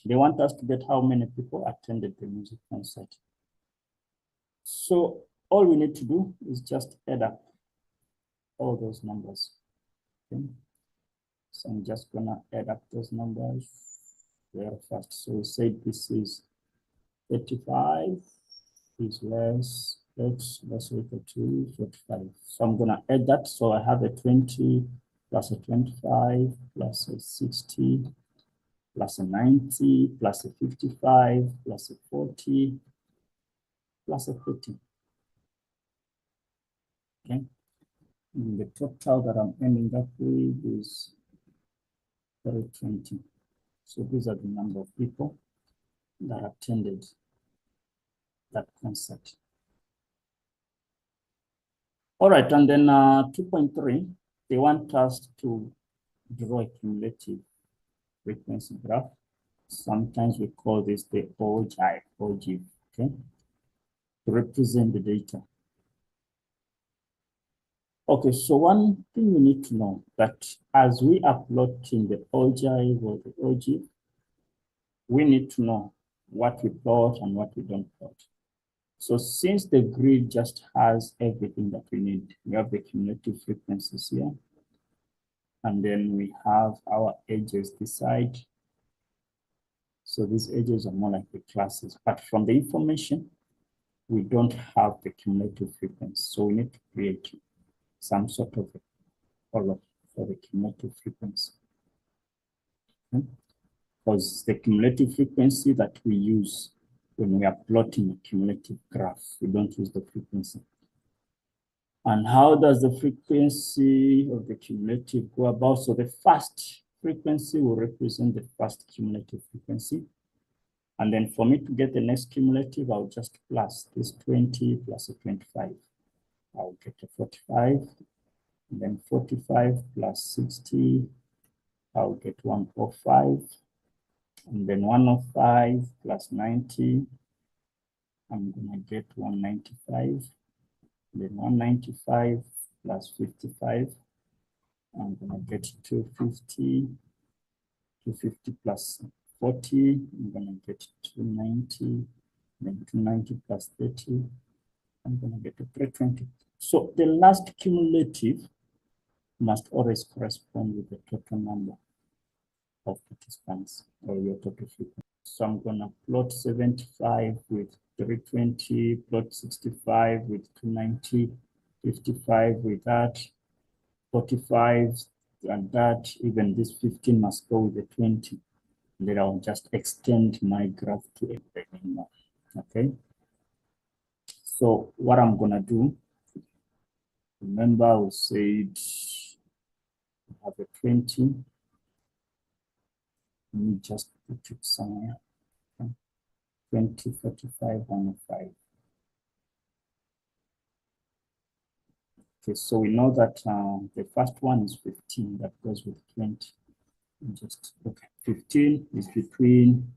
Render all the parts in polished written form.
They want us to get how many people attended the music concert. So all we need to do is just add up all those numbers. Okay. So I'm just gonna add up those numbers very fast. So we say this is 35 is less x less equal to 45. So I'm gonna add that. So I have a 20 plus a 25 plus a 60 plus a 90 plus a 55 plus a 40 plus a 30. Okay. And the total that I'm ending up with is 320. So these are the number of people that attended that concert. All right, and then 2.3, they want us to draw a cumulative frequency graph. Sometimes we call this the Ogive, okay, to represent the data. Okay, so one thing we need to know that as we are plotting the Ogive or the Ogive, we need to know what we plot and what we don't plot. So since the grid just has everything that we need, we have the cumulative frequencies here, and then we have our edges this side. So these edges are more like the classes, but from the information, we don't have the cumulative frequency. So we need to create some sort of a color for the cumulative frequency. Okay? Because the cumulative frequency that we use when we are plotting a cumulative graph, we don't use the frequency. And how does the frequency of the cumulative go about? So the first frequency will represent the first cumulative frequency. And then for me to get the next cumulative, I'll just plus this 20 plus a 25. I'll get a 45. And then 45 plus 60, I'll get 105. And then 105 plus 90, I'm gonna get 195. Then 195 plus 55, I'm gonna get 250. 250 plus 40, I'm gonna get 290. Then 290 plus 30, I'm gonna get a 320. So the last cumulative must always correspond with the total number of participants or your total frequency. So I'm gonna plot 75 with 320, plot 65 with 290, 55 with that, 45 and that, even this 15 must go with the 20. And then I'll just extend my graph to a minimum, okay? So what I'm gonna do, remember we said we have a 20. Let me just put it somewhere. 20, 45, 105. Okay, so we know that the first one is 15, that goes with 20. Just okay, 15 is between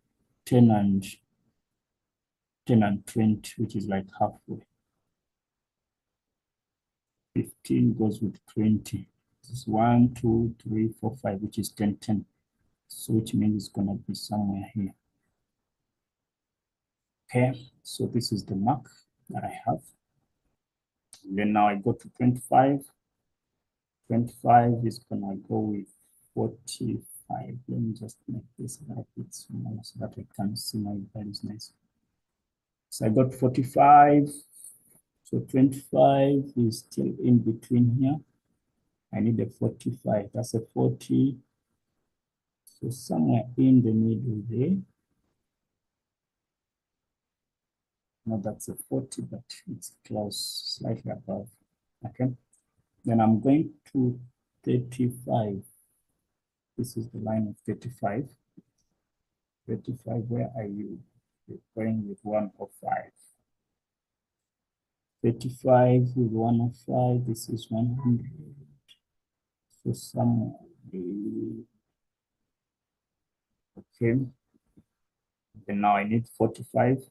10 and 20, which is like halfway. 15 goes with 20. This is 1, 2, 3, 4, 5, which is 10, 10. So which means it's gonna be somewhere here. Okay, so this is the mark that I have. And then now I go to 25. 25 is gonna go with 45. Let me just make this a bit smaller so that I can see my values nice. So I got 45. So 25 is still in between here. I need a 45. That's a 40. So somewhere in the middle there. No, that's a 40, but it's close, slightly above. Okay. Then I'm going to 35. This is the line of 35. 35, where are you? You're going with 105. 35 with 105, this is 100. So somewhere, okay. And now I need 45.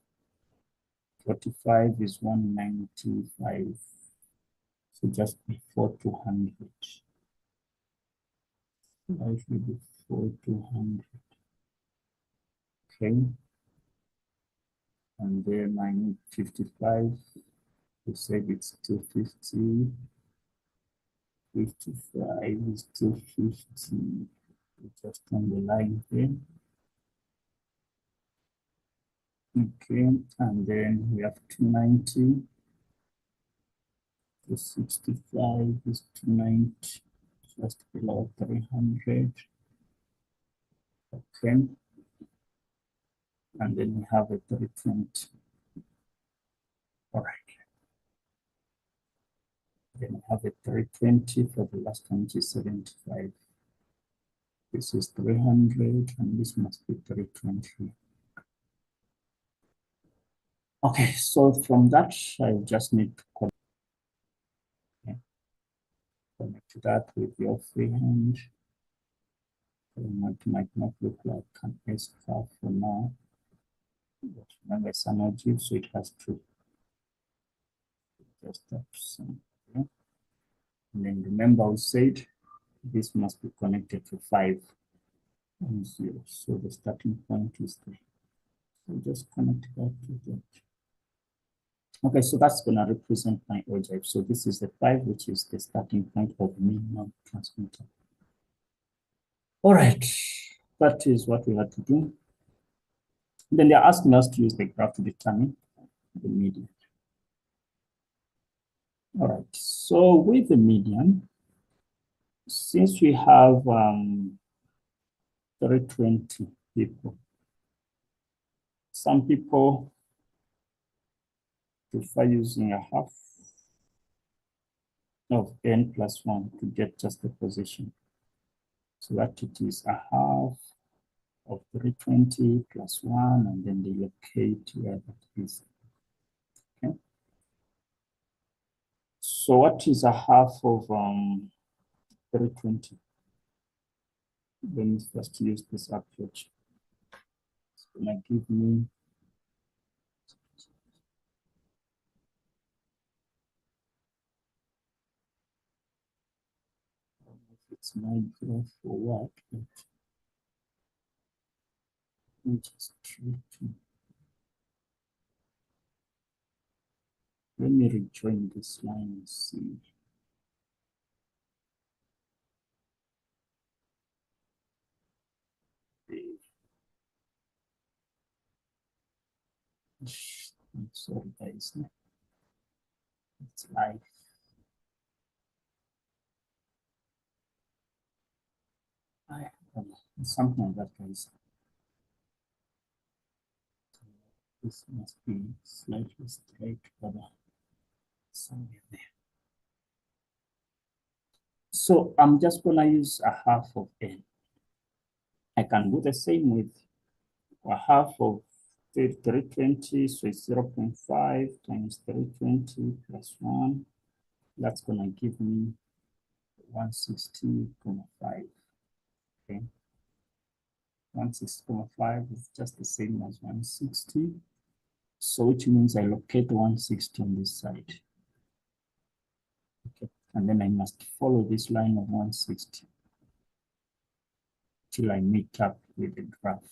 45 is 195. So just before 200. Slightly before 200. Okay. And then I need 55. We said it's 250. 55 is 250. Just on the line here. Okay, and then we have 290. 265 is 290, just below 300. Okay, and then we have a 320. All right. Then we have a 320 for the last one, which is 75. This is 300, and this must be 320. Okay, so from that, I just need to connect that with your freehand. It might not look like an S curve for now. But remember, it's an ogive, so it has to just that. Okay. And then remember, we said this must be connected to 5 and 0. So the starting point is 3. So just connect that to that. Okay, so that's going to represent my ogive. So this is the 5, which is the starting point of minimum transmitter. All right, that is what we had to do. Then they're asking us to use the graph to determine the median. All right, so with the median, since we have 320 people, some people prefer using a half of n plus 1 to get just the position. So that it is a half of 320 plus 1, and then they locate where that is. Okay. So what is a half of 320? Let me first use this approach. It's gonna give me it's my graph or what, but let me just try to. Let me rejoin this line and see. I'm sorry, guys. It's live. I don't know. Something like that, guys. This must be slightly straight, but somewhere there. So I'm just gonna use a half of n. I can do the same with a half of 320, so it's 0.5 times 320 plus 1. That's gonna give me 160.5. Okay. 160.5 is just the same as 160. So which means I locate 160 on this side. Okay. And then I must follow this line of 160 till I meet up with the graph.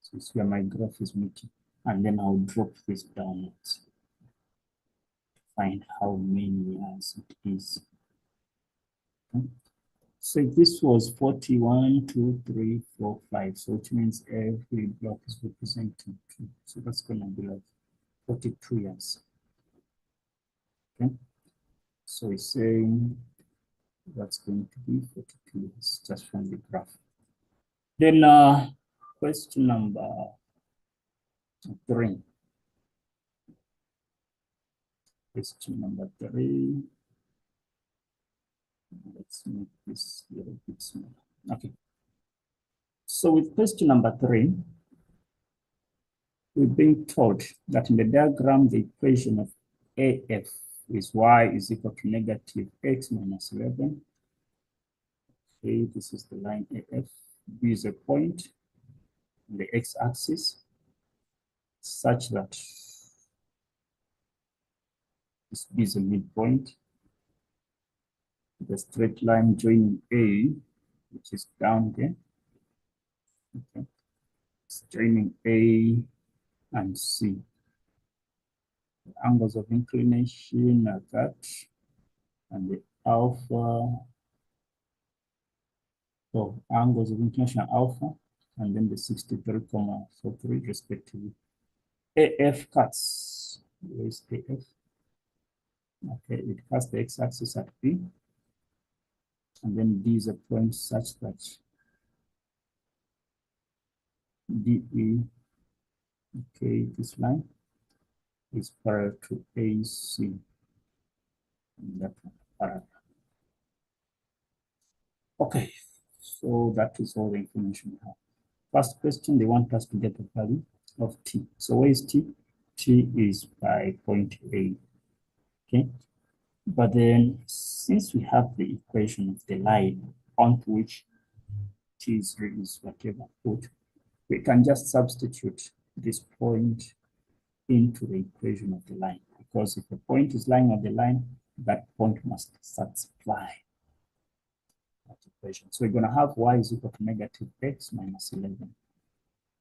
So it's where my graph is meeting. And then I'll drop this downwards. Find how many years it is. Okay. So this was 41, 2, 3, 4, 5. So it means every block is representing 2. So that's going to be like 42 years. Okay. So it's saying that's going to be 42 years just from the graph. Then question number 3. Question number 3. Let's make this a little bit smaller. Okay. So with question number 3, we're being told that in the diagram, the equation of AF is y is equal to negative x minus 11. Okay, this is the line AF. B is a point on the x-axis such that this B is a midpoint. The straight line joining A, which is down there. Okay. joining A and C. The angles of inclination are that, and the alpha, so angles of inclination are alpha, and then the 63,43 respectively. AF cuts, where is AF? Okay, it cuts the x-axis at B, and then D is a point such that DE, okay, this line is parallel to AC. And that one parallel. Okay, so that is all the information we have. First question, they want us to get the value of T. So where is T? T is by point A. Okay, but then since we have the equation of the line onto which T is whatever put, we can just substitute this point into the equation of the line, because if the point is lying on the line, that point must satisfy that equation. So we're going to have y is equal to negative x minus 11.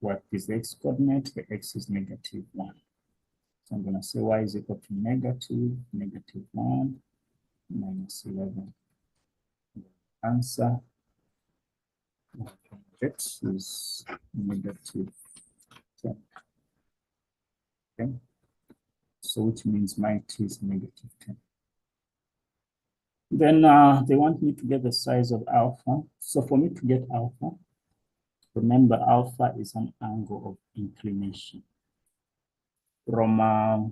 What is the x coordinate? The x is negative 1. So I'm going to say y is equal to negative 1 minus 11. The answer is negative 10. Okay. So which means my t is negative 10. Then they want me to get the size of alpha. So for me to get alpha, remember alpha is an angle of inclination. From our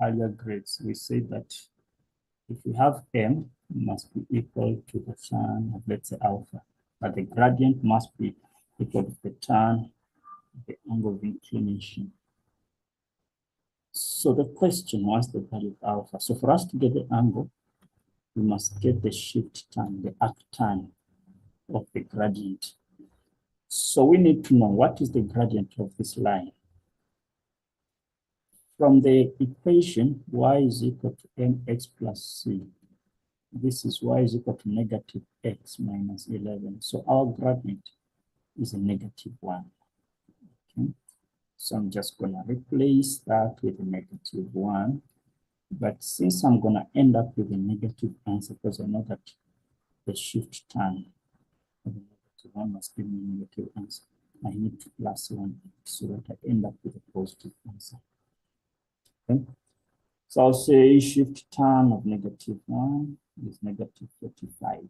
earlier grades, we say that if you have m, it must be equal to the tan of, let's say, alpha, but the gradient must be equal to the tan of the angle of inclination. So the question was the value of alpha. So for us to get the angle, we must get the shift tan, the arctan of the gradient. So we need to know what is the gradient of this line. From the equation, y is equal to mx plus c. This is y is equal to negative x minus 11. So our gradient is a negative 1. Okay. So I'm just going to replace that with a negative 1. But since I'm going to end up with a negative answer, because I know that the shift tan of the negative 1 must give me a negative answer, I need to plus 1 so that I end up with a positive answer. Okay. So I'll say shift tan of negative 1 is negative 45.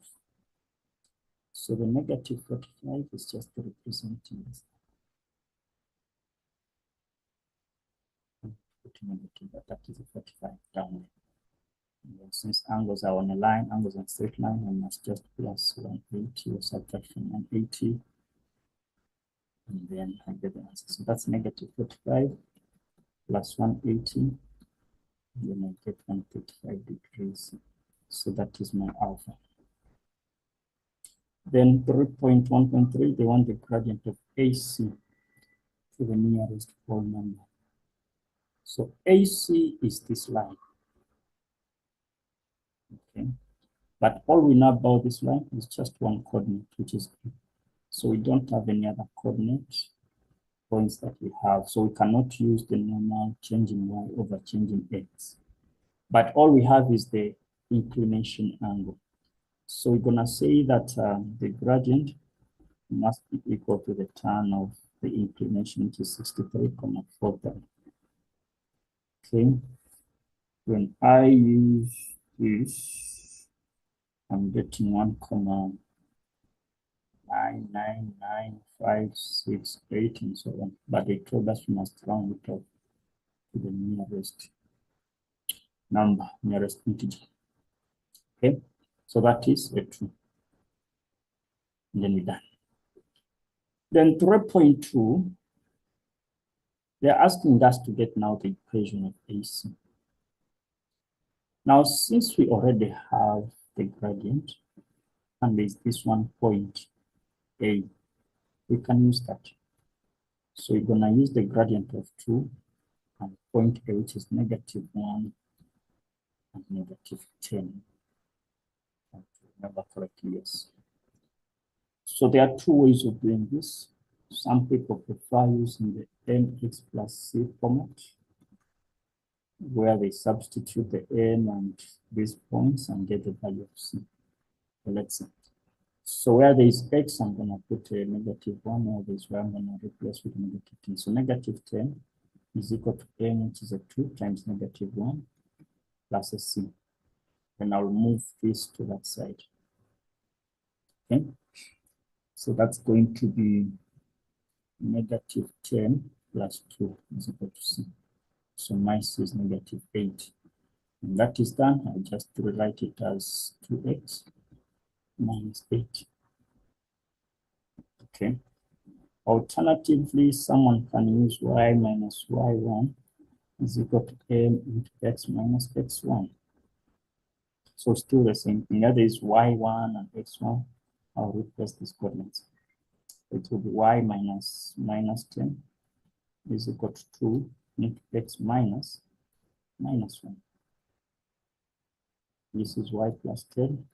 So the negative 45 is just representing this. Negative, but that is a 45 down. And since angles are on a line, angles on a straight line, I must just plus 180 or subtract from 180. And then I get the answer. So that's negative 45 plus 180. And then I get 135 degrees. So that is my alpha. Then 3.1.3, they want the gradient of AC to the nearest whole number. So AC is this line. Okay. But all we know about this line is just one coordinate, which is E. So we don't have any other coordinate points that we have. So we cannot use the normal changing y over changing x. But all we have is the inclination angle. So we're going to say that the gradient must be equal to the tan of the inclination, which is 63,43. Okay. When I use this, I'm getting 1,999,568 and so on. But they told us we must round it up to the nearest number, nearest integer. Okay, so that is a 2. And then we're done. Then 3.2, they're asking us to get now the equation of AC. Now, since we already have the gradient, and there's this one point A, we can use that. So we're going to use the gradient of 2 and point A, which is negative 1 and negative 10. Remember correctly, yes. So there are two ways of doing this. Some people prefer using the mx plus c format, where they substitute the m and these points and get the value of c. So let's see. So where there is x, I'm going to put a -1. Where there is y, I'm going to replace with -10. So -10 is equal to m, which is a 2 times -1 plus a c. Then I'll move this to that side. Okay. So that's going to be -10 plus 2 is equal to c. So my c is -8. And that is done. I'll just rewrite it as 2x minus 8. Okay. Alternatively, someone can use y minus y1 is equal to m into x minus x1. So still the same thing. That is y1 and x1. I'll replace these coordinates. It will be y minus -10 is equal to 2 into x minus -1. This is y plus 10.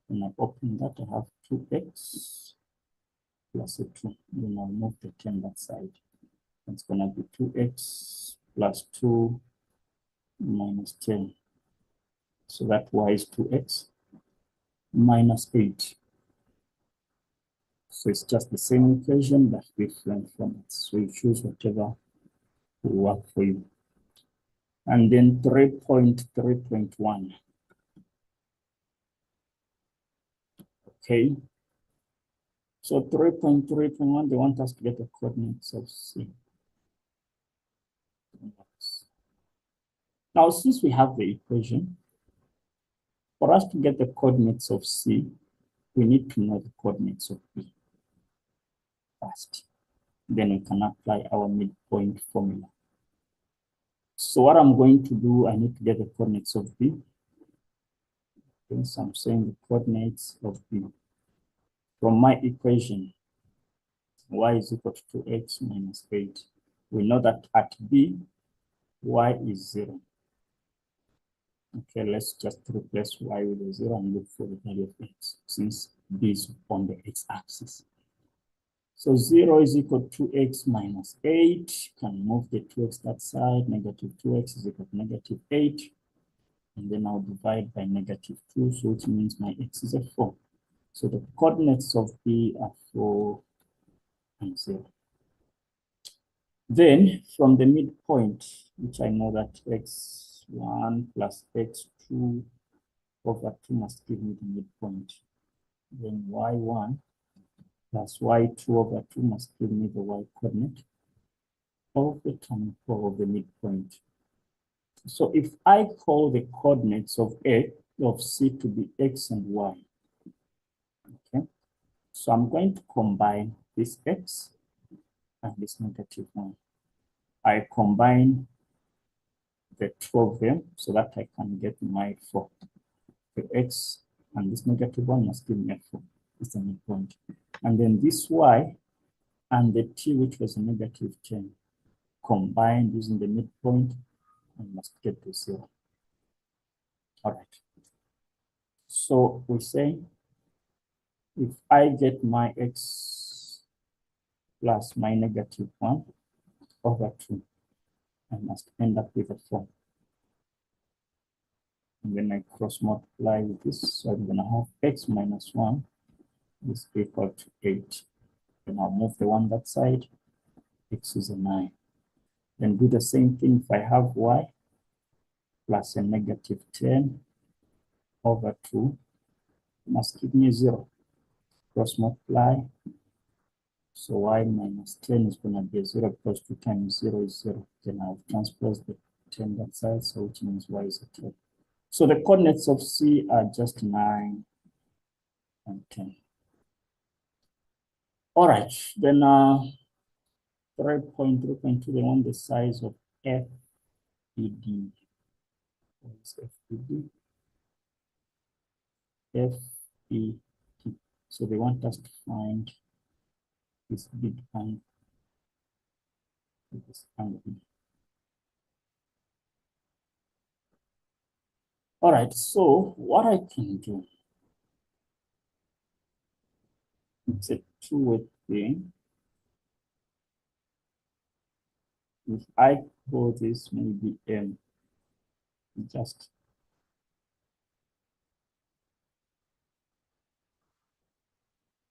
When I open that, I have 2x plus a 2. Then I'll move the 10 that side. It's going to be 2x plus 2 minus 10. So that y is 2x minus 8. So it's just the same equation, but different formats. So you choose whatever will work for you. And then 3.3.1. Okay. So 3.3.1, they want us to get the coordinates of C. Now, since we have the equation, for us to get the coordinates of C, we need to know the coordinates of B first. Then we can apply our midpoint formula. So what I'm going to do, I need to get the coordinates of B. So I'm saying the coordinates of B. From my equation, y is equal to 2x minus 8. We know that at B, y is 0. Okay, let's just replace y with a 0 and look for the value of x, since B is on the x-axis. So 0 is equal to 2x minus 8. Can move the 2x that side. -2x is equal to -8. And then I'll divide by -2, so which means my x is a 4. So the coordinates of B are 4 and 0. Then from the midpoint, which I know that x1 plus x2 over 2 must give me the midpoint. Then y1 plus y2 over 2 must give me the y coordinate of the turning pole of the midpoint. So if I call the coordinates of C to be x and y, okay, so I'm going to combine this x and this -1. I combine the two of them so that I can get my 4. The x and this -1 must give me a 4. It's the midpoint. And then this y and the t, which was a -10, combined using the midpoint, and must get to 0. All right. So we say if I get my x plus my -1 over 2, I must end up with a 4. And then I cross multiply with this, so I'm going to have x minus 1 is equal to 8. Then I'll move the 1 that side, x is a 9. Then do the same thing if I have y plus a -10 over 2, must give me a 0. Cross multiply. So y minus 10 is going to be a 0 because 2 times 0 is 0. Then I'll transpose the 10 that side, so which means y is a 10. So the coordinates of C are just 9 and 10. All right, then 3.3.2, they want the size of FED. What is FED? FED. So they want us to find this big angle. This angle. All right, so what I can do, It's a two-way thing. If I call this maybe M, just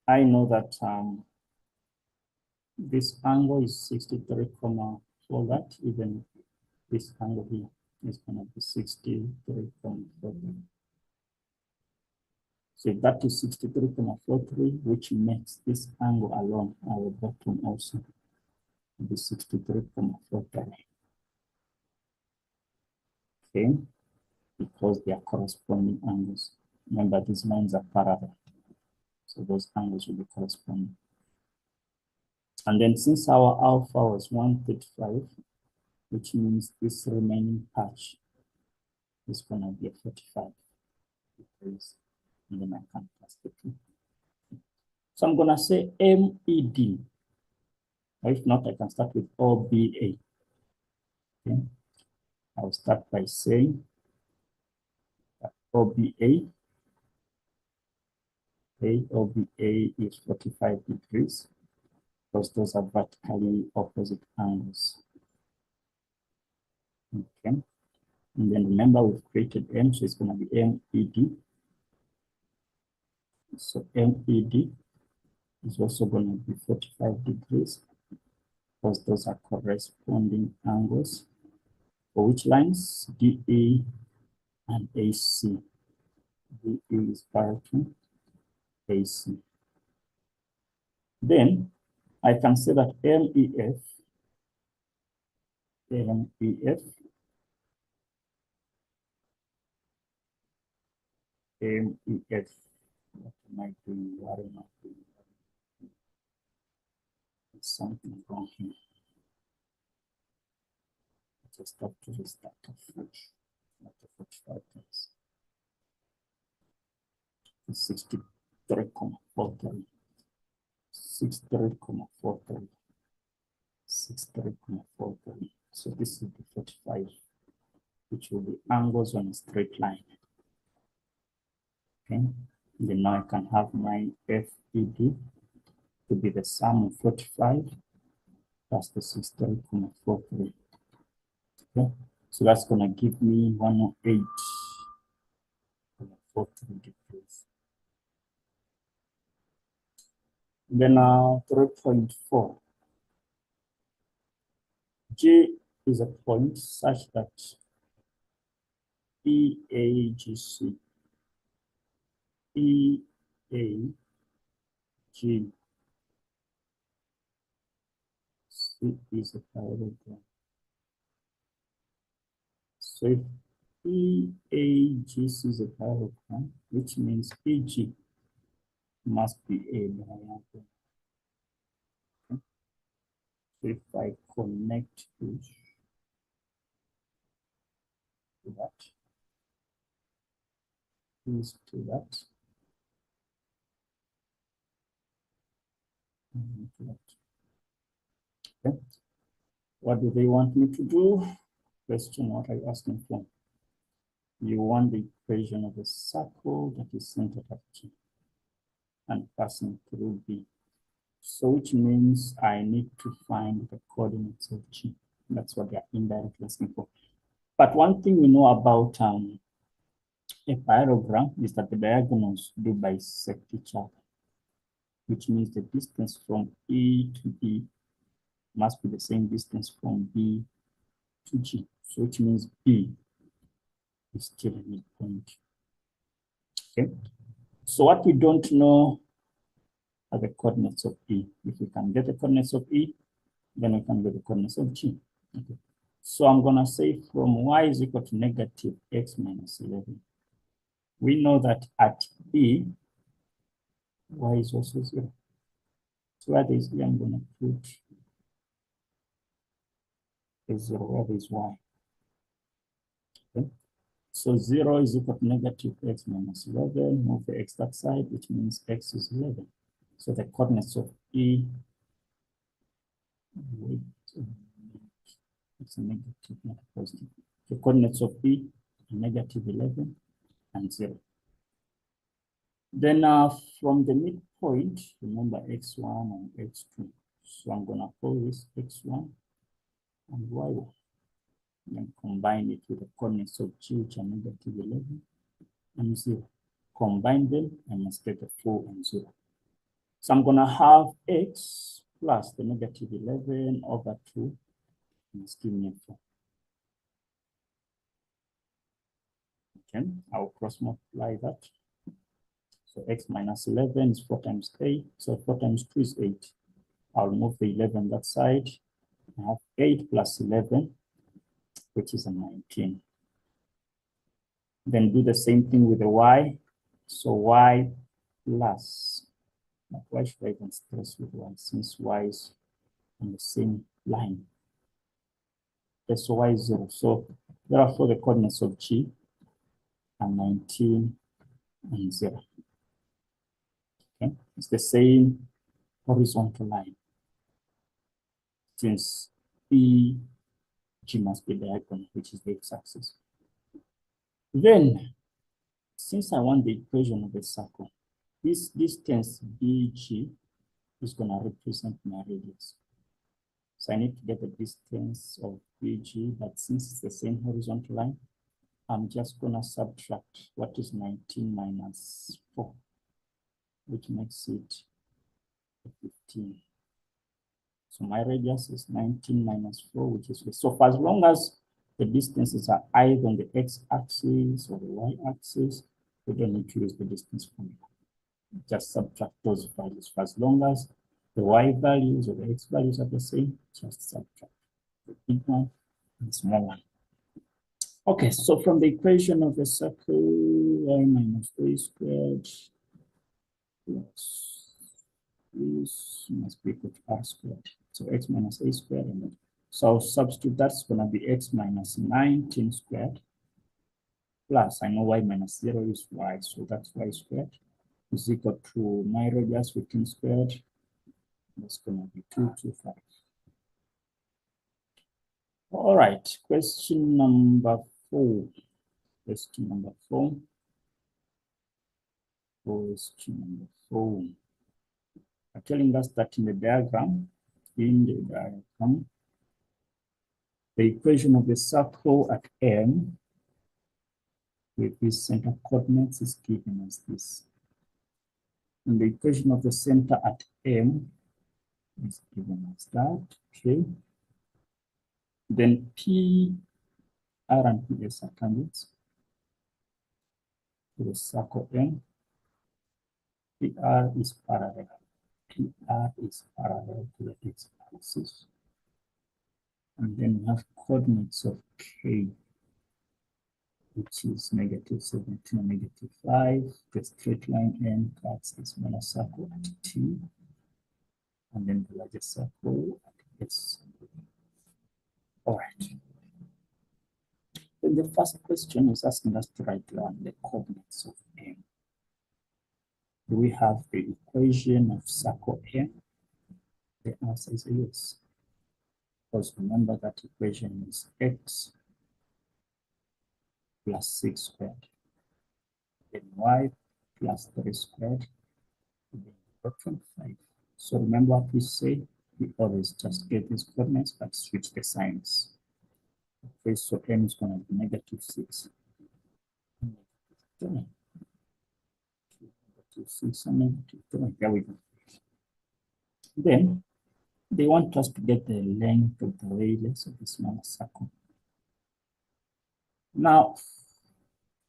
I know that this angle is 63, for that, even this angle here is going to be 63.43. So that is 63.43, which makes this angle alone, our bottom also, be 63.43. Okay, because they are corresponding angles. Remember, these lines are parallel, so those angles will be corresponding. And then since our alpha was 135, which means this remaining patch is going to be a 45 degrees, and then I can plus the 2. So I'm going to say MED, or if not, I can start with OBA. Okay, I'll start by saying that OBA, okay, OBA is 45 degrees, because those are vertically opposite angles. Okay, and then remember we've created M, so it's going to be MED. So MED is also going to be 45 degrees, because those are corresponding angles. For which lines? DE and AC. DE is parallel to AC. Then I can say that MEF, MEF what am I doing? What am I doing? There's something wrong here. Just have to restart afresh. Not the 45 times. 63.43. 63.43. 63.43. So this is the 45, which will be angles on a straight line. Okay, then now I can have my FED to be the sum of 45 plus the 63.43. Okay, so that's going to give me 108.43 degrees. Then 3.4. G is a point such that EAGC, EAG, C is a parallelogram. So if EAGC is a parallelogram, which means EG must be a diagonal. Okay. So if I connect this to that, this to that, and to that. Okay. What do they want me to do? Question, what are you asking for? You want the equation of a circle that is centered at G and passing through B. So which means I need to find the coordinates of G. That's what they're indirectly asking for. But one thing we know about a parallelogram is that the diagonals do bisect each other, which means the distance from E to B must be the same distance from B to G. So which means B is still a midpoint. Okay. So what we don't know are the coordinates of E. If we can get the coordinates of E, then we can get the coordinates of G. Okay. So I'm going to say from y is equal to negative x minus 11. We know that at E, y is also 0. So where there is E, I'm going to put a 0 where there is y. Okay. So 0 is equal to negative x minus 11. Move the x that side, which means x is 11. So the coordinates of E, it's a negative, not a positive. The coordinates of E are negative 11 and 0. Then from the midpoint, remember x1 and x2. So I'm going to call this x1 and y1. Then combine it with the coordinates of g, which are -11 and 0. Combine them and must get a 4 and 0. So I'm going to have x plus the -11 over 2 must give me a 4. Okay, I'll cross multiply that. So x minus 11 is 4 times 8. So 4 times 2 is 8. I'll move the 11 that side. I have 8 plus 11, which is a 19. Then do the same thing with the y. So y plus, why should I even stress with y since y is on the same line? Okay, so y is 0. So therefore the coordinates of g are 19 and 0. Okay, it's the same horizontal line. Since P, G must be diagonal, which is the x-axis. Then, since I want the equation of the circle, this distance BG is going to represent my radius. So I need to get the distance of BG, but since it's the same horizontal line, I'm just going to subtract what is 19 minus 4, which makes it 15. So my radius is 19 minus 4, which is 4. So for as long as the distances are either on the x-axis or the y-axis, we don't need to use the distance formula. Just subtract those values. For as long as the y values or the x values are the same, just subtract the big one and the small one. Okay, so from the equation of the circle, y minus a squared plus this must be equal to r squared. So x minus a squared. And so I'll substitute that's going to be x minus 19 squared plus, I know y minus 0 is y, so that's y squared is equal to my radius 15 squared. That's going to be 225. All right, question number 4. Question number 4. Question number 4. Are telling us that in the diagram, the equation of the circle at M with these center coordinates is given as this. And the equation of the center at M is given as that. Okay. Then P, R, and PS are tangents to the circle M. PR is parallel. PR is parallel to the x-axis. And then we have coordinates of K, which is -17 and -5. The straight line N cuts the smaller circle at T, and then the larger circle at S. All right. Then the first question is asking us to write down the coordinates of M. Do we have the equation of circle M? The answer is yes. Because remember that equation is x plus 6 squared, then y plus 3 squared, then 25. So remember what we say, we always just get these coordinates but switch the signs. Okay, so M is going to be -6. -3. -6 and -3. There we go. Then they want us to get the length of the radius of the smaller circle. Now,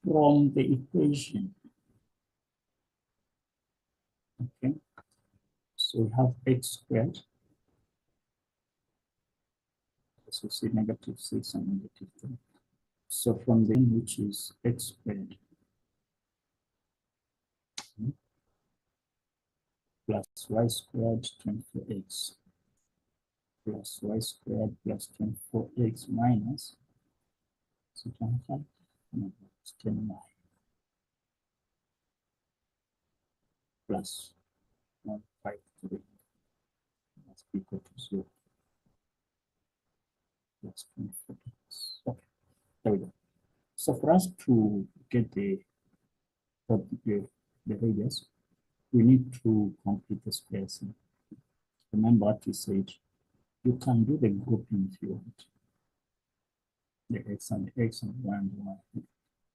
from the equation, okay, so we have x squared. So say -6 and -3. So from the which is x squared plus y squared 24x plus y squared plus 24x minus 25 it's 10y plus 153 must be equal to 0 plus 24x. Okay, there we go. So for us to get the the radius, we need to complete the squares. Remember what we said. You can do the grouping if you want. The x and the x and the y and the y.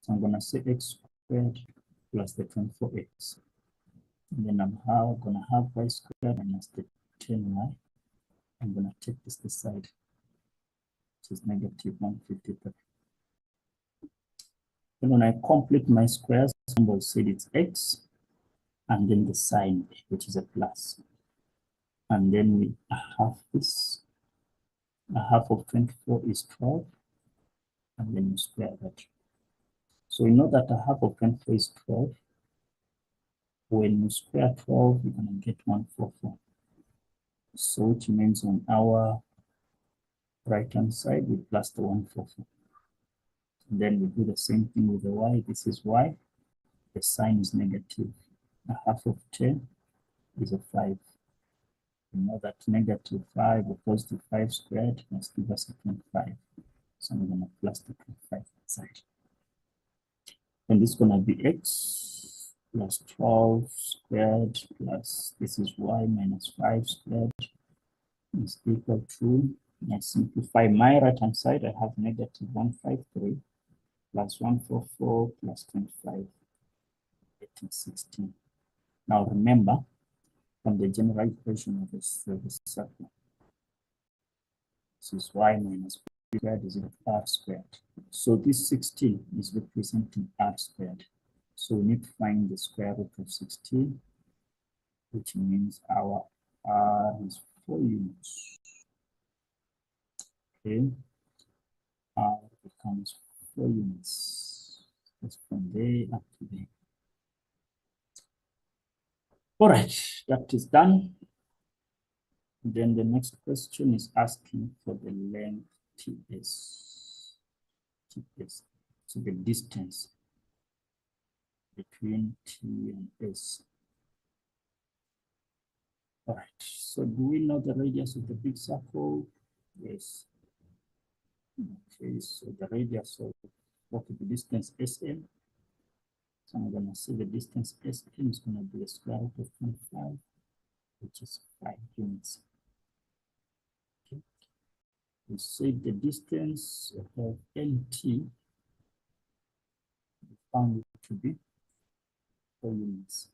So I'm going to say x squared plus the 24x. And then I'm going to have y squared minus the 10y. I'm going to take this side, which is negative 153. And when I complete my squares, symbol said it's x, and then the sign, which is a plus. And then we have this. A half of 24 is 12, and then you square that. So we know that a half of 24 is 12. When you square 12, you're going to get 144. So which means on our right-hand side, we plus the 144. And then we do the same thing with the y. This is y. The sign is negative. A half of 10 is a 5. We know that negative 5 or positive 5 squared must give us a 25. So I'm going to plus the 25 inside. And this is going to be x plus 12 squared plus this is y minus 5 squared is equal to, I simplify my right hand side, I have negative 153 plus 144 plus 25, 16. Now remember, from the general equation of this circle, this is y minus 5 squared is equal to r squared. So this 16 is representing r squared. So we need to find the square root of 16, which means our r is 4 units. Okay, r becomes 4 units. That's from there up to there. All right, that is done. Then the next question is asking for the length TS. So the distance between T and S. All right, so do we know the radius of the big circle? Yes. Okay, so the radius of what is the distance SM? So I'm going to say the distance SM is going to be the square root of 25, which is 5 units. Okay. We say the distance of NT we found it to be 4 units.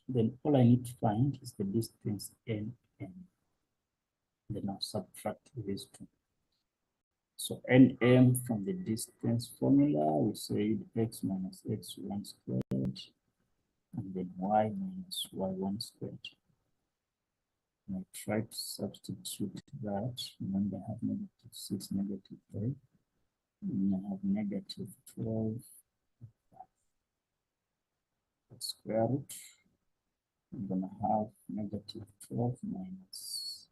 Then all I need to find is the distance NN. Then I'll subtract these two. So NM from the distance formula, we said x minus x1 squared, and then y minus y1 squared. And I try to substitute that. Remember, I have negative 6, negative 3. And I have negative 12. The square root. I'm going to have negative 12 minus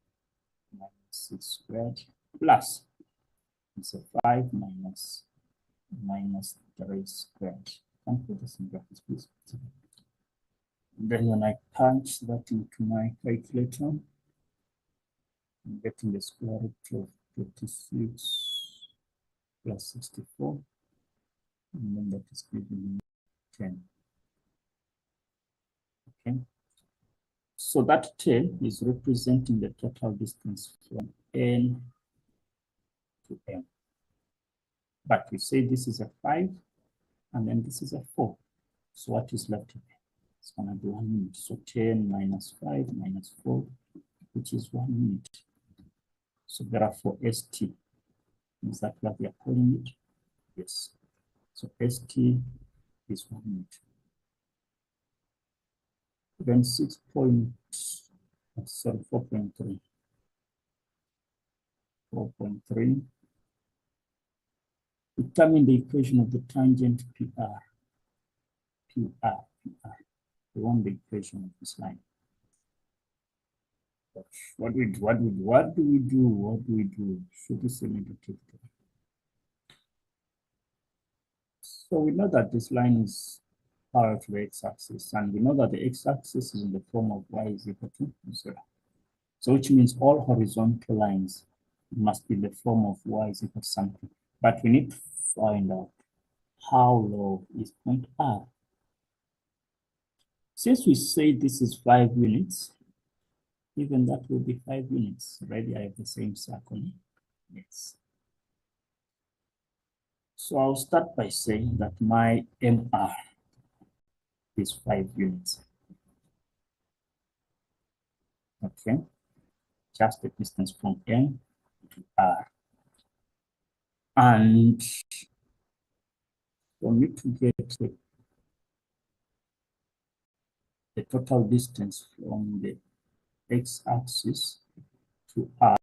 6 squared plus. It's a 5 minus 3 squared. Can put this in brackets, please. Then when I punch that into my calculator, I'm getting the square root of 36 plus 64. And then that is giving me 10. Okay. So that 10 is representing the total distance from N to M. But we say this is a 5, and then this is a 4. So what is left here? It's going to be 1 unit. So 10 minus 5 minus 4, which is 1 unit. So therefore, ST, is that what we are calling it? Yes. So ST is 1 unit. Then 4.3. 4.3. Determine the equation of the tangent PR. We want the equation of this line. What do we do? Should this be negative? So we know that this line is parallel to the x-axis, and we know that the x-axis is in the form of y is equal to 0. So which means all horizontal lines must be in the form of y is equal to something. But we need to find out how low is point R. Since we say this is 5 units, even that will be 5 units. Already I have the same circle. Yes. So I'll start by saying that my MR is 5 units. Okay. Just the distance from M to R. And for me to get the total distance from the x-axis to R,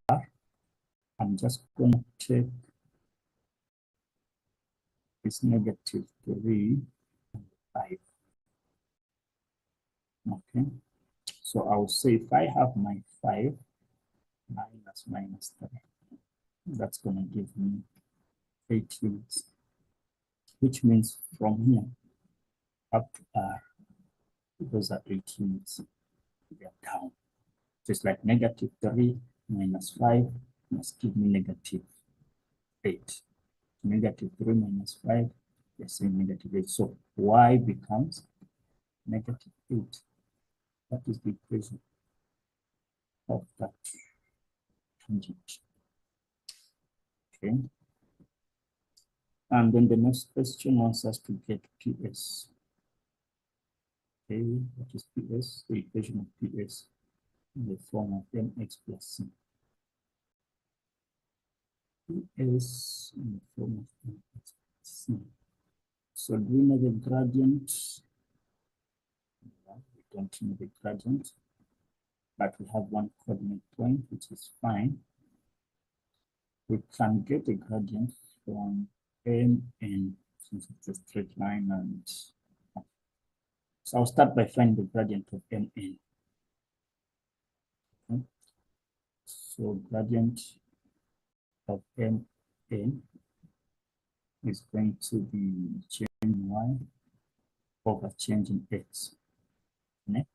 I'm just going to take this -3 and 5. Okay. So I will say if I have my 5 minus -3, that's going to give me 8 units, which means from here up to R, those are 8 units. They are down. Just like -3 minus 5 must give me -8. -3 minus 5, they're saying -8. So y becomes -8. That is the equation of that tangent. Okay. And then the next question wants us to get PS. Okay, what is PS? The equation of PS in the form of mx plus c. PS in the form of mx plus c. So do we know the gradient? No, we don't know the gradient, but we have one coordinate point, which is fine. We can get a gradient from mn, since it's a straight line, and so I'll start by finding the gradient of mn. Okay. So gradient of mn is going to be change in y over change in x. Okay.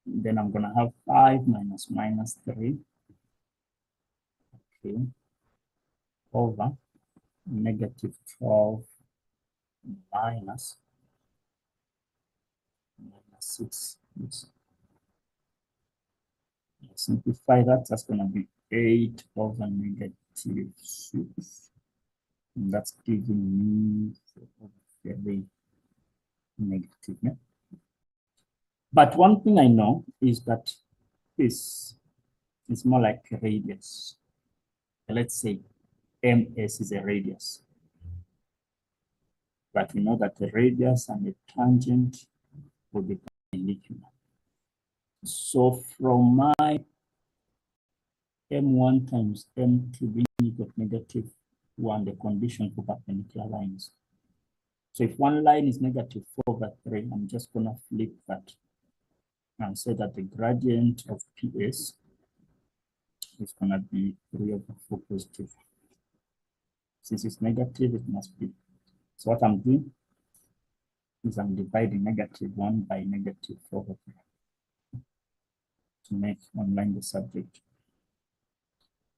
Then I'm going to have 5 minus -3, okay, over -12 minus 6. Simplify that, that's going to be 8 over -6. And that's giving me very negative. Yeah? But one thing I know is that this is more like a radius. Let's say ms is a radius. But we know that the radius and the tangent will be perpendicular. So from my m1 times m2 being equal to -1, the condition for perpendicular lines. So if one line is -4/3, I'm just going to flip that and say that the gradient of PS is going to be 3/4 positive. Since it's negative, it must be. So what I'm doing is I'm dividing -1 by -4/3 to make one line the subject.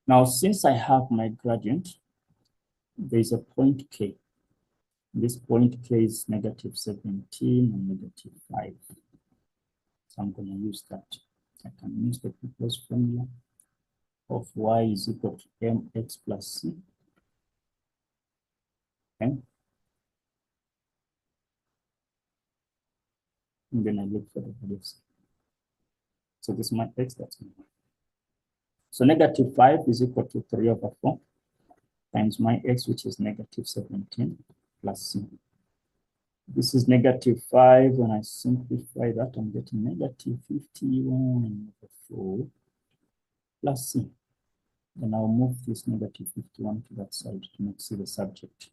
Now, since I have my gradient, there's a point K. This point K is -17 and -5. So I'm going to use that. I can use the proposed formula of y is equal to mx plus c. Okay. And then I look for the values. So this is my x, that's my y. So -5 is equal to 3/4 times my x, which is -17 plus c. This is -5. When I simplify that, I'm getting -51/4 plus c. Then I'll move this -51 to that side to make c the subject.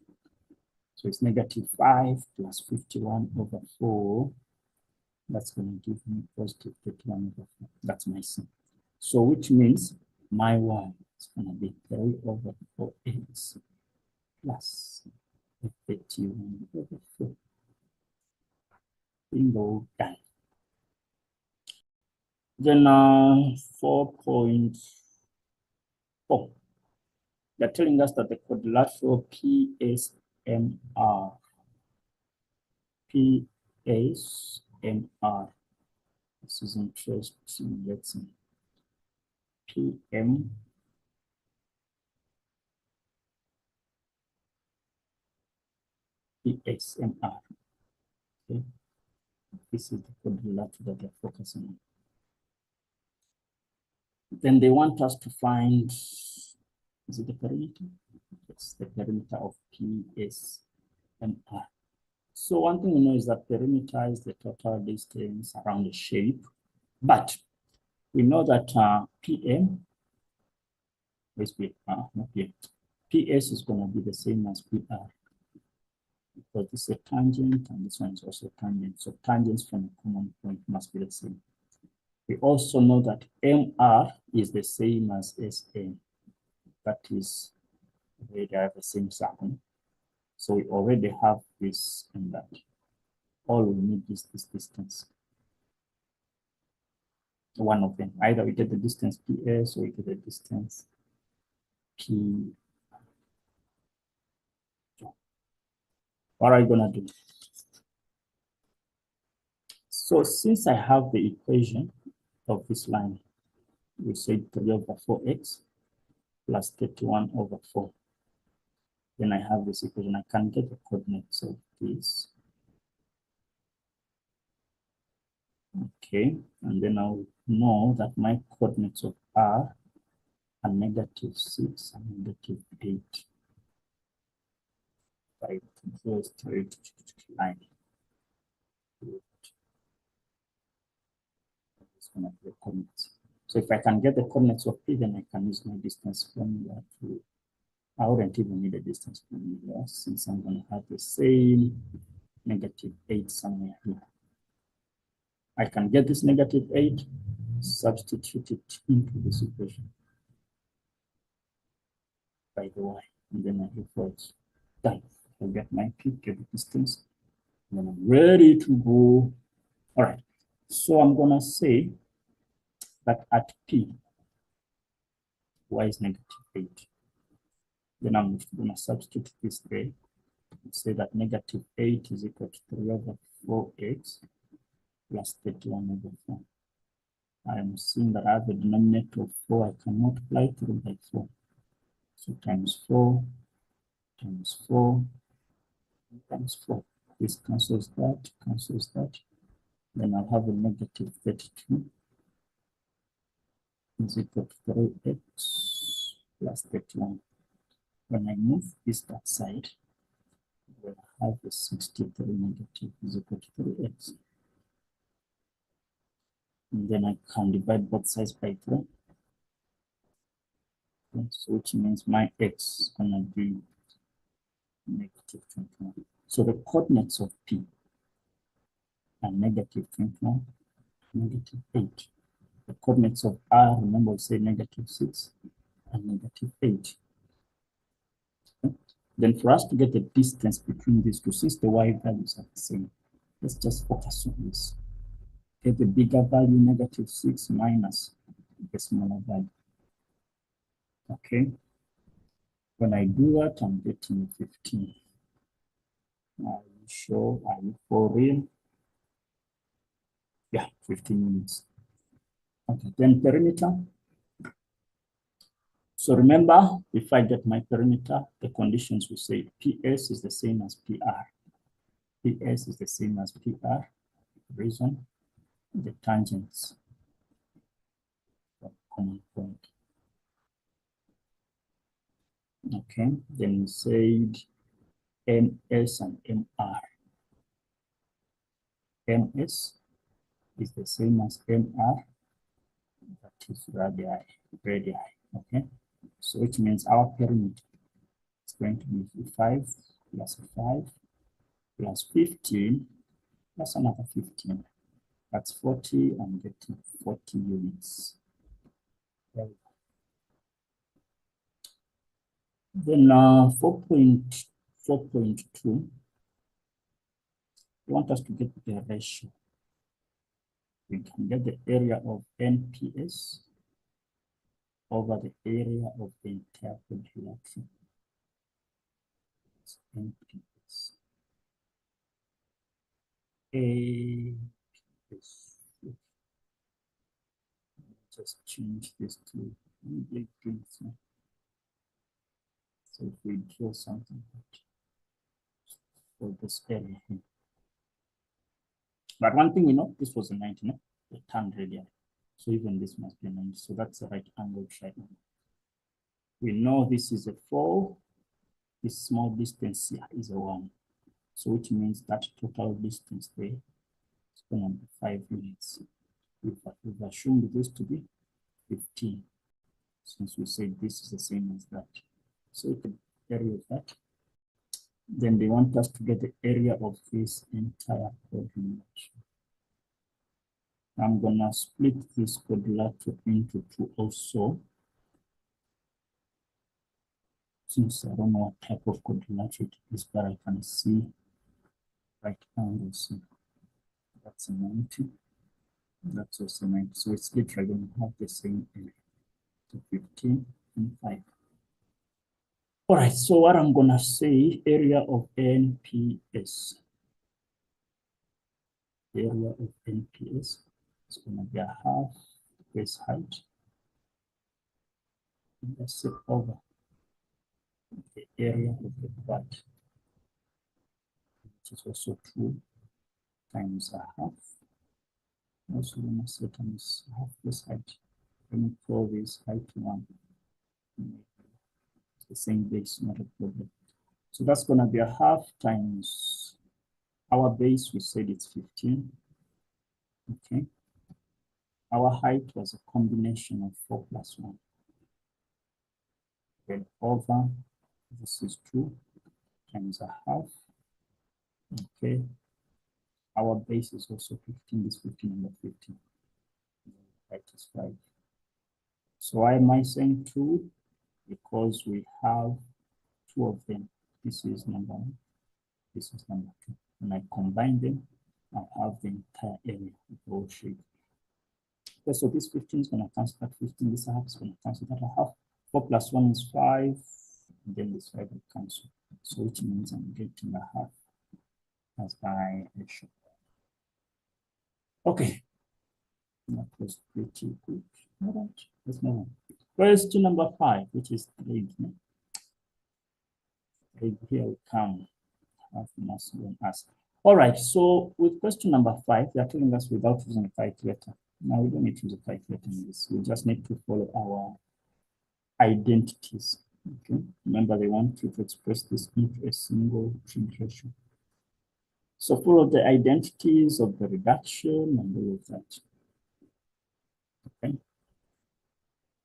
So it's -5 plus 51/4. That's going to give me positive 31/4. That's my c. So which means my y is going to be 3/4x plus 31/4. Bingo, done. Then 4.4. They're telling us that the quadrilateral PSMR, PS MR. This is interesting. Let's see. PM PXMR. Okay. This is the quadrilateral that they're focusing on. Then they want us to find, is it the perimeter? It's the perimeter of PSMR. So one thing we know is that perimeter is the total distance around the shape, but we know that PM, not PM, PS is going to be the same as PR, because this is a tangent and this one is also a tangent. So tangents from a common point must be the same. We also know that MR is the same as SM. That is, they have the same circle. So we already have this and that. All we need is this distance. One of them. Either we get the distance PS or we get the distance P. What are you gonna do? So since I have the equation of this line, we say 3/4x plus 31/4. Then I have this equation. I can get the coordinates of this. Okay, and then I'll know that my coordinates of R are -6 and -8. I draw a straight line. It's going to be the coordinates. So if I can get the coordinates of P, then I can use my distance formula to, I wouldn't even need a distance formula since I'm going to have the same -8 somewhere here. I can get this -8, substitute it into this equation by the y, and then I equals done. I'll get my P, get the distance, and then I'm ready to go. All right, so I'm gonna say that at P, y is -8. Then I'm gonna substitute this there and say that -8 is equal to 3/4x plus 31/4. I am seeing that I have a denominator of 4. I can multiply through by 4. So times 4, times 4, times 4. This cancels that, cancels that. Then I'll have a -32 is equal to 3x plus 31. When I move this that side, we'll have a 63 negative is equal to 3x. And then I can divide both sides by 3. Okay, so which means my x is going to be -21. So the coordinates of P are -21, -8. The coordinates of R, remember we say -6 and -8. Okay. Then for us to get the distance between these two, since the y values are the same, let's just focus on this. Get the bigger value, -6 minus the smaller value. Okay. When I do that, I'm getting 15. Are you sure? Are you for real? Yeah, 15 minutes. Okay, then perimeter. So remember, if I get my perimeter, the conditions will say PS is the same as PR. PS is the same as PR. Reason, the tangents from common point. Okay, then we said MS and MR. MS is the same as MR, that is radii, okay? So which means our perimeter is going to be 5 plus 5 plus 15 plus another 15. That's 40. I'm getting 40 units. Then 4.2, we want us to get the ratio. We can get the area of NPS over the area of the entire quadrilateral. NPS. AP. this. Just change this to big things. So if we draw something for this area here. But one thing we know, this was a 90, no? The turn radius. So even this must be a 90. So that's the right angle triangle. We know this is a 4. This small distance here is a 1. So which means that total distance there is going to be 5 units. We've assumed this to be 15, since we said this is the same as that. So we can area of that. Then they want us to get the area of this entire quadrilateral. I'm gonna split this quadrilateral into 2 also. Since I don't know what type of quadrilateral it is, but I can see right angles. That's a 90. That's also 90. So it's literally going to have the same area. So 15 and 5. All right, so what I'm gonna say, area of NPS. Area of NPS is gonna be a half base height. And let's say over the area of the quad, which is also 2 times a half. Also gonna say times half base height. Let me call this height 1. It's the same base, not a problem. So that's gonna be a half times our base, we said it's 15. Okay. Our height was a combination of 4 plus 1. Then over, this is 2 times a half. Okay. Our base is also 15, this 15 under 15. Height is 5. So why am I saying 2? Because we have 2 of them. This is number 1. This is number 2. When I combine them, I have the entire area of the whole shape. Okay, so this 15 is going to cancel that 15. This half is going to cancel that half. 4 plus 1 is 5. And then this 5 will cancel. So which means I'm getting a half as my ratio. Okay. That was pretty good. All right. Let's move on. Question number 5, which is Trig. Trig, here we come. All right, so with question number 5, they are telling us without using a calculator. Now we don't need to use a calculator in this. We just need to follow our identities. Okay, remember they want you to express this into a single trig ratio. So follow the identities of the reduction and all of that. Okay.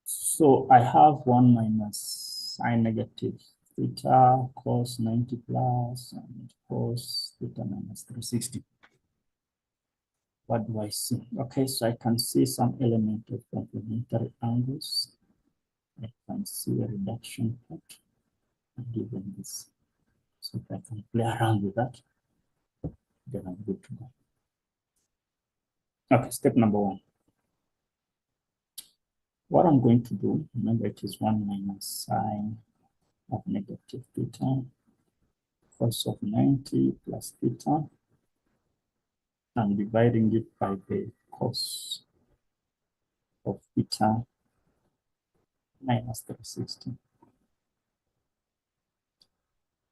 So I have 1 minus sine negative theta cos 90 plus and cos theta minus 360. What do I see? Okay, so I can see some element of complementary angles. I can see a reduction part and even this. So if I can play around with that, then I'm good to go. Okay, step number 1. What I'm going to do, remember it is 1 minus sine of negative theta cos of 90 plus theta. I'm dividing it by the cos of theta minus 360.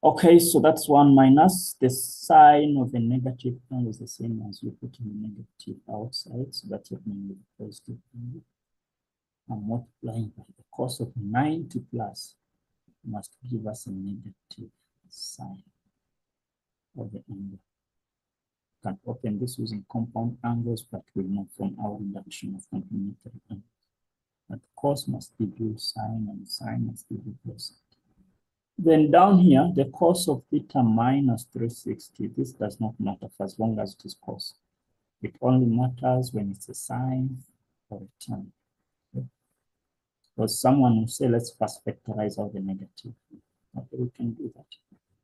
Okay, so that's 1 minus the sine of a negative angle is the same as you put in the negative outside, so that's what means the positive angle. I'm multiplying by the cos of 90 plus must give us a negative sine of the angle. You can open this using compound angles, but we know from our reduction of complementary angles that cos must give you sine and sine must give you cos. Then down here, the cos of theta minus 360, this does not matter for as long as it is cos. It only matters when it's a sine or a tan. Okay. Because someone will say, let's first factorize out the negative. Okay, we can do that.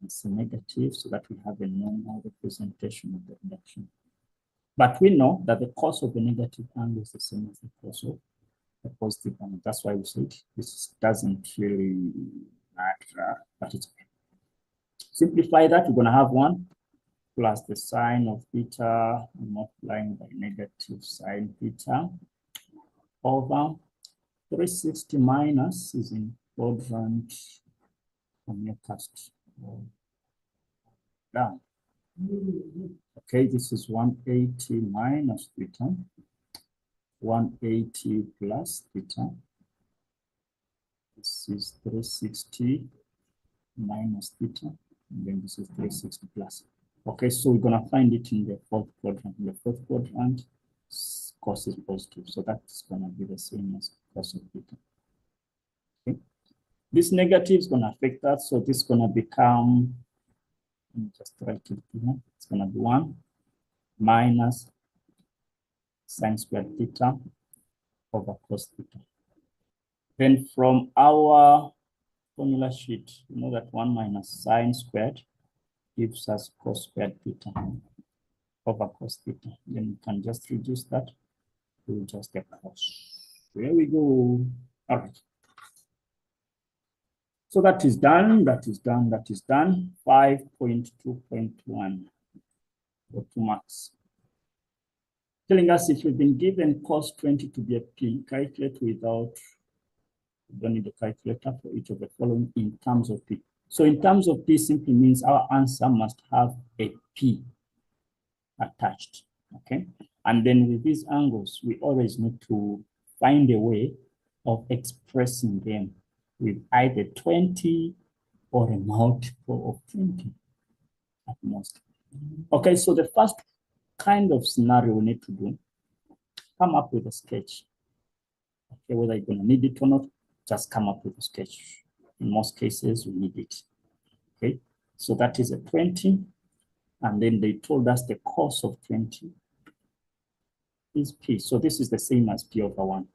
It's a negative so that we have a normal representation of the reduction. But we know that the cos of the negative angle is the same as the cos of the positive angle. That's why we said this doesn't really matter, but it's okay. Simplify that, we're going to have 1 plus the sine of theta multiplying by negative sine theta over 360 minus is in quadrant from your cast down. Okay, this is 180 minus theta, 180 plus theta. This is 360 minus theta, and then this is 360 plus. Okay, so we're gonna find it in the fourth quadrant. In the fourth quadrant, cos is positive, so that's gonna be the same as cos of theta. Okay, this negative is gonna affect that, so this is gonna become, let me just write it here. It's gonna be 1 minus sine squared theta over cos theta. Then from our formula sheet, you know that 1 minus sine squared gives us cos squared theta over cos theta. Then we can just reduce that to just a cos. There we go. All right. So that is done, that is done, that is done. 5.2.1 for 2 marks. Telling us if you've been given cos 20 to be a p, calculate without, you don't need a calculator for each of the following in terms of p. So in terms of p simply means our answer must have a p attached, okay? And then with these angles, we always need to find a way of expressing them with either 20 or a multiple of 20 at most. Okay, so the first kind of scenario we need to do, come up with a sketch. Okay, whether you're gonna need it or not, just come up with a sketch. In most cases, we need it. Okay, so that is a 20. And then they told us the cos of 20 is p. So this is the same as p over 1.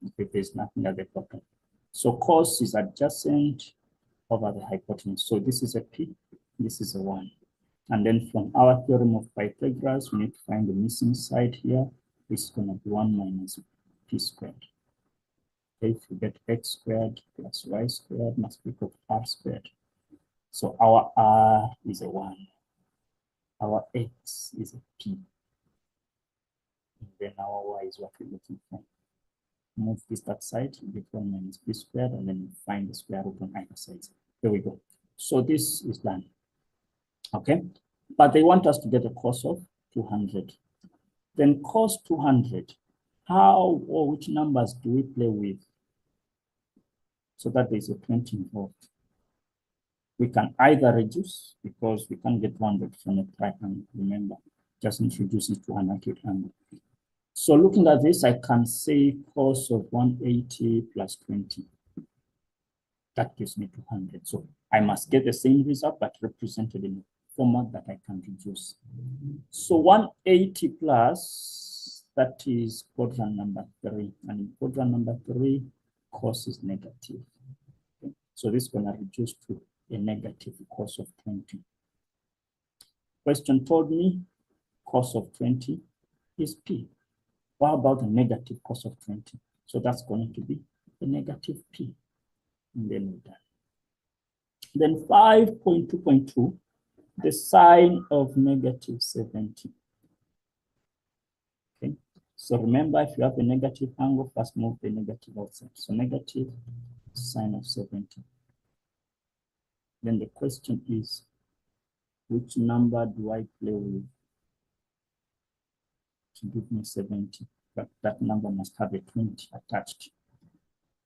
Okay, there's nothing at the bottom. So cos is adjacent over the hypotenuse. So this is a p, this is a 1. And then from our theorem of Pythagoras, we need to find the missing side here. This is going to be 1 minus p squared. Okay, if you get x squared plus y squared must be equal to r squared. So our r is a 1. Our x is a p. And then our y is what we're looking for. Move this that side, you get 1 minus p squared, and then you find the square root on either side. There we go. So this is done. Okay, but they want us to get a cos of 200. Then cos 200, how or which numbers do we play with so that there's a 20 involved? We can either reduce, because we can't get 100 from a triangle, remember, just introduce it to an acute angle. So looking at this, I can say cos of 180 plus 20. That gives me 200. So I must get the same result, but represented in a format that I can reduce. So 180 plus, that is quadrant number 3. And in quadrant number 3, cos is negative. Okay. So this is going to reduce to a negative cos of 20. Question told me cos of 20 is p. What about the negative cos of 20? So that's going to be a negative p. And then we're done. Then 5.2.2, the sine of negative 70. Okay, so remember, if you have a negative angle, first move the negative outside. So negative sine of 70. Then the question is, which number do I play with to give me 70? But that number must have a 20 attached.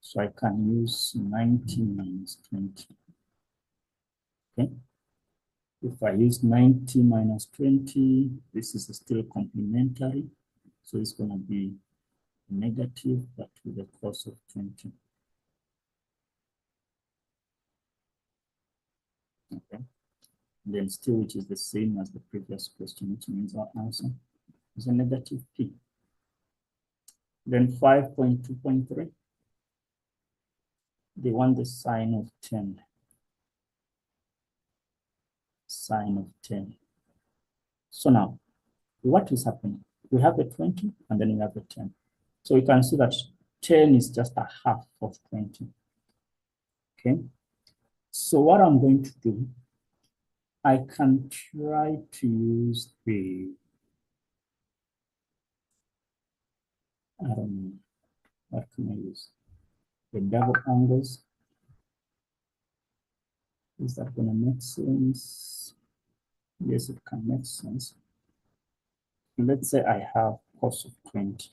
So I can use 90 minus 20. Okay. If I use 90 minus 20, this is still complementary. So it's going to be negative, but with a cos of 20. Okay. Then still, which is the same as the previous question, which means our answer is a negative p. Then 5.2.3, they want the sine of 10. Sine of 10. So now, what is happening? We have a 20 and then we have a 10. So we can see that 10 is just a half of 20. Okay. So what I'm going to do I can try to use the, I don't know, what can I use? The double angles. Is that going to make sense? Yes, it can make sense. Let's say I have cos of 20.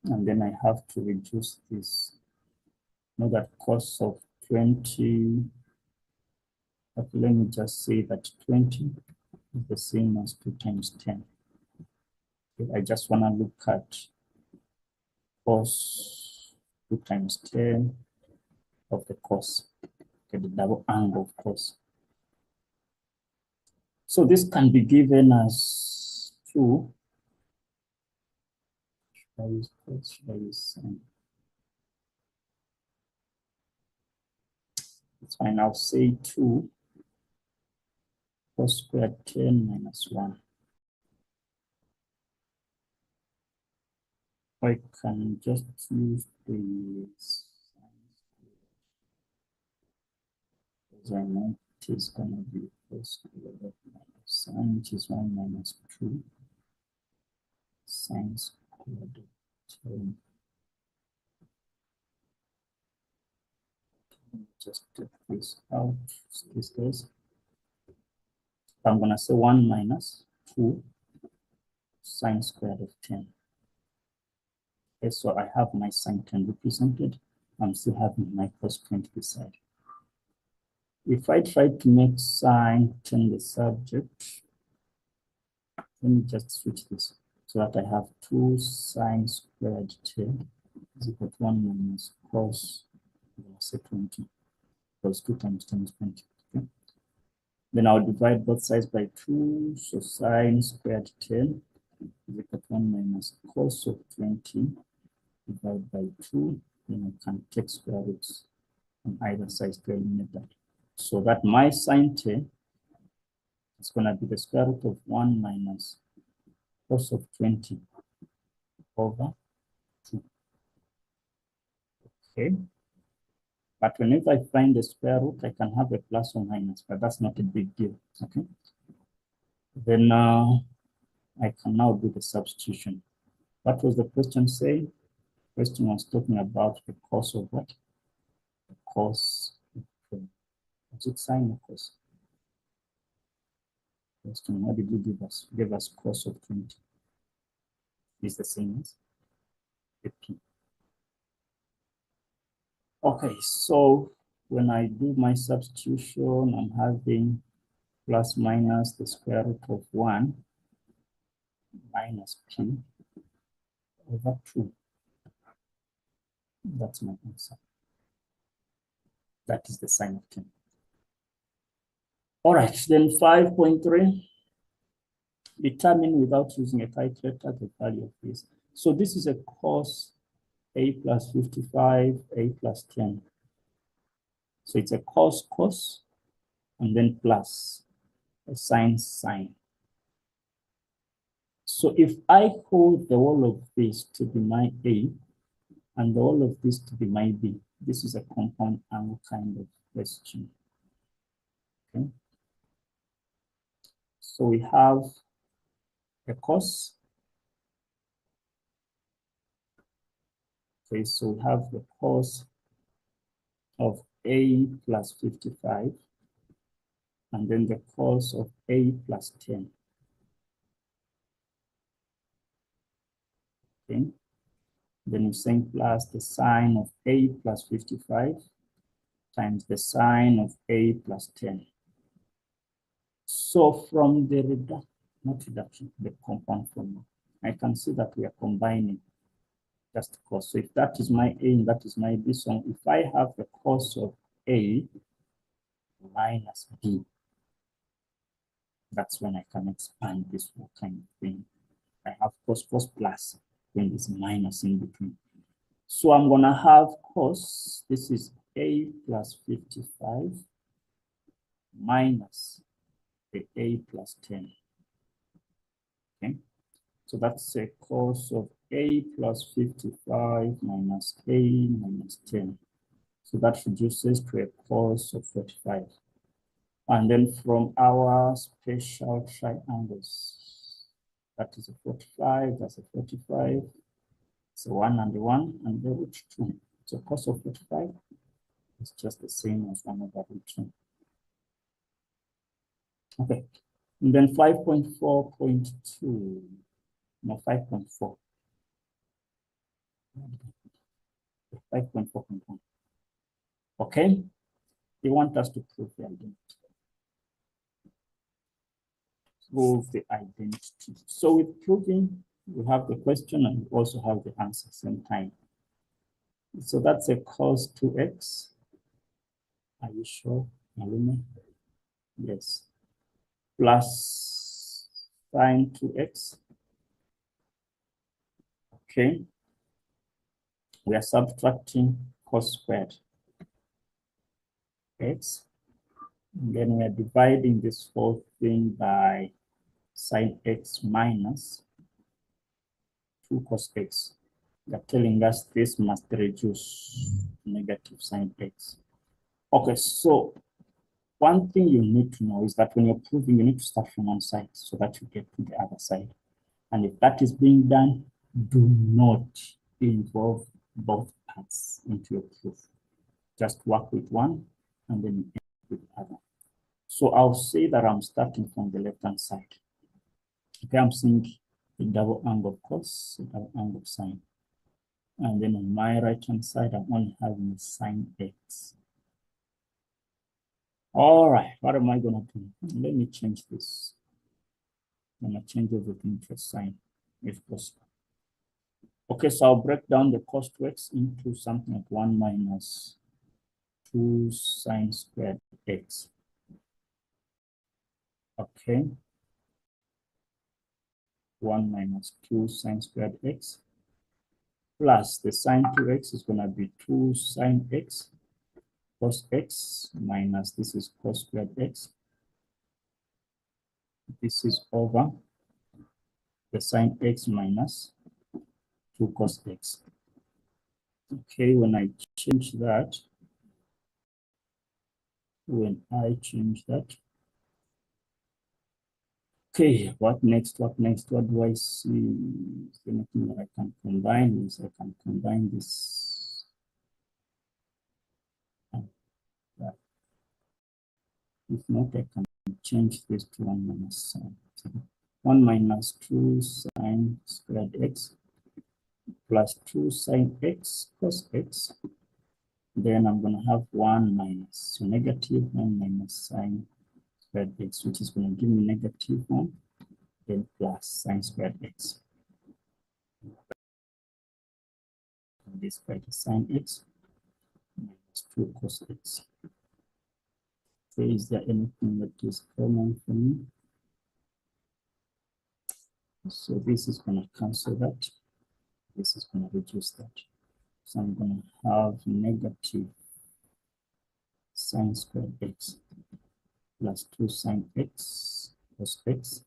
And then I have to reduce this. Know that cos of 20, but let me just say that 20 is the same as 2 times 10. Okay, I just want to look at cos 2 times 10 of the cos, okay, the double angle of cos. So this can be given as 2. Should I use cos? Should I use sin? It's fine. I'll say 2 cos squared 10 minus 1. I can just use the because I know it is going to be cos squared of minus sin, which is 1 minus 2 sin squared of 10. Just take this out, this goes. I'm going to say 1 minus 2 sin squared of 10. Okay, so I have my sin 10 represented. I'm still having my cos 20 beside. If I try to make sin 10 the subject, let me just switch this so that I have 2 sin squared 10 is equal to 1 minus cos, say 20, because 2 times 10 is 20. Okay? Then I'll divide both sides by 2, so sin squared 10 is equal to 1 minus cos of 20 divided by 2. Then I can take square roots on either side to eliminate that. So that my sin 10 is going to be the square root of 1 minus cos of 20 over 2. Okay. But whenever I find the square root, I can have a plus or minus, but that's not a big deal. Okay. Then I can now do the substitution. What was the question saying? The question was talking about the cos of what? The cos. Was it sine or cos? Question, what did you give us? Give us cos of 20. Is the same as the p. Okay, so when I do my substitution, I'm having plus minus the square root of 1 minus p over 2. That's my answer. That is the sine of 10. All right, then 5.3. Determine without using a calculator the value of this. So this is a cos a plus 55, a plus 10. So it's a cos, and then plus a sine. So if I hold the whole of this to be my A and the whole of this to be my B, this is a compound angle kind of question. Okay. So we have a cos. Okay, so we have the cos of A plus 55, and then the cos of A plus 10. Okay. Then we're saying plus the sine of A plus 55 times the sine of A plus 10. So from the the compound formula, I can see that we are combining just cos. So if that is my A and that is my B, so if I have the cos of A minus B, that's when I can expand this whole kind of thing. I have cos plus when there's minus in between. So I'm gonna have cos, this is A plus 55 minus the A plus 10. Okay, so that's a cos of A plus 55 minus A minus 10. So that reduces to a cos of 45. And then from our special triangles, that is a 45, that's a 45. So 1 and the 1 and the root 2. So cos of 45 is just the same as 1 over root 2. Okay. And then 5.4.2. No, 5.4. 5.4.1. Okay. They want us to prove the identity. Prove the identity. So with proving, we have the question and we also have the answer same time. So that's a cos 2x. Are you sure, Maluma? Yes. Plus sine 2x. Okay. We are subtracting cos squared x. And then we are dividing this whole thing by sine x minus 2 cos x. They're telling us this must reduce negative sine x. Okay, so one thing you need to know is that when you're proving, you need to start from one side so that you get to the other side. And if that is being done, do not involve both parts into your proof. Just work with one and then end with the other. So I'll say that I'm starting from the left-hand side. Okay, I'm seeing the double angle cos, the double angle sine. And then on my right-hand side, I'm only having sine x. All right, what am I going to do? Let me change this. I'm going to change everything to sine, if possible. Okay, so I'll break down the cos 2x into something like 1 minus 2 sine squared x. Okay. 1 minus 2 sine squared x plus the sine 2x is going to be 2 sine x cos x minus this is cos squared x. This is over the sine x minus 2 cos x. Okay, when I change that, okay, what next? What next? What do I see? Is there anything that I can combine? Yes, I can combine this. If not, I can change this to 1 minus sine. 1 minus 2 sine squared x plus 2 sine x cos x. Then I'm going to have 1 minus, so negative 1 minus sine squared x, which is going to give me negative 1, then plus sine squared x. And this by the sine x minus 2 cos x. So is there anything that is common for me? So this is going to cancel that. This is going to reduce that. So I'm going to have negative sine squared x plus 2 sine x cos x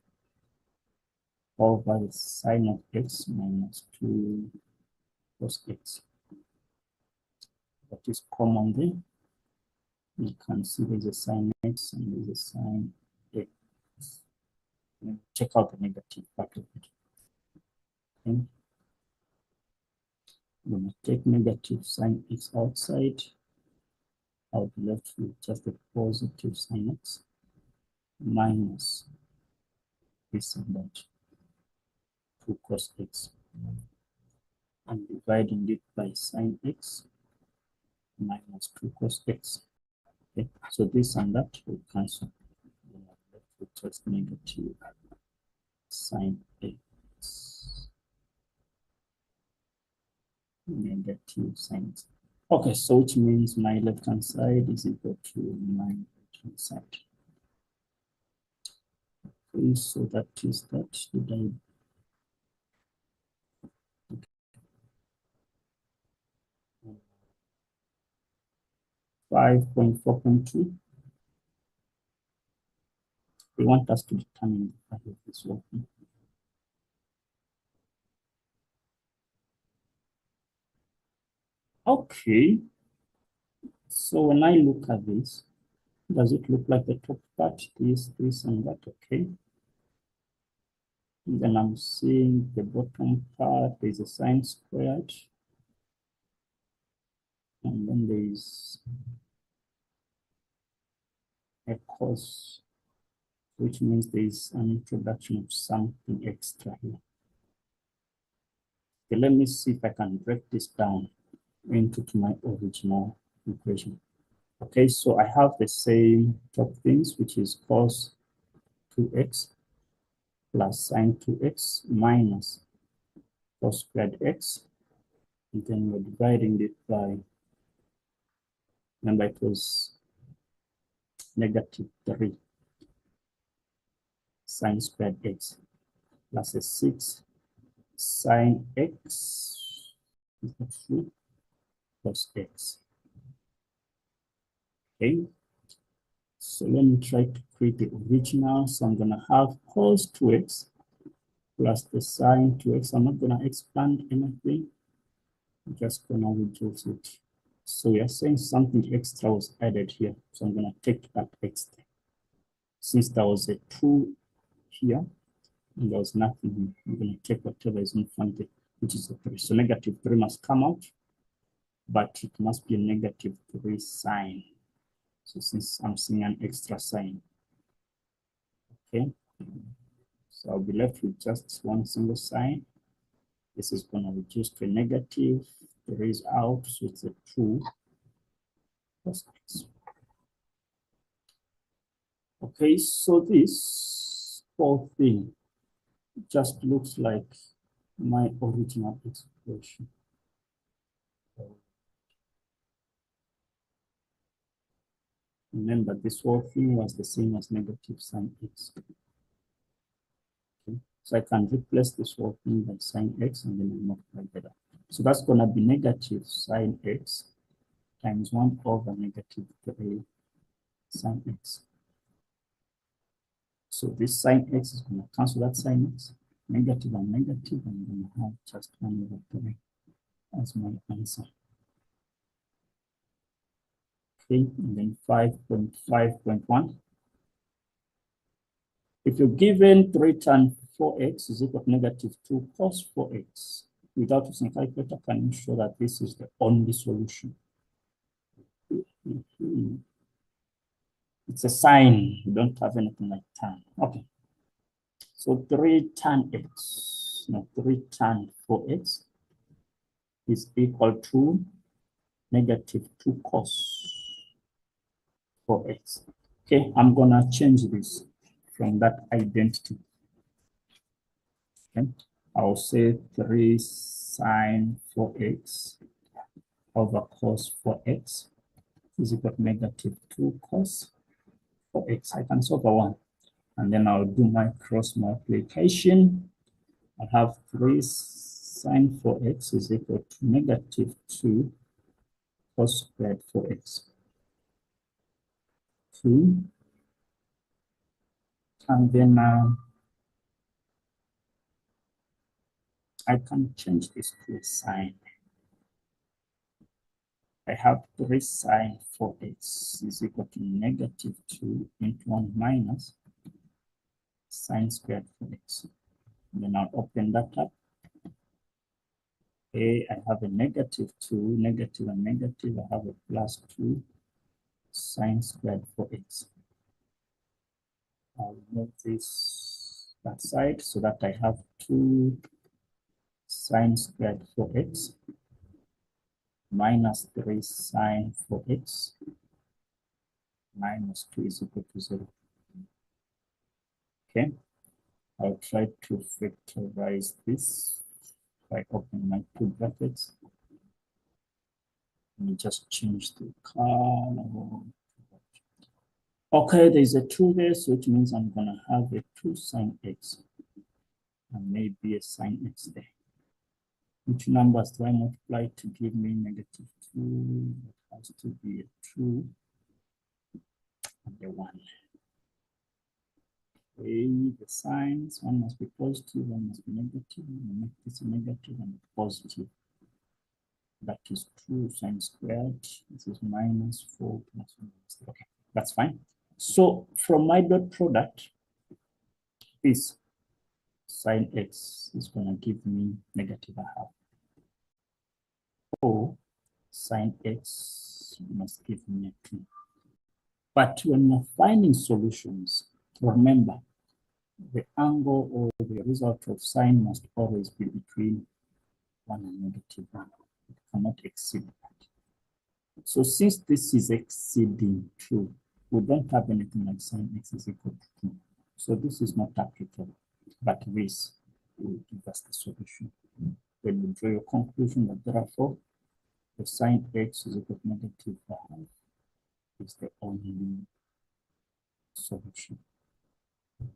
over the sine of x minus 2 cos x. That is common there. You can see there's a sine x and there's a sine x. Check out the negative part of it. Okay. I'm going to take negative sine x outside. I'll be left with just a positive sine x minus this and that, 2 cos x. I'm dividing it by sine x minus 2 cos x. Okay, so this and that will cancel. Then I'm left with just negative sine x. Negative sine x. Okay, so which means my left-hand side is equal to my right-hand side. Okay, so that is that. Should I? Okay. 5.4.2. They want us to determine the value of this working. Okay. So when I look at this, Does it look like the top part? This, and that, okay. And then I'm seeing the bottom part, there's a sine squared. And then there's a cos, which means there's an introduction of something extra here. Okay, let me see if I can break this down into my original equation. Okay, so I have the same top things, which is cos 2x plus sine 2x minus cos squared x. And then we're dividing it by, remember it was -3 sine squared x plus a 6 sine x is that true? Plus x. Okay, so let me try to create the original. So I'm going to have cos 2x plus the sine 2x. I'm not going to expand anything. I'm just going to reduce it. So we are saying something extra was added here. So I'm going to take that extra. Since there was a 2 here, and there was nothing here, I'm going to take whatever is in front of it, which is a 3. So -3 must come out, but it must be a -3 sine. So since I'm seeing an extra sign, okay, so I'll be left with just one single sign. This is going to reduce to a negative. The raise out, so it's a 2 plus x. Okay, so this whole thing just looks like my original expression. Remember, this whole thing was the same as negative sine x. Okay, so I can replace this whole thing by sine x and then I multiply by that. So that's going to be negative sine x times 1 over -3 sine x. So this sine x is going to cancel that sine x, negative and negative, and I'm going to have just 1 over 3 as my answer. Okay, and then 5.5.1. If you're given 3 tan 4x is equal to -2 cos 4x, without using calculator, can you show that this is the only solution? It's a sign. You don't have anything like tan. Okay. So 3 tan x, no, 3 tan 4x is equal to -2 cos 4x. Okay, I'm gonna change this from that identity. Okay, I'll say 3 sine 4x over cos 4x is equal to -2 cos 4x. I can solve for 1. And then I'll do my cross multiplication. I have 3 sine 4x is equal to -2 cos squared 4x. 2. And then I can change this to a sine. I have 3 sine 4x is equal to -2 into 1 minus sine squared 4x. And then I'll open that up. Okay, I have a -2, negative and negative. I have a +2 sine squared 4x. I'll move this that side so that I have 2 sine squared 4x minus 3 sine 4x minus 2 is equal to 0. Okay, I'll try to factorize this by opening my 2 brackets. Let me just change the color. Okay, there's a 2 there, so which means I'm gonna have a 2 sine x and maybe a sine x there. Which numbers do I multiply to give me -2? It has to be a 2 and a 1. Okay, the signs, one must be positive, one must be negative. We make this a negative and a positive. That is 2 sine squared. This is -4 plus 1. Okay, That's fine. So from my dot product, this sine x is going to give me negative a half. Or sine x must give me a 2. But when you're finding solutions, remember the angle or the result of sine must always be between 1 and negative 1. It cannot exceed that. So since this is exceeding 2, we don't have anything like sine x is equal to 2. So this is not applicable, but this will give us the solution. When you draw your conclusion that therefore the sine x is equal to negative 5 is the only solution.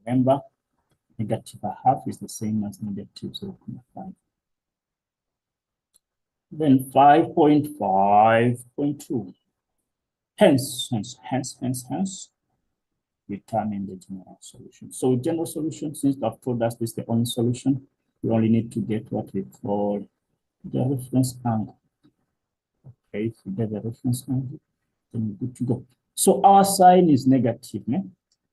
Remember, negative a half is the same as negative 0.5. Then 5.5.2. Hence, determine the general solution. So general solution, since I've told us this is the only solution, we only need to get what we call the reference angle. Okay, if we get the reference angle, then we're good to go. So our sign is negative, né?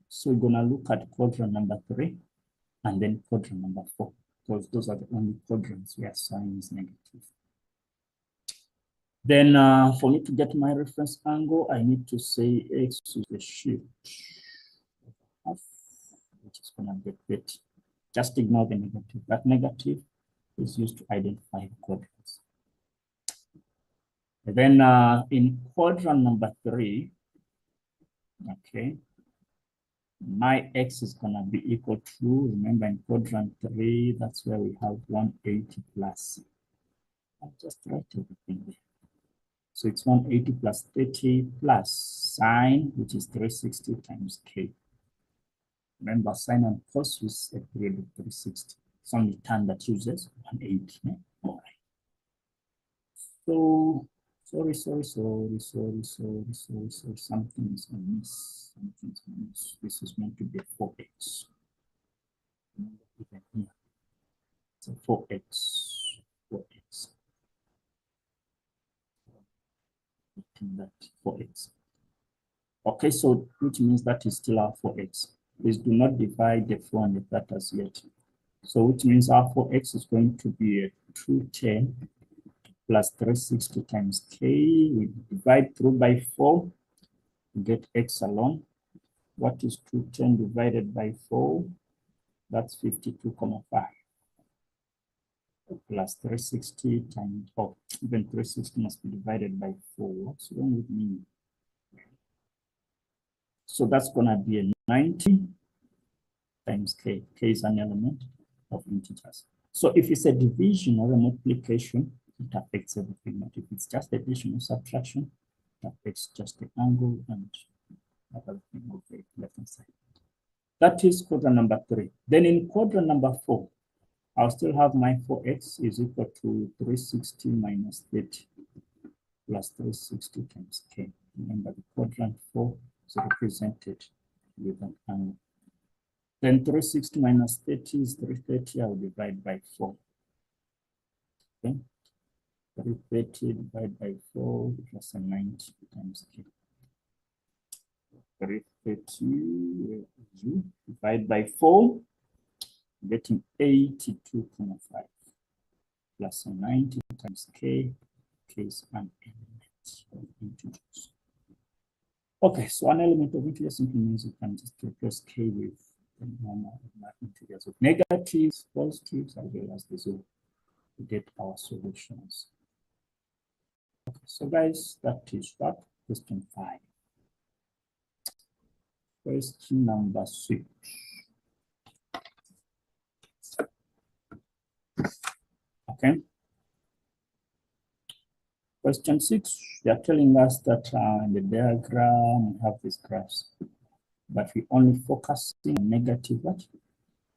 So we're gonna look at quadrant number 3 and then quadrant number 4, because those are the only quadrants where sign is negative. Then for me to get my reference angle, I need to say x is the shift of, which is gonna get it. Just ignore the negative. That negative is used to identify quadrants. And then in quadrant number 3, okay, my x is gonna be equal to, remember in quadrant 3, that's where we have 180 plus. I'll just write everything there. So it's 180 plus 30 plus sine, which is 360 times k. Remember, sine and cos is a period of 360. It's only tan that uses 180. Yeah? All right. So, sorry, something is amiss. Something's amiss. This is meant to be 4x. Even here. So 4x. That 4x. Okay, so which means that is still our 4x. Please do not divide the 4 and the that as yet. So which means our 4x is going to be a 210 plus 360 times k. We divide through by 4, we get x alone. What is 210 divided by 4? That's 52.5. Plus 360 times, oh, even 360 must be divided by 4. What's wrong with me? So that's going to be a 90 times k. K is an element of integers. So if it's a division or a multiplication, it affects everything. But if it's just addition or subtraction, it affects just the angle and everything of the left-hand side. That is quadrant number 3. Then in quadrant number 4, I'll still have my 4x is equal to 360 minus 30 plus 360 times k. Remember, the quadrant 4 is represented with an angle. Then 360 minus 30 is 330. I'll divide by 4. Okay. 330 divided by 4 plus a 90 times k. 330 divided by 4, getting 82.5 plus a 90 times k. K is an element of integers. Okay, so an element of integers simply means you can just replace k with the normal integers of negatives, positives, as well as the zero to get our solutions. Okay, so guys, that is that. Question 5. Question number 6. Okay. Question 6, they are telling us that in the diagram we have these graphs, but we only focusing on negative what?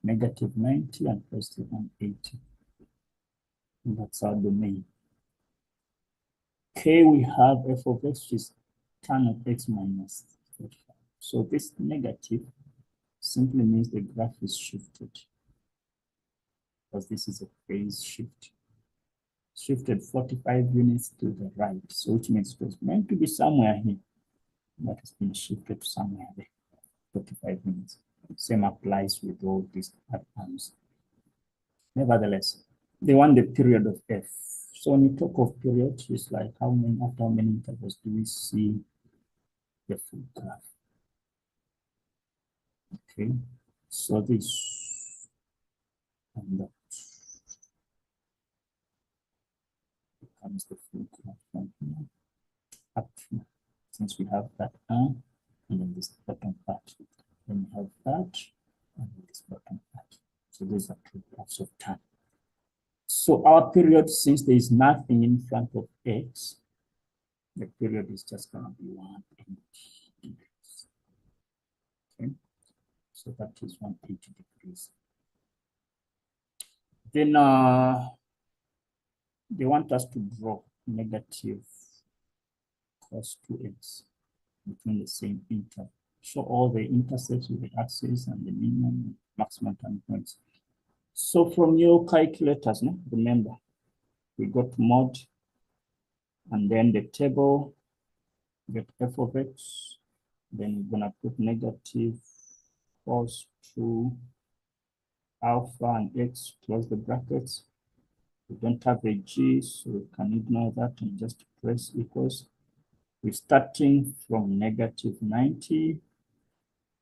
Negative 90 and positive 180. And that's our domain. K, we have f of x is tan of x minus 45. So this negative simply means the graph is shifted, because this is a phase shift. Shifted 45 units to the right, so which means it was meant to be somewhere here, that has been shifted to somewhere there, 45 minutes. Same applies with all these arms. Nevertheless, they want the period of f. So when you talk of period, it's like after how many intervals do we see the full graph? Okay, so this and that becomes the full graph from here up here. Since we have that and then this bottom part, then we have that and this bottom part. So these are two graphs of time. So our period, since there is nothing in front of x, the period is just going to be 180 degrees. Okay, so that is 180 degrees. Then they want us to draw negative cos 2x between the same interval. So all the intersects with the axis and the minimum, maximum turning points. So from your calculators, no? Remember, we got mod, and then the table, get f of x, then we're gonna put negative cos 2 alpha and x, close the brackets. We don't have a g, so we can ignore that and just press equals. We're starting from negative 90.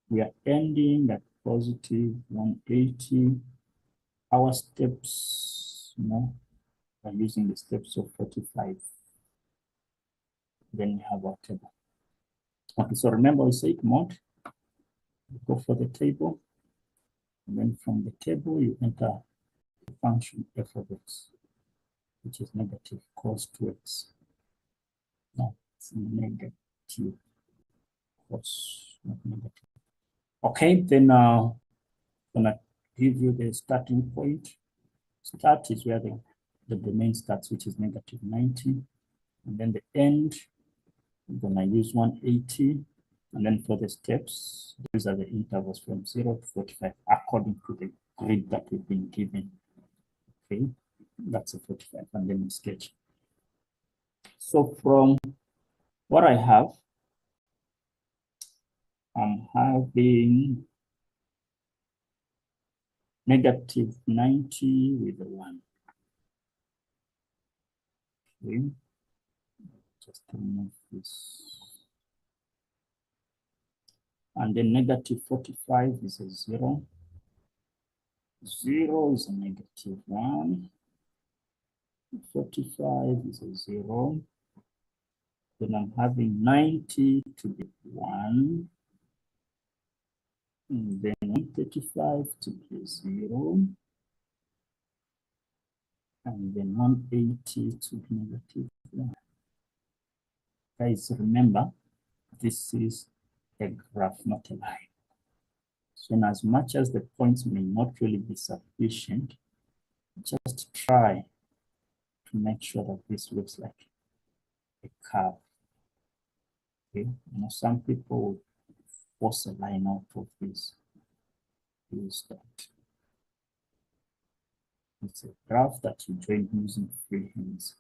We are ending at positive 180. Our steps, are using the steps of 45. Then we have our table. Okay, so remember we said mod, go for the table, and then from the table you enter the function f of x, which is negative cos 2x. No, it's negative cos, not negative. Okay, then I'm gonna give you the starting point. Start is where the domain starts, which is negative 90. And then the end, we're gonna use 180. And then for the steps, these are the intervals from 0 to 45, according to the grid that we've been given. Okay, that's a 45, and then we sketch. So from what I have, I'm having negative 90 with a 1. Okay, just remove this. And then negative 45 is a 0. 0 is a negative 1. 45 is a 0. Then I'm having 90 to be 1. And then 135 to be 0. And then 180 to be negative 1. Guys, remember, this is a graph, not a line. So in as much as the points may not really be sufficient, just try to make sure that this looks like a curve. Okay, some people will force a line out of this. Use that. It's a graph that you join using free hands.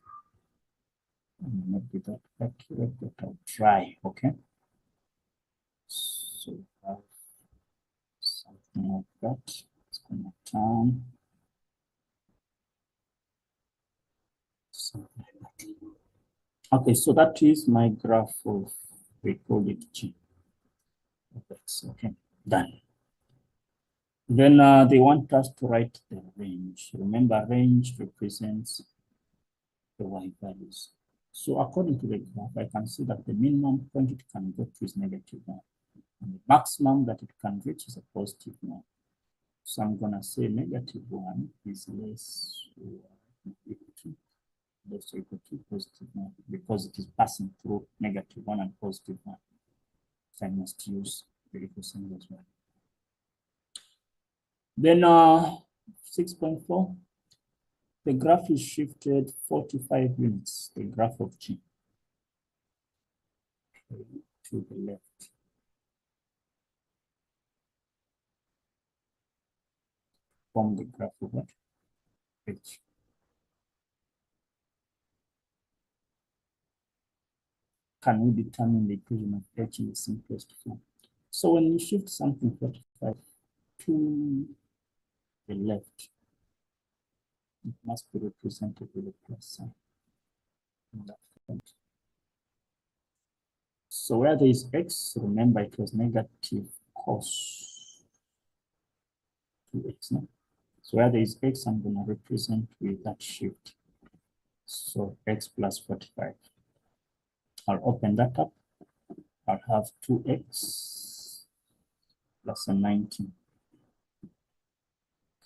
I may not be that accurate, but I'll try. Okay. So have something like that. It's gonna turn something like that. Okay, so that is my graph of, we call it G. Okay, done. Then they want us to write the range. Remember, range represents the y values. So according to the graph, I can see that the minimum point it can go to is negative 1. And the maximum that it can reach is a positive 1. So I'm going to say negative 1 is less or equal to positive 1, because it is passing through negative 1 and positive 1. So I must use the equal sign as well. Then 6.4, the graph is shifted 45 units, the graph of G, to the left. From the graph of what? H. can we determine the equation of H in the simplest form? So when you shift something 45 to the left, it must be represented with a plus sign in that front. So where there is x, remember it was negative cos 2x. No? So where there is x, I'm going to represent with that shift. So x plus 45. I'll open that up. I'll have 2x plus a 19.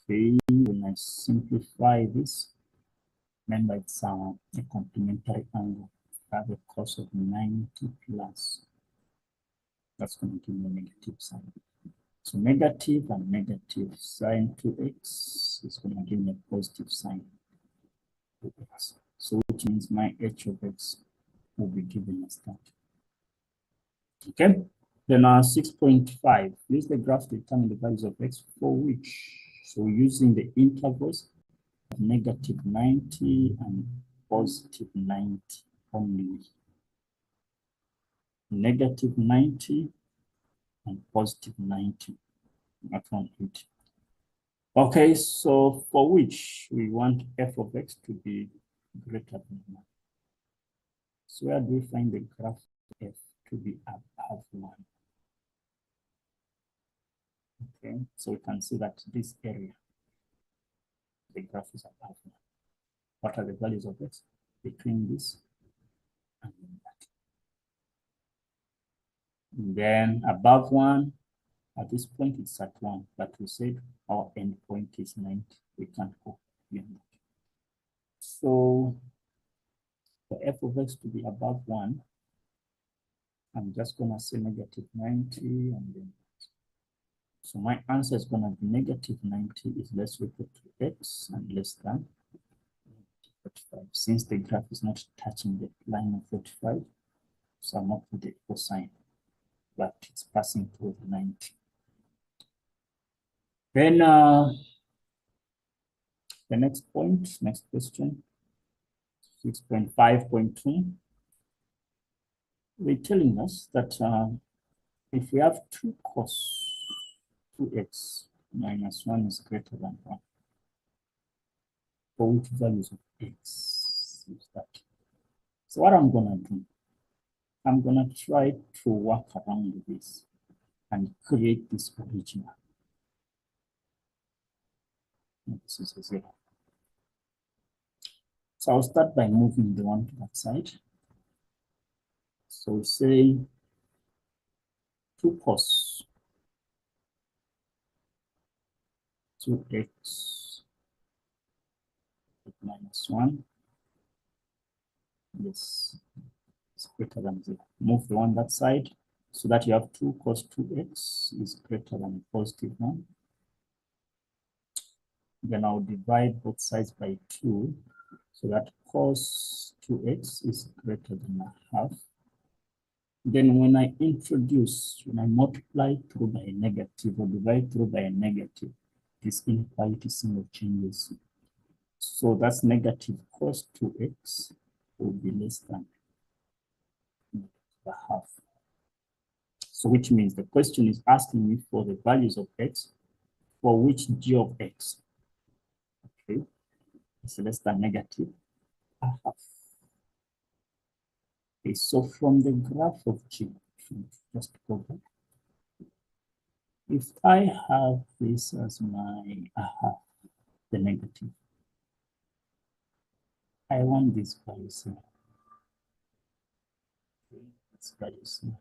Okay, when I simplify this, remember it's a complementary angle. I have a cos of 90 plus. That's going to give me a negative sign. So negative and negative sine 2x is going to give me a positive sign 2x. So which means my h of x will be given as that. Okay, then 6.5, use the graph to determine the values of x for which. So using the intervals of negative 90 and positive 90 only. Negative 90 and positive 90. Not 180. Okay, so for which we want f of x to be greater than 1. So where do we find the graph of f to be above 1? Okay, so we can see that this area, the graph is above 1. What are the values of x between this and that? And then above 1, at this point it's at 1, but we said our end point is 90. We can't go beyond that. So for f of x to be above 1, I'm just going to say negative 90 and then. So my answer is going to be negative 90 is less equal to x and less than 45. Since the graph is not touching the line of 45, so I'm not with the equal sign, but it's passing through the 90. Then the next point, next question, 6.5.2. They're telling us that if we have 2 cos 2x minus 1 is greater than 1, for which values of x is that? So what I'm going to do, I'm going to try to work around this and create this original. This is a 0. So I'll start by moving the 1 to that side. So say 2 cos 2x minus 1. Yes, it's greater than 0. Move the 1 that side so that you have 2 cos 2x is greater than positive 1. Then I'll divide both sides by 2 so that cos 2x is greater than a half. Then when I multiply through by a negative or divide through by a negative, this inequality symbol changes. So that's negative cos 2x will be less than a half. So which means the question is asking me for the values of x for which g of x, okay, is less than negative a half. Okay, so from the graph of g, just go back. If I have this as my half, the negative, I want this value here. Okay, this value here.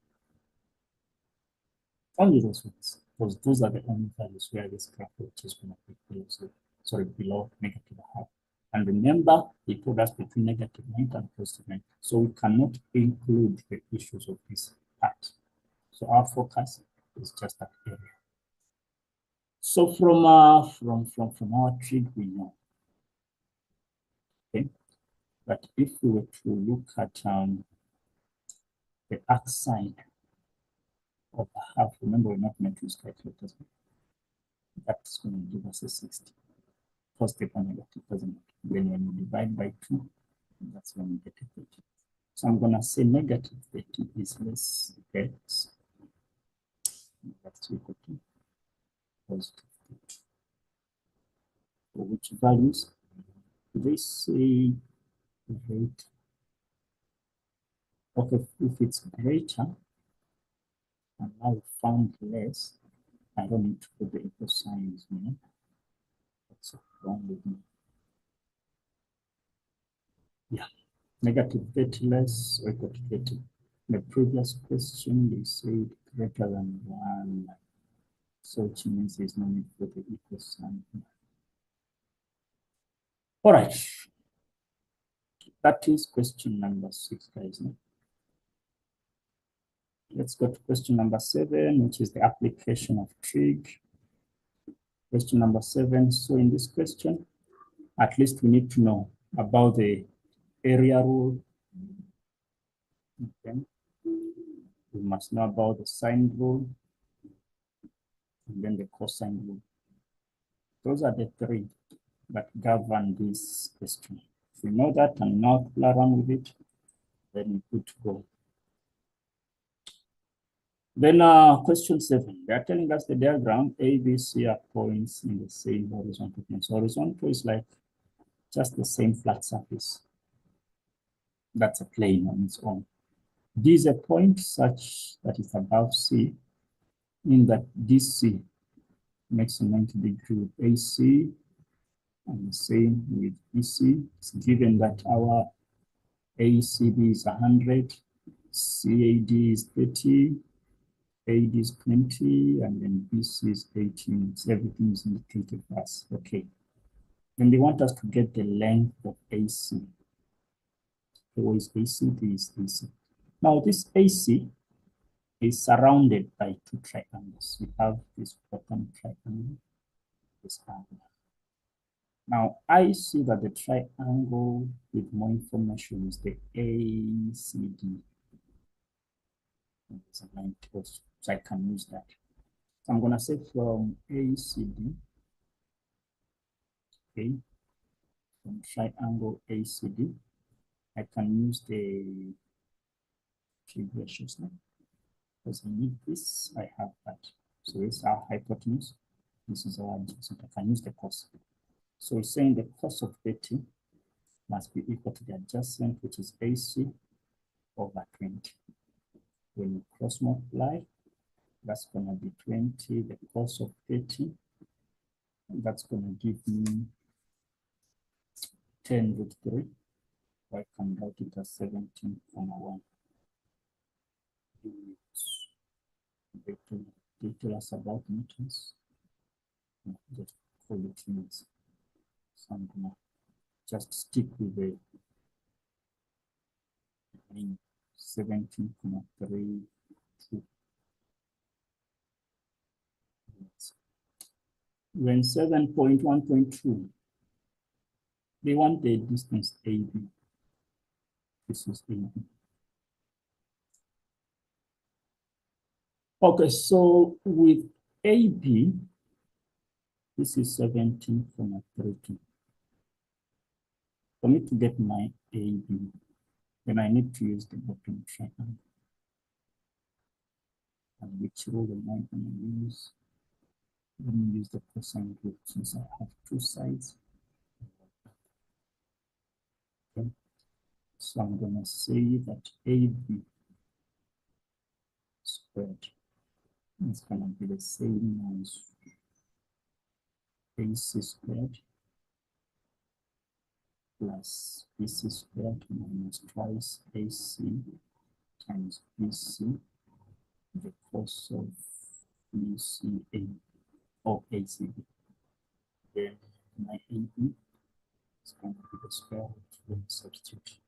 Only those ones, because those are the only values where this graph is going to be below negative a half. And remember, he told us between negative 9 and positive 9. So we cannot include the issues of this part. So our focus is just that area. So from our trig, we know, okay, that if we were to look at the arc side of a half, remember we're not meant to use calculators. That's going to give us a 60. Positive or negative doesn't matter. Then when you divide by 2, that's when you get a 30. So I'm going to say negative 30 is less x. That's equal to positive 30. For which values? They say greater. Okay, if it's greater, and now we found less, I don't need to put the equal signs, you know. That's wrong with me. Yeah, negative 30 less or equal to 30. The previous question, they said greater than 1. So it means there's no need for the equal sign. All right. That is question number 6, guys. Let's go to question number 7, which is the application of trig. Question number 7. So in this question, at least we need to know about the area rule. Okay. We must know about the sine rule and then the cosine rule. Those are the 3 that govern this question. If we know that and not play around with it, then we good to go. Then question 7, they are telling us the diagram A, B, C are points in the same horizontal plane. So horizontal is like just the same flat surface. That's a plane on its own. D is a point such that it's above C, in that DC makes a 90-degree with AC, and the same with BC. It's given that our ACB is 100, CAD is 30, AD is 20, and then BC is 18. So everything is indicated for us. Okay. Then they want us to get the length of AC. So is AC, this is AC. Now this AC is surrounded by 2 triangles. We have this bottom triangle, this angle. Now I see that the triangle with more information is the ACD. It's a line close, so I can use that. So I'm going to say from ACD, okay, from triangle ACD, I can use the Trig Ratios now. Because I need this, I have that. So this is our hypotenuse. This is our adjacent. I can use the cos. So it's saying the cos of 30 must be equal to the adjacent, which is AC over 20. When you cross multiply, that's going to be 20, the cos of 30. And that's going to give me 10 root 3. I can write it as 17.1. They tell us about newtons. Just call it units. So I'm gonna just stick with the 17.32. When 7.1.2, they want the distance AB. This is AB. Okay, so with AB, this is 17.32. For me to get my AB, then I need to use the bottom triangle. And which rule am I going to use? Let me use the cosine rule since I have 2 sides. Okay. So I'm going to say that AB squared is going to be the same as AC squared plus BC squared minus twice AC times BC, the cos of BCA or ACB. Then my AB is going to be the square root when substitute.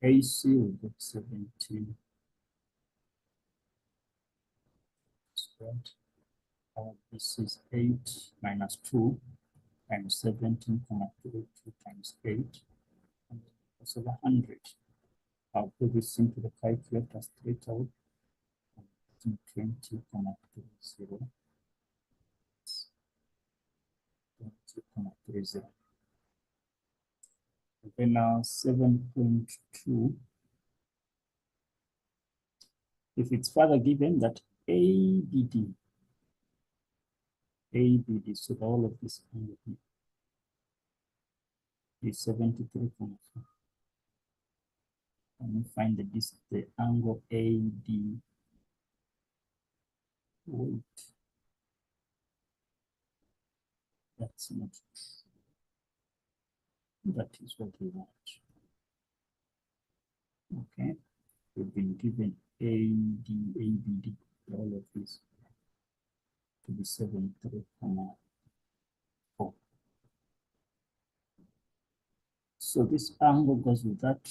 AC will get 17 squared. This is 8 minus 2 times 17.32 times 8. And it's over 100. I'll put this into the calculator straight out. 20.30. 20.30. Then now 7.2 if it's further given that ABD, so all of this angle is 73.4. And we find the angle AD. Wait, that's not. That is what we want. Okay, we've been given ABD, all of this to be 73.4. So this angle goes with that.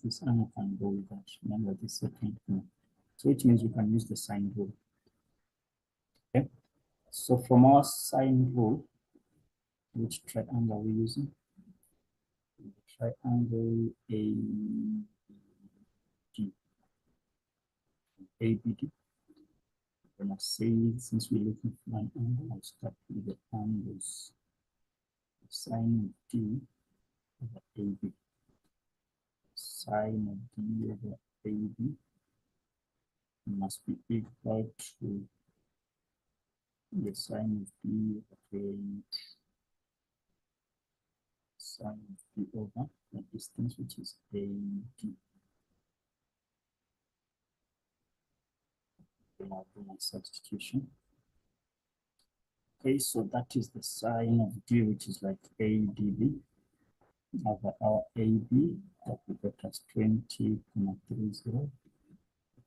This angle can go with that. Remember this second one. So which means we can use the sine rule. Okay. So from our sine rule, which triangle are we using? The triangle ABD. I'm gonna say, since we're looking for an angle, I'll start with the angles. Sine of D over AB. Sine of D over AB must be equal to the sine of D over sine of D over the distance, which is AD. Then I'll do my substitution. Okay, so that is the sine of D, which is like ADB over our AB that we got as 20.30. It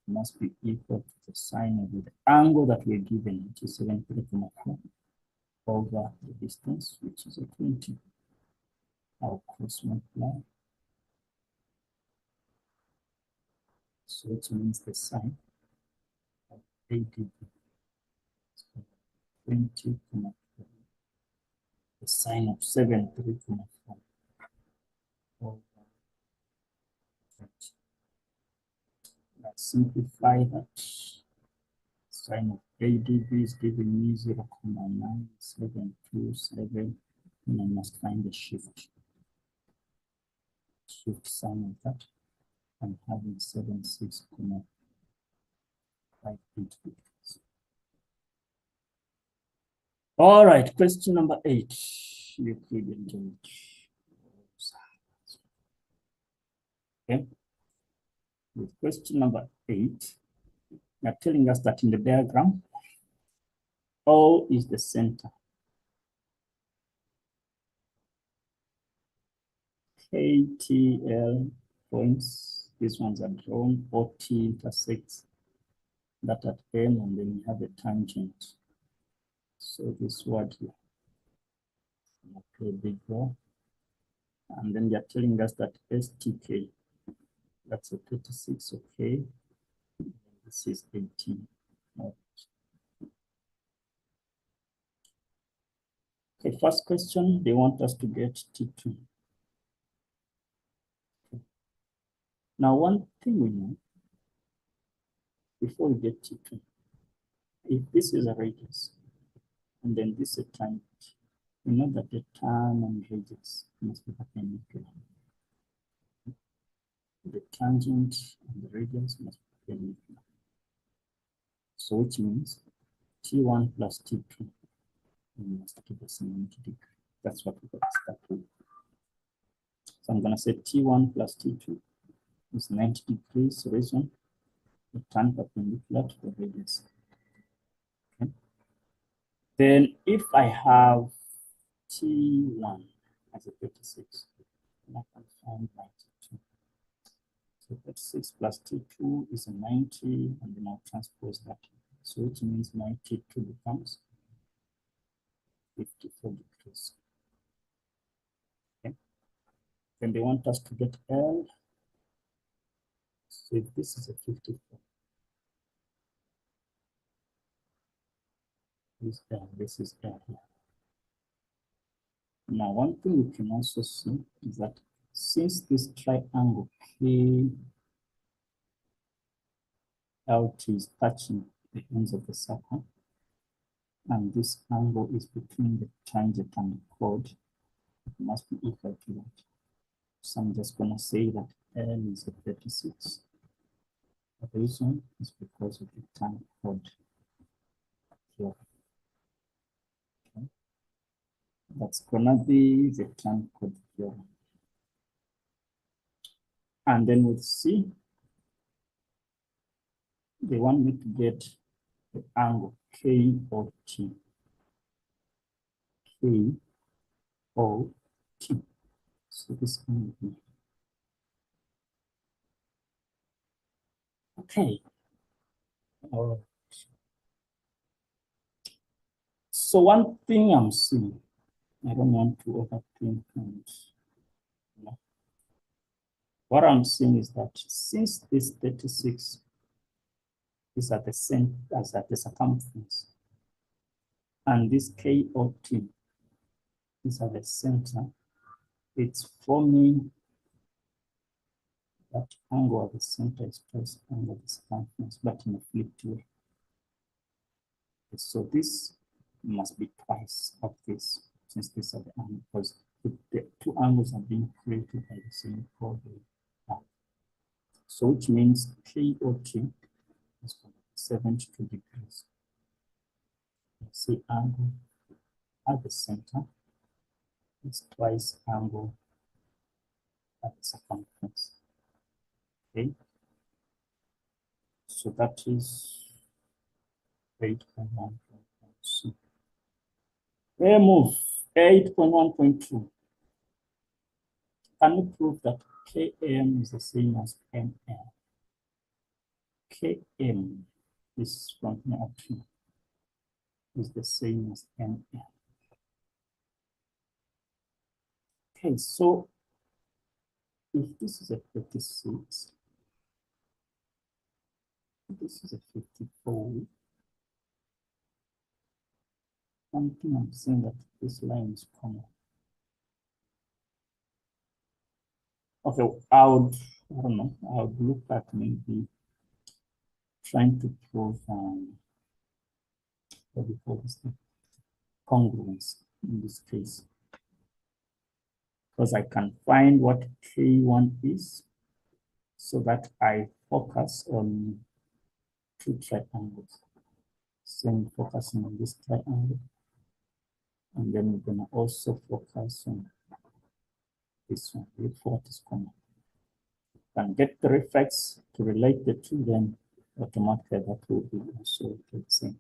must be equal to the sine of the angle that we're given, which is 73.4 over the distance, which is a 20. I'll cross multiply. So it means the sine of ADB. So 20.4. The sine of 73.4 over 20. Let's simplify that. Sine of ADB is giving me 0.9727, and I must find the shift sine of that. I'm having 76.58 degrees. All right, question number 8. Euclidean geometry. Okay. With question number 8, they're telling us that in the diagram, O is the center. KTL points, these ones are drawn, OT intersects that at M, and then you have a tangent. So this word here, okay, big O. And then they're telling us that STK, that's a 36, okay. This is 18. Okay, first question, they want us to get T2. Now, one thing we know, before we get T2, if this is a radius, and then this is a tangent, we know that the tan and radius must be perpendicular. The tangent and the radius must be perpendicular. So which means T1 plus T2 must give us 90 degrees. That's what we got to start with. So I'm going to say T1 plus T2 is 90 degrees reason, the tan perpendicular to the radius. Okay. Then if I have T1 as a 36, I can find 92. So 36 plus T2 is a 90, and then I'll transpose that. So which means 92 becomes 54 degrees. Okay. Then they want us to get L. So if this is a 54, this is L here. Now, one thing we can also see is that since this triangle KLT is touching the ends of the circle, and this angle is between the tangent and the chord, it must be equal to that. So I'm just going to say that L is a 36, The reason is because of the time code here. Okay. That's gonna be the time code here. And then with C, they want me to get the angle KOT. KOT. So this angle here. Okay. All right. So one thing I'm seeing, I don't want to overthink things. What I'm seeing is that since this 36 is at the same as at the circumference, and this KOT is at the center, it's forming that angle at the center is twice angle of the circumference, but in a flipped way. So this must be twice of this, since these are the angles, because the two angles are being created by the same coordinate. So which means KOT is 72 degrees. Let's say angle at the center is twice angle at the circumference. Okay. So that is 8.1.2. We move 8.1.2. Can we prove that Km is the same as Ml? Km is from here up here is the same as Ml. Okay, so if this is a 36, this is a 54. One thing I'm saying that this line is common. Okay, I don't know, I would look at maybe trying to prove what we call this thing, congruence in this case. Because I can find what K1 is so that I focus on two triangles. Same focusing on this triangle. And then we're gonna also focus on this one, look for what is common. And get the reflex to relate the two, then automatically that will be also the same.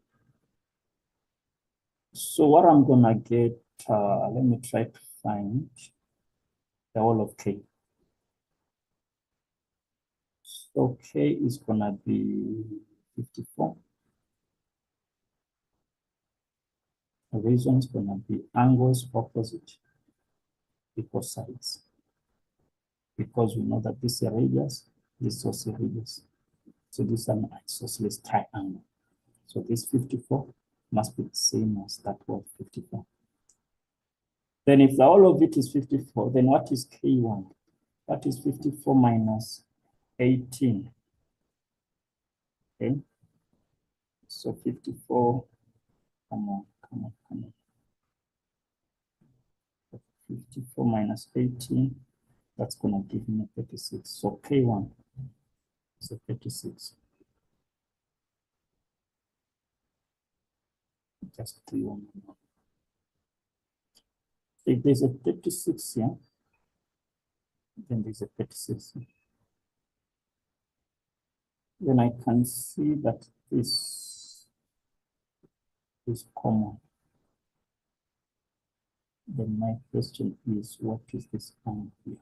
So what I'm gonna get, let me try to find the whole of K. So K is gonna be 54. The reason is gonna be angles opposite equal sides. Because we know that this is a radius, this is also a radius. So this is an isosceles triangle. So this 54 must be the same as that was 54. Then if the whole of it is 54, then what is K1? That is 54 minus 18. Okay. So 54, come on. 54 minus 18, that's gonna give me 36. So K1 is a 36. Just K1. If there's a 36 here, then there's a 36 here. Then I can see that this is common. Then my question is, what is this angle here?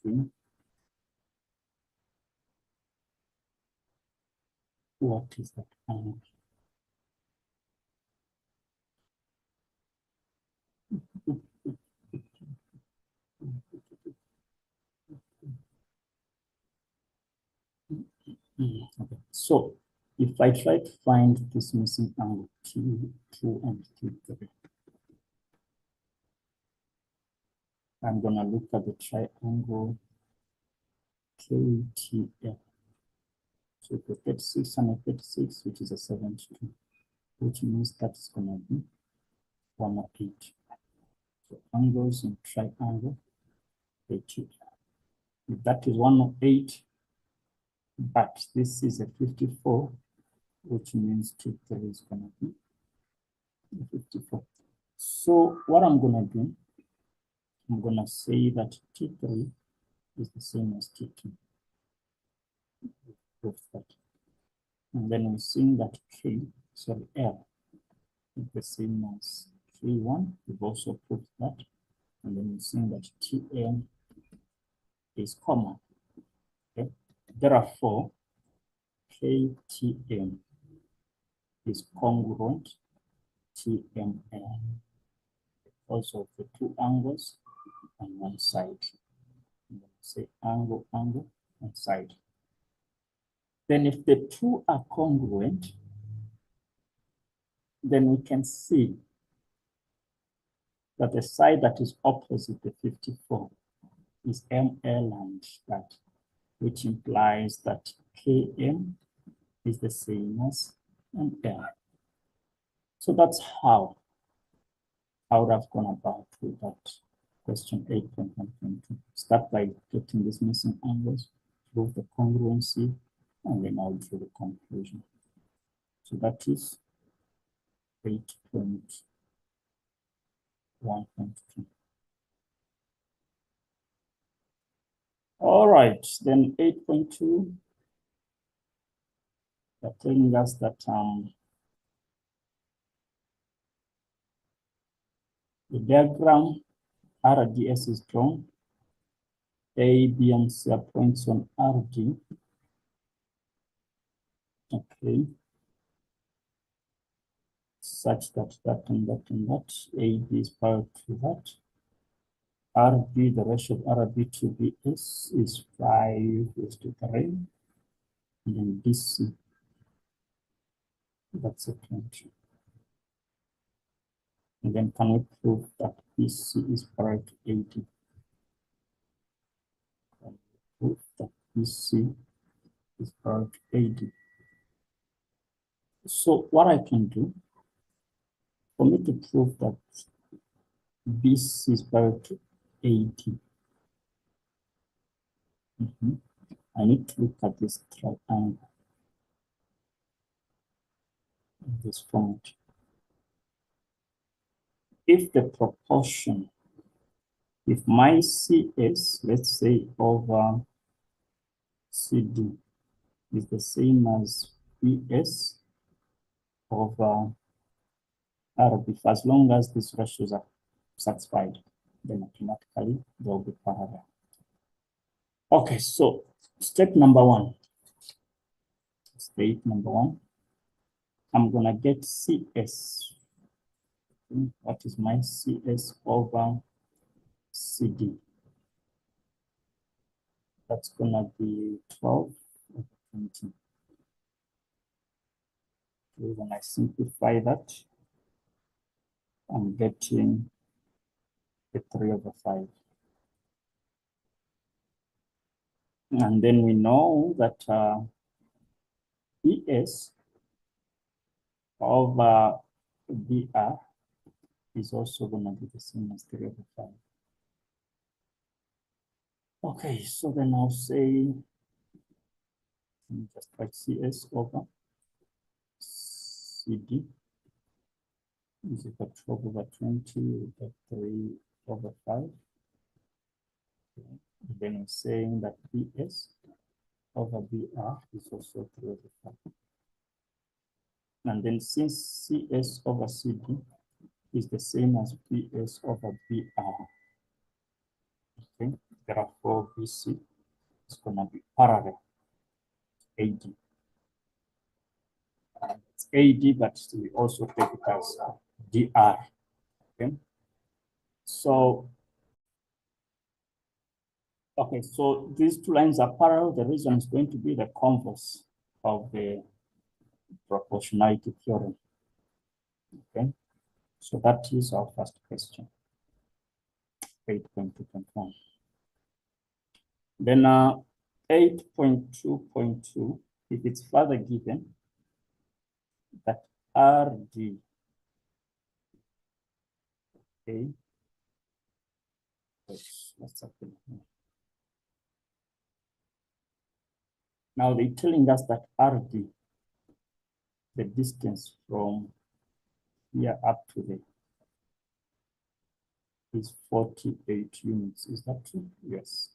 Okay. What is that angle? Okay. So if I try to find this missing angle T2 and T3, I'm gonna look at the triangle KTF. So the 36 and a 36, which is a 72, which means that's gonna be 108. So angles in triangle K2. If that is 108, but this is a 54, which means T3 is going to be 54. So what I'm going to do, I'm going to say that T3 is the same as T2. Prove that. And then we see that L is the same as K1. We've also proved that. And then we see that Tm is common. Okay. Therefore, KTM is congruent TML because of the two angles on one side. Say angle, angle, and side. Then if the two are congruent, then we can see that the side that is opposite the 54 is ML and that, which implies that KM is the same as ML. So that's how I would have gone about with that question 8.1.2. Start by getting these missing angles, prove the congruency, and then I'll draw the conclusion. So that is 8.1.2. All right, then 8.2, they're telling us that the diagram RDS is drawn. A, B, and C are points on RD. Okay. Such that that and that and that. AB is parallel to that. RB, the ratio of RB to BS is 5:3. And then BC, that's a 20. And then can we prove that BC is parallel to AD? Can we prove that BC is parallel to AD? So what I can do, for me to prove that BC is parallel to AD, I need to look at this triangle in this format. If the proportion, if my CS, let's say over CD, is the same as BS over RB, as long as these ratios are satisfied, then automatically they'll be parallel. Okay, so step number one, state number one, I'm gonna get CS. What is my CS over CD? That's gonna be 12 over 20. When I simplify that, I'm getting the 3/5. And then we know that BS over BR is also going to be the same as 3/5. Okay, so then I'll say, just write CS over CD is equal to 12 over 20, we get 3/5. Okay. And then I'm saying that BS over BR is also 3/5. And then since CS over CD is the same as BS over BR, okay, therefore BC is going to be parallel AD. It's AD, but we also take it as DR. Okay, so okay, so these two lines are parallel. The reason is going to be the converse of the proportionality theorem. Okay, so that is our first question. 8.2.1. Then 8.2.2, if it's further given that RD, okay, what's happening here? Now they're telling us that RD, the distance from here up to there, is 48 units. Is that true? Yes.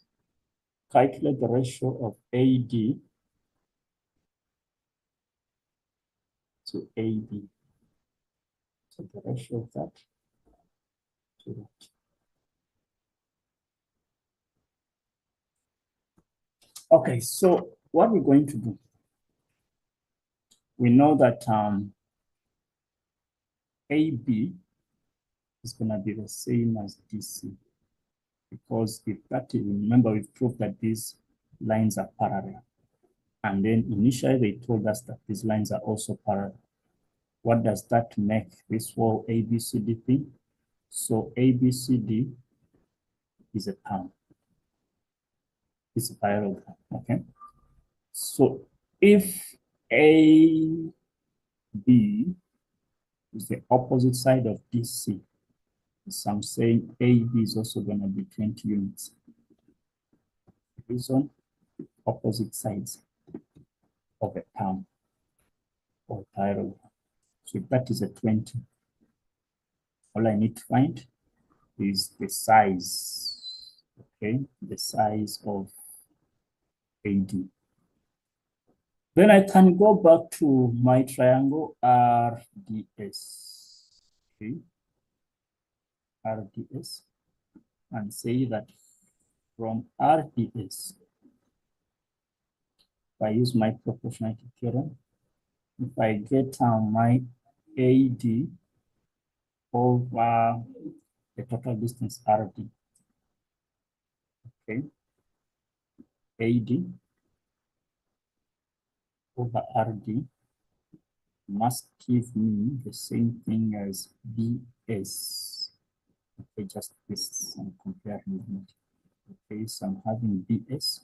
Calculate the ratio of AD to AB. So the ratio of that to that. Okay, so what we're going to do, we know that AB is going to be the same as DC, because if that is, remember we've proved that these lines are parallel. And then initially they told us that these lines are also parallel. What does that make this whole ABCD thing? So ABCD is a term. It's a parallelogram, okay? So if AB is the opposite side of DC, so I'm saying AB is also going to be 20 units. These on opposite sides of a term or parallelogram. So if that is a 20, all I need to find is the size, okay? The size of AD. Then I can go back to my triangle RDS, okay? RDS, and say that from RDS, if I use my proportionality theorem, if I get my AD over the total distance RD, okay? AD over RD must give me the same thing as BS. Okay, just this, I'm comparing it. Okay, so I'm having BS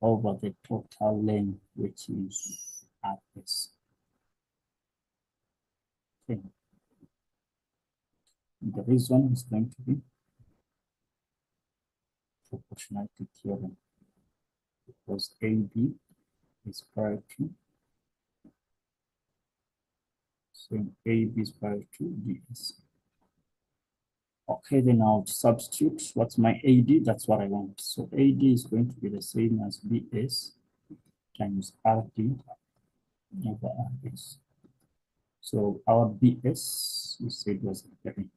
over the total length, which is RS. Okay. The reason is going to be proportionality theorem, because AB is prior to, so AB is prior to BS. Okay, then I'll substitute what's my AD, that's what I want. So AD is going to be the same as BS times RD over RS. So our BS, we said, was 3.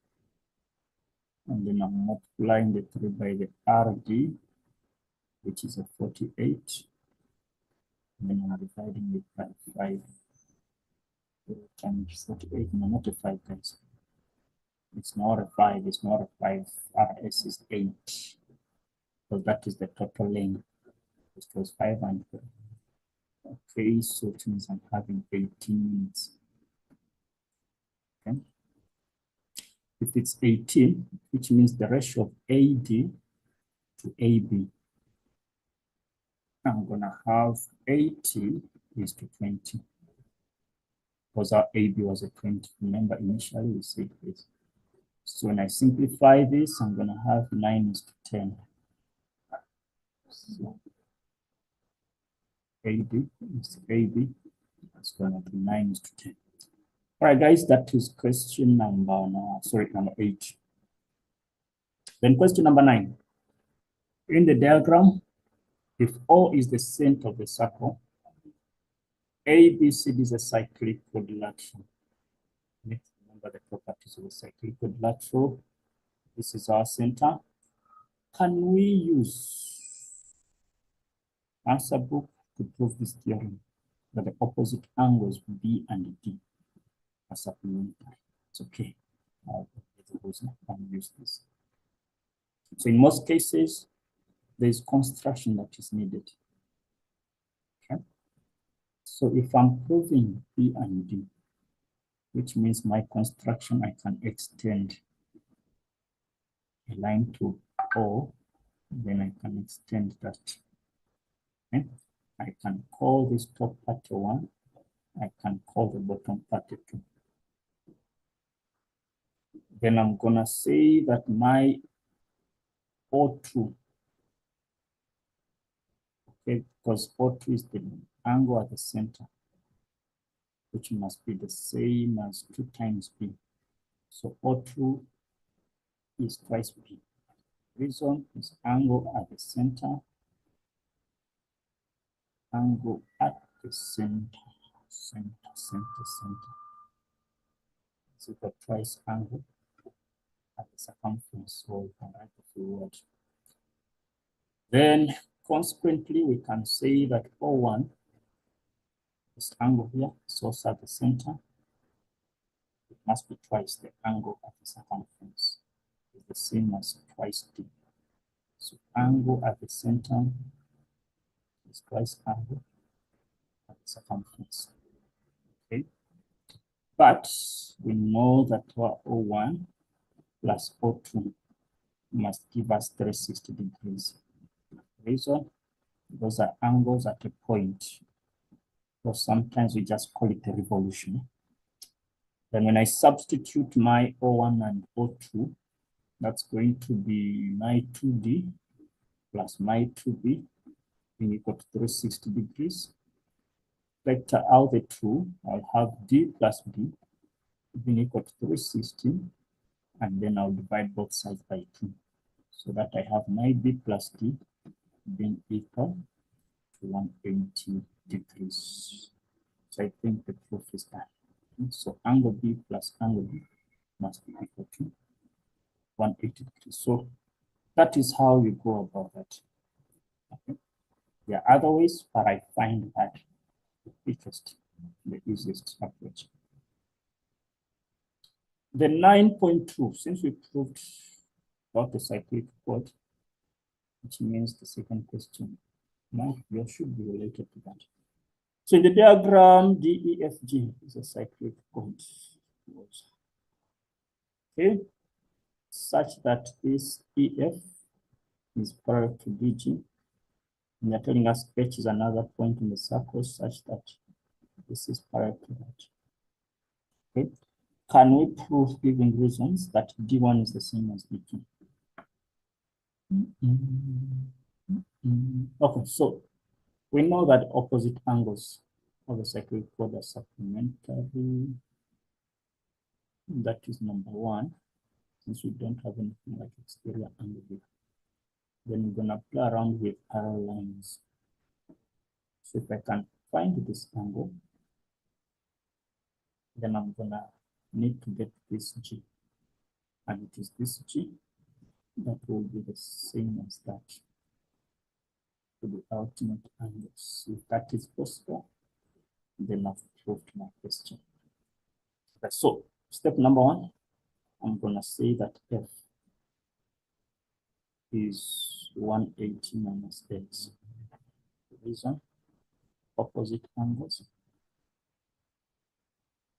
And then I'm multiplying the 3 by the RD, which is a 48. And then I'm dividing it by 5 times 48. No, not a 5, guys. It's not a 5, it's not a 5. RS is 8. So that is the total length. It was 500. Okay, so it means I'm having 18 units. Okay. If it's 18, which means the ratio of AD to AB, I'm gonna have 80 is to 20. Because our AB was a 20. Remember, initially we said this. So when I simplify this, I'm gonna have 9 is to 10. So AB is AB. That's gonna be 9 is to 10. All right, guys, that is question number 8. Then question number 9. In the diagram, if O is the center of the circle, ABCD is a cyclic quadrilateral. Let's remember the properties of a cyclic quadrilateral. This is our center. Can we use answer book to prove this theorem that the opposite angles B and D are supplementary? It's okay. I can use this. So in most cases, there's construction that is needed. Okay. So if I'm proving B and D, which means my construction, I can extend a line to O, then I can extend that. Okay. I can call this top part 1. I can call the bottom part 2. Then I'm gonna say that my O2. Okay, because O2 is the angle at the center, which must be the same as 2 times B. So O2 is twice B. Reason is angle at the center, angle at the center, center. So the twice angle at the circumference, so we can write the full word. Then consequently, we can say that O1, this angle here, is also at the center. It must be twice the angle at the circumference. It's the same as twice D. So angle at the center is twice angle at the circumference. Okay. But we know that our O1 plus O2 must give us 360 degrees. Reason, those are angles at a point. So sometimes we just call it a revolution. Then when I substitute my O1 and O2, that's going to be my 2D plus my 2B being equal to 360 degrees. Vector out the 2, I'll have D plus B being equal to 360, and then I'll divide both sides by 2. So that I have my B plus D being equal to 180 degrees. So I think the proof is done. So angle B plus angle B must be equal to 180 degrees. So that is how you go about that. Okay. There are other ways, but I find that the easiest approach. The 9.2, since we proved about the cyclic quad, which means the second question, now you should be related to that. So in the diagram, DEFG is a cyclic quad. Okay, such that this EF is parallel to DG. And they're telling us H is another point in the circle such that this is parallel to that. Okay. Can we prove, given reasons, that D1 is the same as D2? Okay, so we know that opposite angles of the cyclic quad are supplementary. That is number one, since we don't have anything like exterior angle here. Then we're going to play around with parallel lines. So if I can find this angle, then I'm going to need to get this G. And it is this G that will be the same as that to the ultimate angles. If that is possible, then I've proved my question. Okay, so step number one, I'm going to say that F is 180 minus X. Reason, opposite angles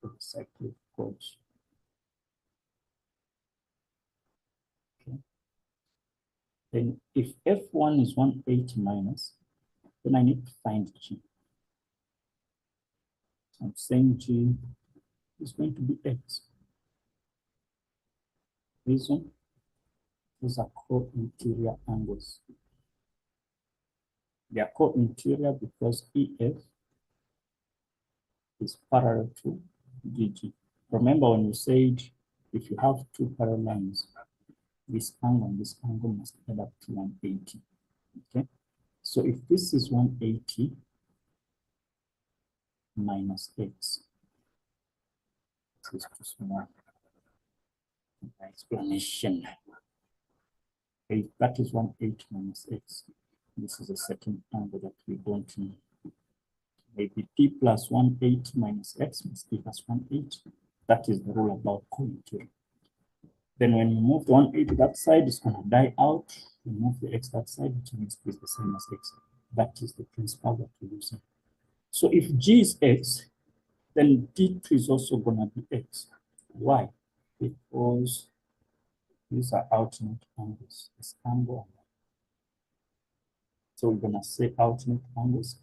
of the cyclic quad. Okay. Then if F1 is 180 minus, then I need to find G. I'm saying G is going to be X. Reason, these are co-interior angles. They are co-interior because EF is parallel to DG. Remember when you said if you have two parallel lines, this angle and this angle must add up to 180. Okay, so if this is 180 minus X, this is too small. Explanation. Okay, that is 180 minus X. This is a second angle that we don't know. Maybe P plus 180 minus X must give us 180. That is the rule about co-interior. Then when you move the 180 that side, it's going to die out. You move the X that side, which means it's the same as X. That is the principle that we're using. So if G is X, then D2 is also going to be X. Why? Because these are alternate angles. This angle. So we're going to say alternate angles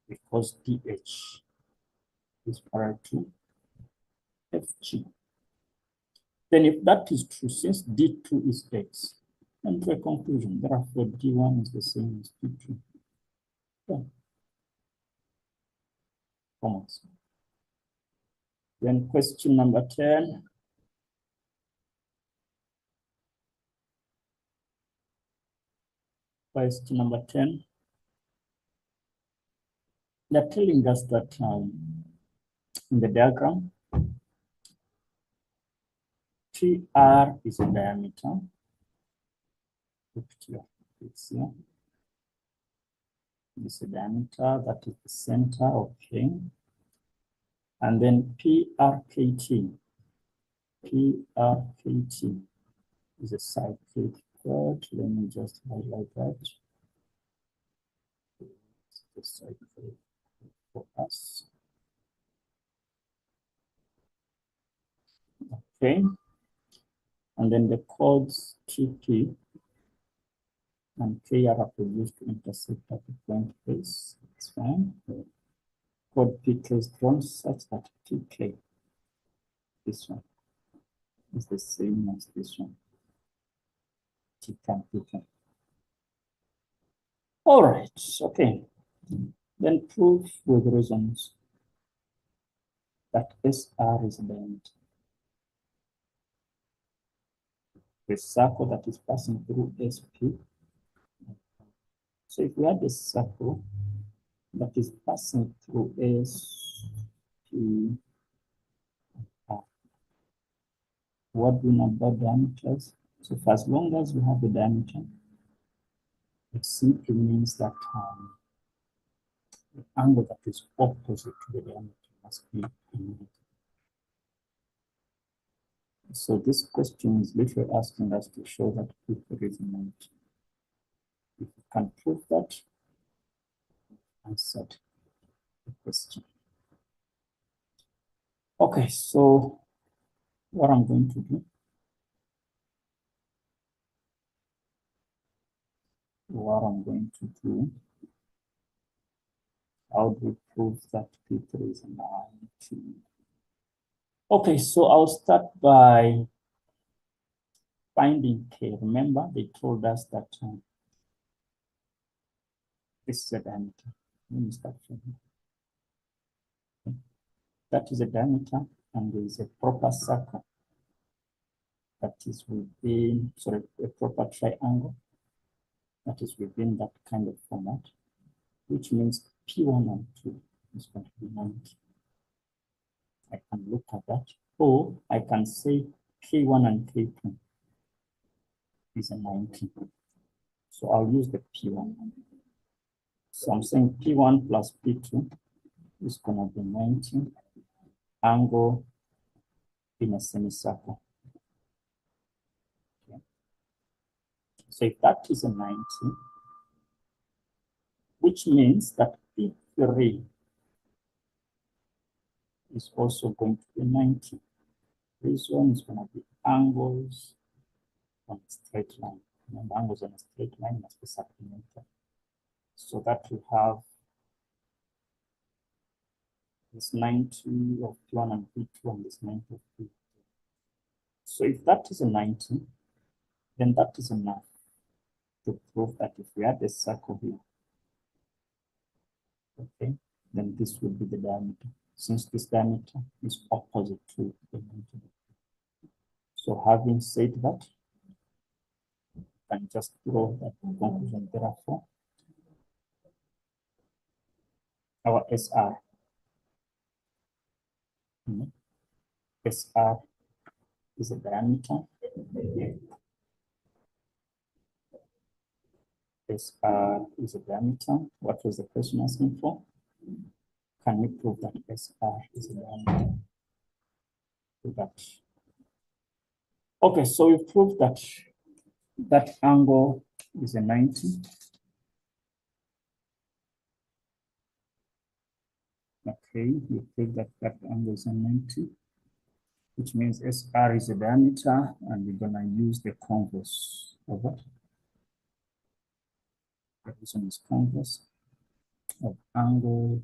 because DH is parallel to FG. Then if that is true, since D2 is X, and to a conclusion. Therefore, D1 is the same as D2. Yeah. Comments. Then question number 10. Question number 10. They're telling us that in the diagram, TR is a diameter. It's here. This is a diameter, that is the center of plane. And then PRKT is a cyclic quad. Let me just highlight that. It's the cyclic for us. Okay. And then the chords TP and K are produced to intersect at the point base. It's fine. Chord PK is drawn such that PK, this one, is the same as this one. PK. All right, okay. Then prove with reasons that SR is a diameter. The circle that is passing through SP. So if we have a circle that is passing through SP, what do we know about diameters? So for as long as we have the diameter, it simply means that the angle that is opposite to the diameter must be 90. So this question is literally asking us to show that if there is a 90. If you can prove that, answer the question. Okay, so what I'm going to do, how do we prove that P3 is 90? Okay, so I'll start by finding K. Remember, they told us that this is a diameter. Let me start from here. Okay. That is a diameter, and there is a proper circle that is within, sorry, a proper triangle that is within that kind of format, which means P1 and 2 is going to be 90. I can look at that, or I can say K1 and K2 is a 90. So I'll use the P1. So I'm saying P1 plus P2 is going to be 90 angle in a semicircle. Okay. So if that is a 90, which means that P3 is also going to be 90. This one is going to be angles on a straight line. And angles on a straight line must be supplemented. So that we have this 90 of P1 and P2 and this 90 of P2. So if that is a 90, then that is enough to prove that if we add a circle here, okay, then this will be the diameter, since this diameter is opposite to the 90. So having said that, I can just draw that conclusion. Therefore, our SR, SR is a diameter. SR is a diameter. What was the question asking for? Can we prove that SR is a diameter? That. Okay, so we proved that that angle is a 90. Okay, we proved that that angle is a 90, which means SR is a diameter, and we're gonna use the converse of it. The reason is converse of angle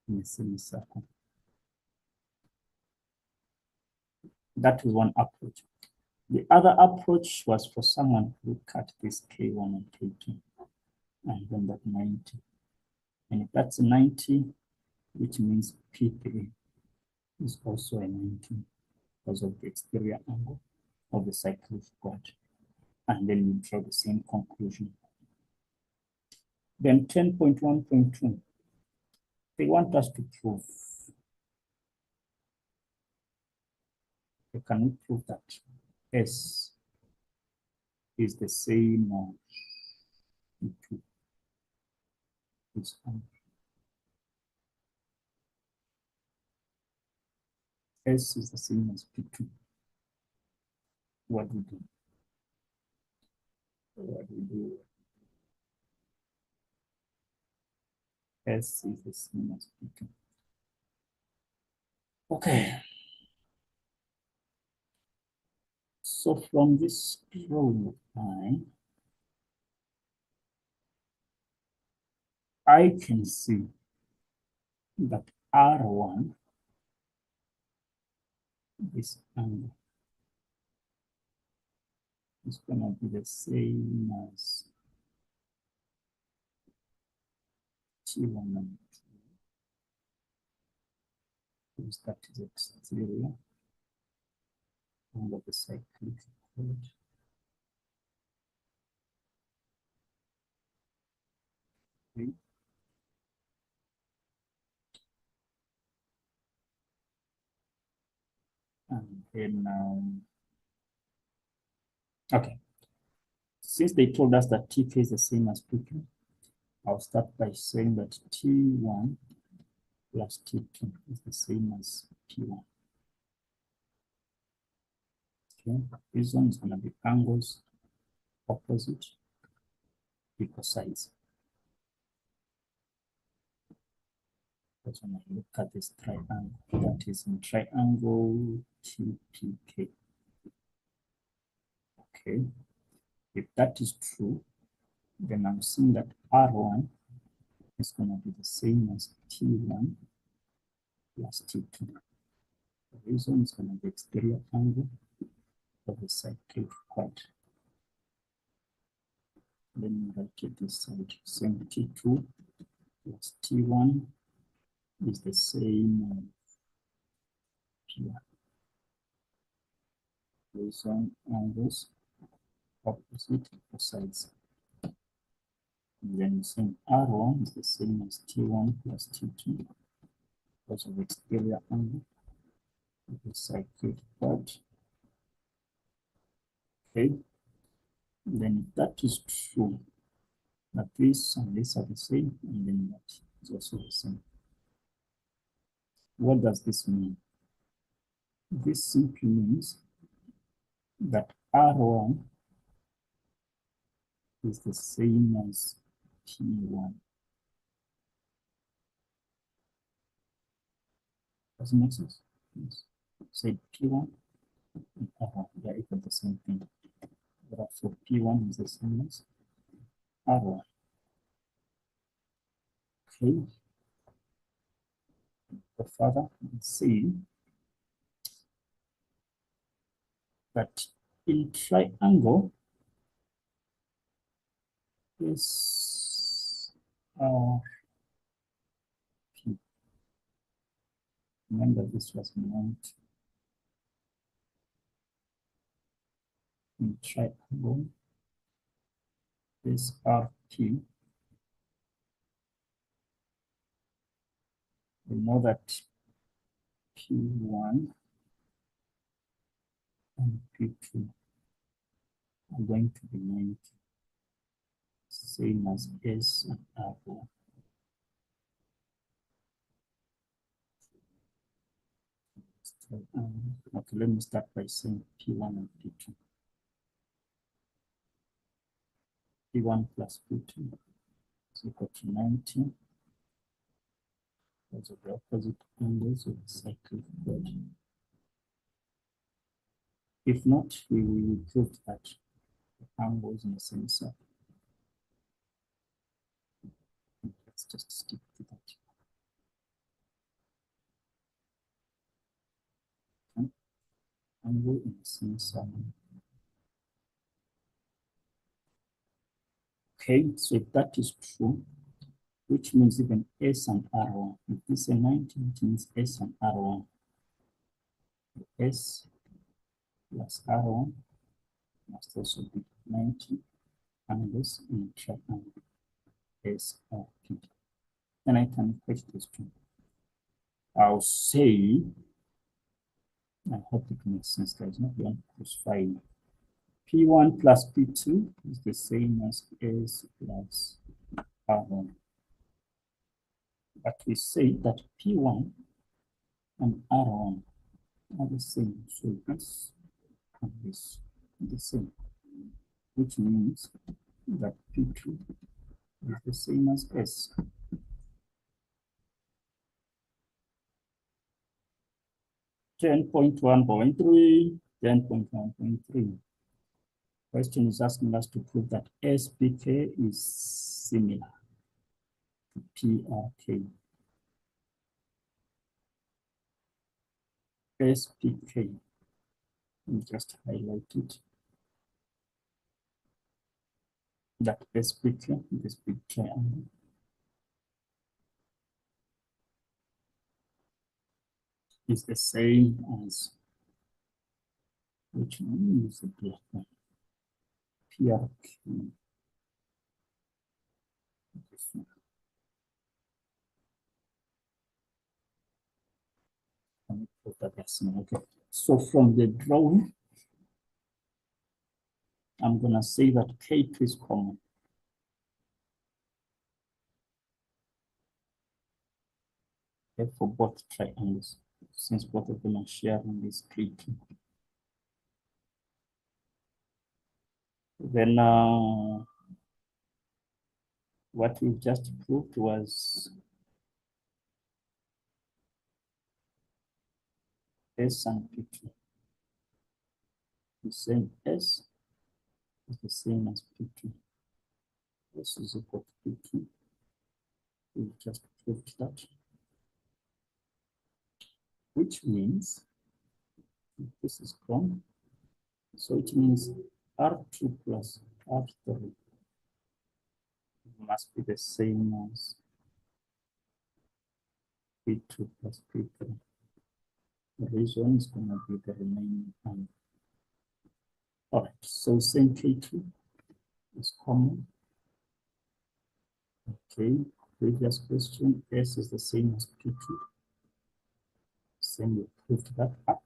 in a semicircle. That is one approach. The other approach was for someone to look at this K1 and K2 and then that 90. And if that's a 90, which means P3 is also a 90 because of the exterior angle of the cyclic quad. And then you draw the same conclusion. Then 10.1.2, they want us to prove. Can we prove that S is the same as P2? S is the same as P2. What do we do? What do we do? S is the same as P2. Okay. So from this drawing line, I can see that R1, this angle, is going to be the same as T1 and 2. Because that is exterior angle of the cyclic quad. Okay. And then okay. Since they told us that TK is the same as P2, I'll start by saying that T1 plus T2 is the same as P1. Okay, this one is going to be angles opposite equal sides. That's when I look at this triangle, that is in triangle TPK. Okay, if that is true, then I'm seeing that R1 is going to be the same as T1 plus T2. The reason is going to be exterior angle of the cyclic quad. Let me write it this side. Same T2 plus T1 is the same as P1. Reason angles opposite equal sides. And then the same R1 is the same as T1 plus T2 because of exterior angle of the cyclic quad. Okay. Then if that is true, that this and this are the same, and then that is also the same. What does this mean? This simply means that R1 is the same as P1. Does it make sense? Yes. Say P1 and R1, they are equal to the same thing. Therefore, P1 is the same as R1. Okay. Go further and see that in triangle, this P. Remember, this was meant in triangle. This RP. We know that P1 and P2 are going to be 90, same as S and R1. Okay, let me start by saying P1 and P2. P1 plus P2 is equal to 90. Those are the opposite angles of the cyclic quad. If not, we will prove that the angles in the same side. Let's just stick to that. Okay. Angle in the same side Okay, so if that is true, which means even S and R1, if this is a 90, it means S and R1. S plus R1 must also be 90, and this in triangle SRP. Then I can equate this two. I'll say, I hope it makes sense, guys, not one crucify. P1 plus P2 is the same as S plus R1. But we say that P1 and R1 are the same. So this and this are the same, which means that P2 is the same as S. Ten 10.1.3. Question is asking us to prove that SPK is similar to PRK. SPK, just highlight it. That SPK, this big triangle, is the same as, which one is the black one? PRK. This one. Let me put that as okay. So from the drawing, I'm gonna say that K2 is common. Okay, for both triangles, since both of them are sharing this K2. Then what we just proved was S and P2. The same S is the same as P2. S is equal to P2. We just proved that. Which means this is gone. So it means R2 plus R3 must be the same as P2 plus P3. The reason is going to be the remaining angle. All right, so same K2 is common. Okay, previous question, S is the same as P2. Same, we proved that up.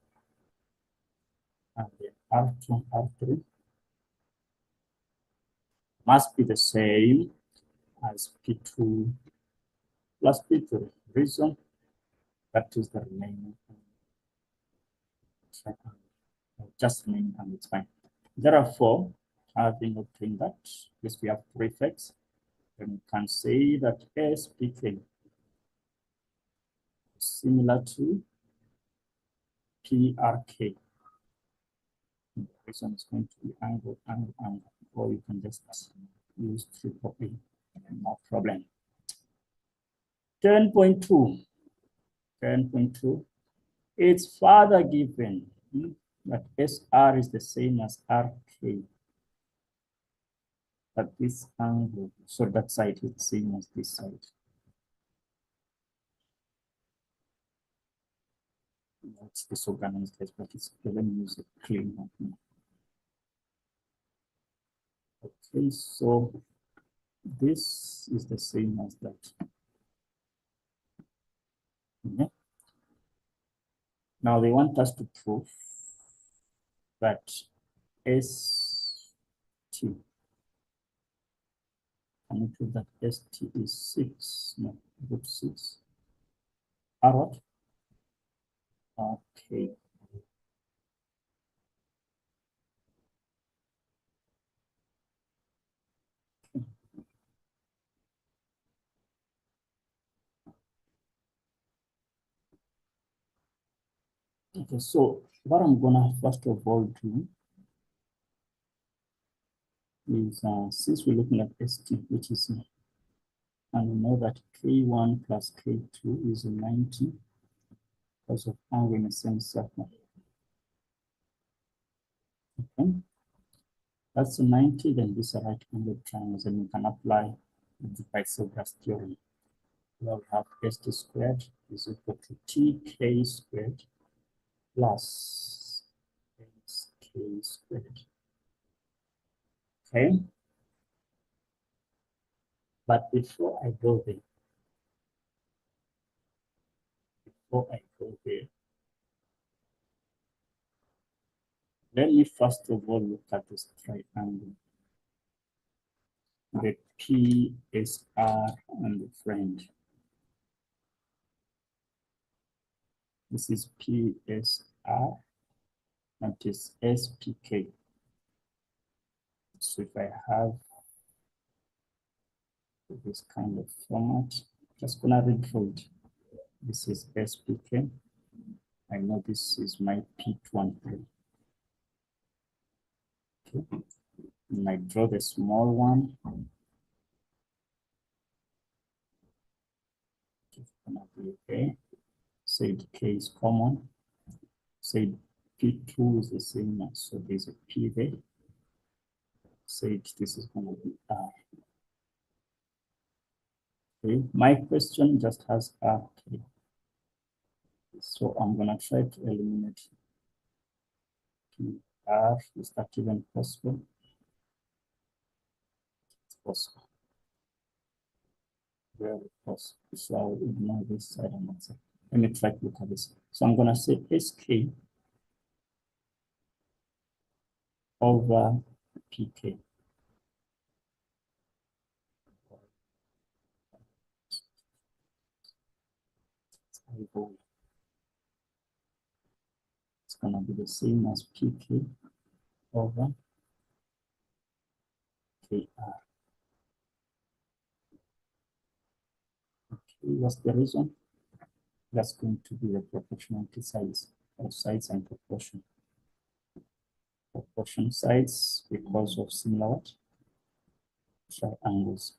And the R2 and R3 must be the same as P2 plus P3. Reason, that is the remaining triangle. Just remaining, and it's fine. Therefore, having obtained that, yes, we have prefix, then we can say that SPK is similar to PRK. The reason is going to be angle, angle, angle, or you can just use triple A, no problem. 10.2. 10.2. It's further given that SR is the same as RK. But this angle, so that side is the same as this side. It's disorganized, but it's given use a clean one. Okay, so this is the same as that. Okay. Now they want us to prove that ST, can we prove that ST is 6, no, root 6? What? Okay. Okay, so what I'm gonna first of all do is, since we're looking at ST, which is, and we know that K1 plus K2 is 90 because of angle in the same circle. Okay. That's 90, then this is a right-angled triangle, and you can apply the Pythagoras theorem. We'll have S squared is equal to TK squared plus SK squared. Okay. But before I go there, let me first of all look at this triangle. The PSR and the friend. This is PSR, that is SPK. So if I have this kind of format, just gonna read through it. This is SPK. I know this is my P.2. Okay. And I draw the small one. It's gonna be okay. Say K is common. Say P2 is the same as, so there's a P there. Say this is gonna be R. Okay, my question just has R. Okay. So I'm gonna try to eliminate R. Is that even possible? It's possible. Very possible. So I'll ignore this side and that side. Let me try to look at this. So I'm gonna say SK over PK. It's gonna be the same as PK over KR. Okay, what's the reason? That's going to be the proportionality sides of sides and proportion. Proportion sides because of similar triangles.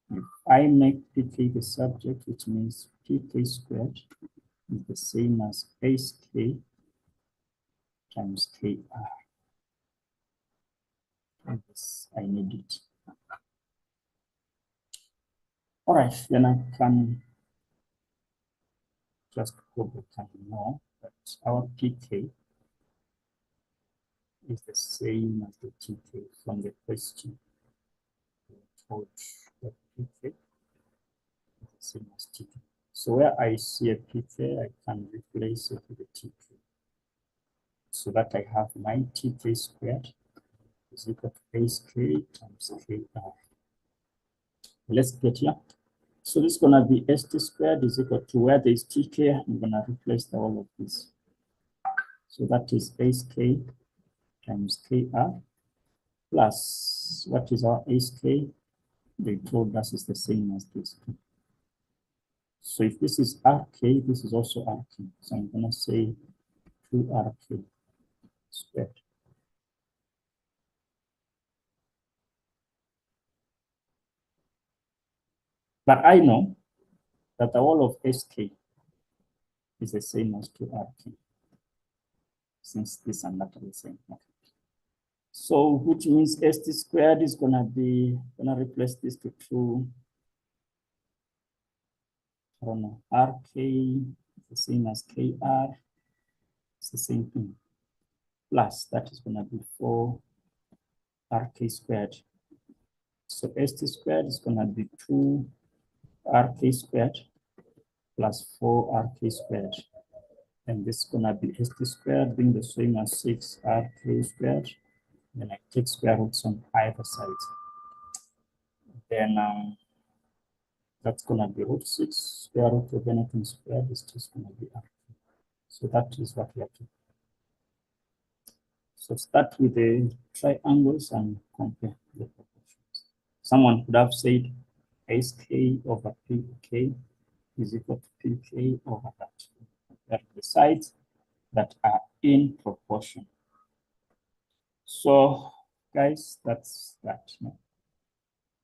If I make PK the subject, which means PK squared is the same as SK times KR. And this, I need it. All right, then I can just go back and know that our PK is the same as the TK from the question. We told that PK is the same as TK. So where I see a PK, I can replace it with a TK. So that I have my TK squared is equal to SK times KR. Let's get here. So this is going to be ST squared is equal to where there is TK, I'm going to replace all of this. So that is SK times KR plus, what is our SK? They told us is the same as this. So if this is RK, this is also RK. So I'm going to say 2RK squared. But I know that the whole of SK is the same as 2RK, since this and that are the same. Okay. So which means ST squared is gonna replace this to 2. I don't know, RK is the same as KR. It's the same thing. Plus that is gonna be 4 RK squared. So ST squared is gonna be 2 RK squared plus 4 RK squared. And this is gonna be ST squared being the same as 6 RK squared. Then I take square roots on either side. Then that's gonna be root 6. Square root of anything squared is just gonna be RK. So that is what we have to do. So start with the triangles and compare the proportions. Someone could have said SK over PK is equal to PK over that. That are the sides that are in proportion. So guys, that's that. No?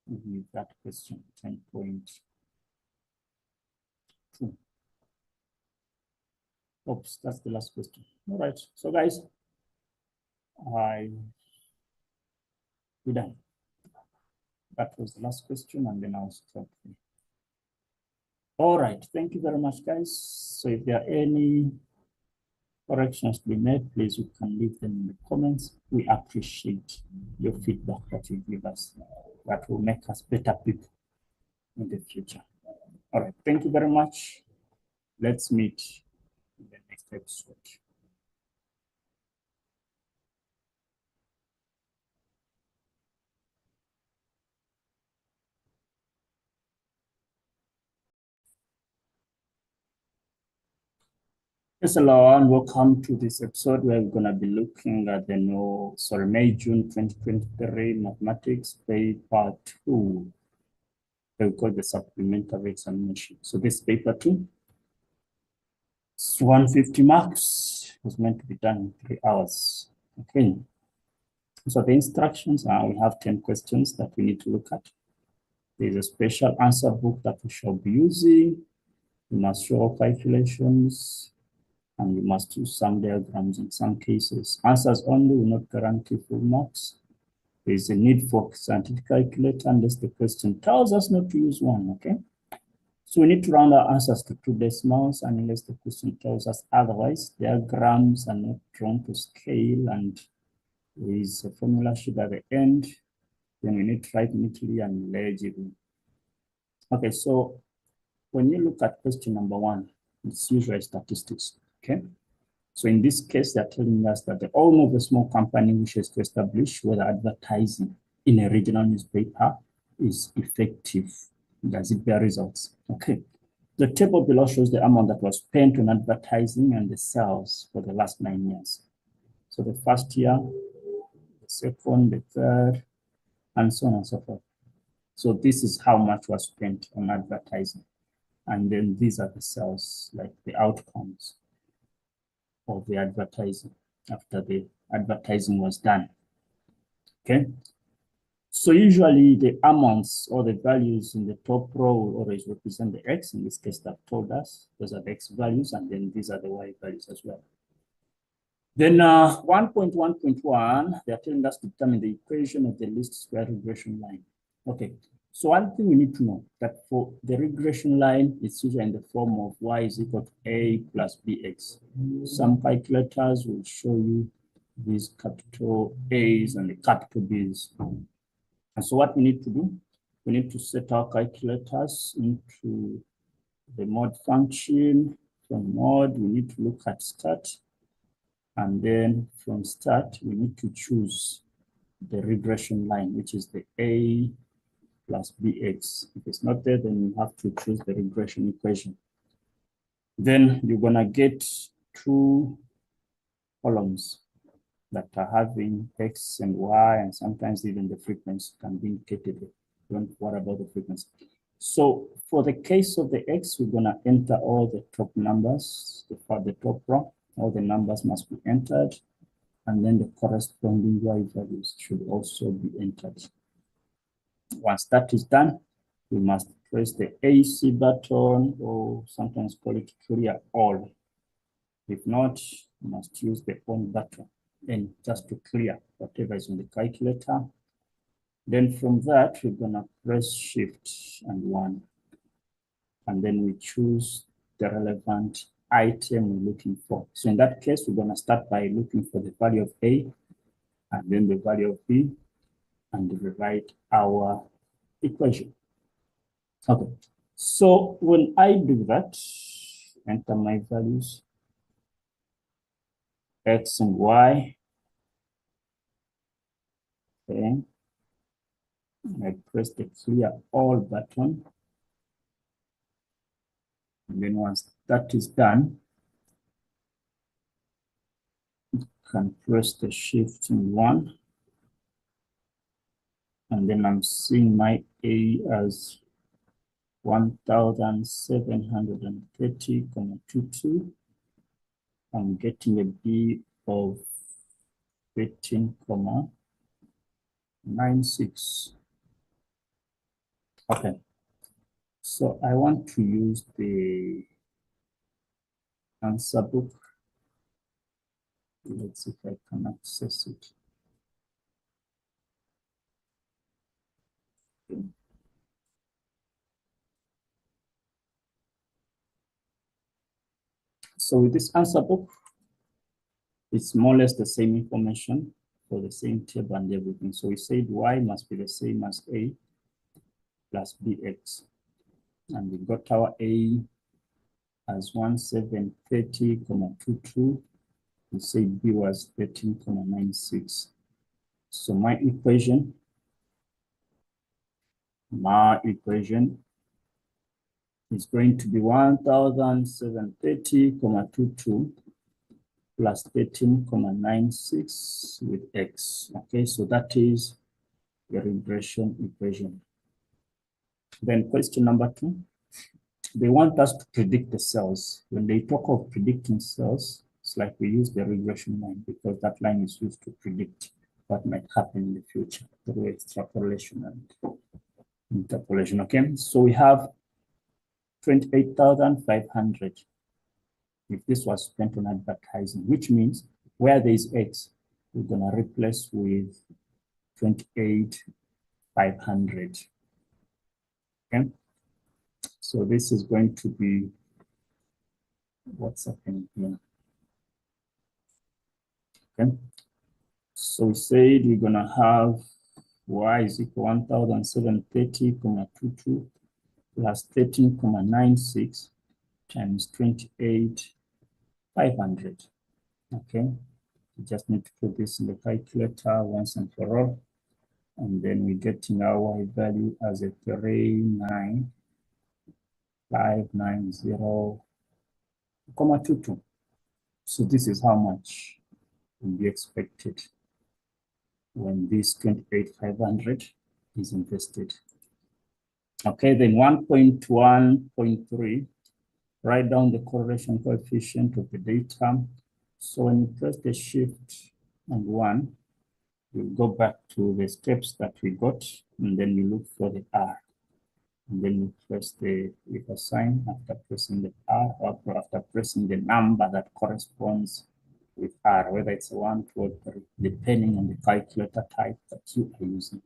With that question 10.2. Oops, that's the last question. All right. So guys, I We're done. That was the last question, and then I'll stop. All right, thank you very much, guys. So if there are any corrections to be made, please, you can leave them in the comments. We appreciate your feedback that you give us. That will make us better people in the future. All right, thank you very much. Let's meet in the next episode. Yes, hello, and welcome to this episode where we're going to be looking at the May, June 2023 mathematics paper 2. We call the supplementary examination. So this paper 2, it's 150 marks. It was meant to be done in 3 hours. Okay. So the instructions are, we have 10 questions that we need to look at. There's a special answer book that we shall be using. We must show calculations, and we must use some diagrams in some cases. Answers only will not guarantee full marks. There is a need for scientific calculator unless the question tells us not to use one, okay? So we need to round our answers to 2 decimals, and unless the question tells us otherwise. Diagrams are not drawn to scale, and there is a formula sheet at the end. Then we need to write neatly and legibly. Okay, so when you look at question number 1, it's usually statistics, okay? So in this case, they're telling us that the owner of a small company wishes to establish whether advertising in a regional newspaper is effective. Does it bear results? Okay. The table below shows the amount that was spent on advertising and the sales for the last 9 years. So the first year, the second, the third, and so on and so forth. So this is how much was spent on advertising. And then these are the sales, like the outcomes of the advertising after the advertising was done. Okay. So usually the amounts or the values in the top row will always represent the X. In this case, that told us those are the X values, and then these are the Y values as well. Then 1.1.1, they're telling us to determine the equation of the least square regression line. Okay, so one thing we need to know that for the regression line, it's usually in the form of Y is equal to A plus BX. Some calculators will show you these capital A's and the capital B's. And so what we need to do, we need to set our calculators into the mod function. From mod, we need to look at start. And then from start, we need to choose the regression line, which is the A plus BX. If it's not there, then you have to choose the regression equation. Then you're gonna get 2 columns that are having X and Y, and sometimes even the frequency can be indicated. Don't worry about the frequency. So for the case of the X, we're gonna enter all the top numbers for the top row. All the numbers must be entered, and then the corresponding Y values should also be entered. Once that is done, we must press the AC button, or sometimes call it clear all. If not, you must use the on button and just to clear whatever is on the calculator. Then from that, we're gonna press Shift and 1. And then we choose the relevant item we're looking for. So in that case, we're gonna start by looking for the value of A, and then the value of B, and rewrite our equation. Okay, so when I do that, enter my values, X and Y. Okay, I press the clear all button. And then once that is done, you can press the Shift and 1. And then I'm seeing my A as 1730.22. I'm getting a B of 13.96. Okay. So I want to use the answer book. Let's see if I can access it. So with this answer book, it's more or less the same information for the same table and everything. So we said y must be the same as a plus bx. And we got our a as 1730,22. We said b was 13,96. So my equation is going to be 1730,22 plus 13,96 with x. Okay, so that is the regression equation. Then question number 2, they want us to predict the cells. When they talk of predicting cells, it's like we use the regression line because that line is used to predict what might happen in the future through extrapolation and interpolation. Okay, so we have 28,500. If this was spent on advertising, which means where there is x, we're going to replace with 28,500. Okay, so this is going to be what's happening here. Okay, so we said we're going to have y is equal 1730,22 plus 13,96 times 28,500. Okay, we just need to put this in the calculator once and for all. And then we're getting our y value as a 39,590,22. So this is how much will be expected when this 28,500 is invested. Okay, then 1.1.3, write down the correlation coefficient of the data. So when you press the shift and 1, you go back to the steps that we got, and then you look for the R. And then you press the equal sign after pressing the R, or after pressing the number that corresponds with R, whether it's 1, 2, or 3, depending on the calculator type that you are using.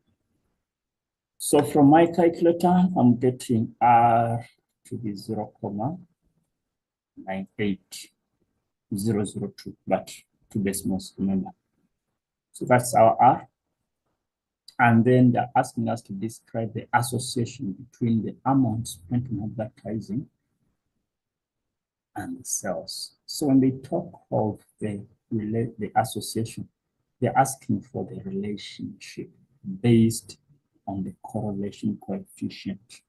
So from my calculator, I'm getting R to be 0.98002, but 2 decimals, remember. So that's our R. And then they're asking us to describe the association between the amount spent on advertising and the cells. So when they talk of the association, they're asking for the relationship based on the correlation coefficient.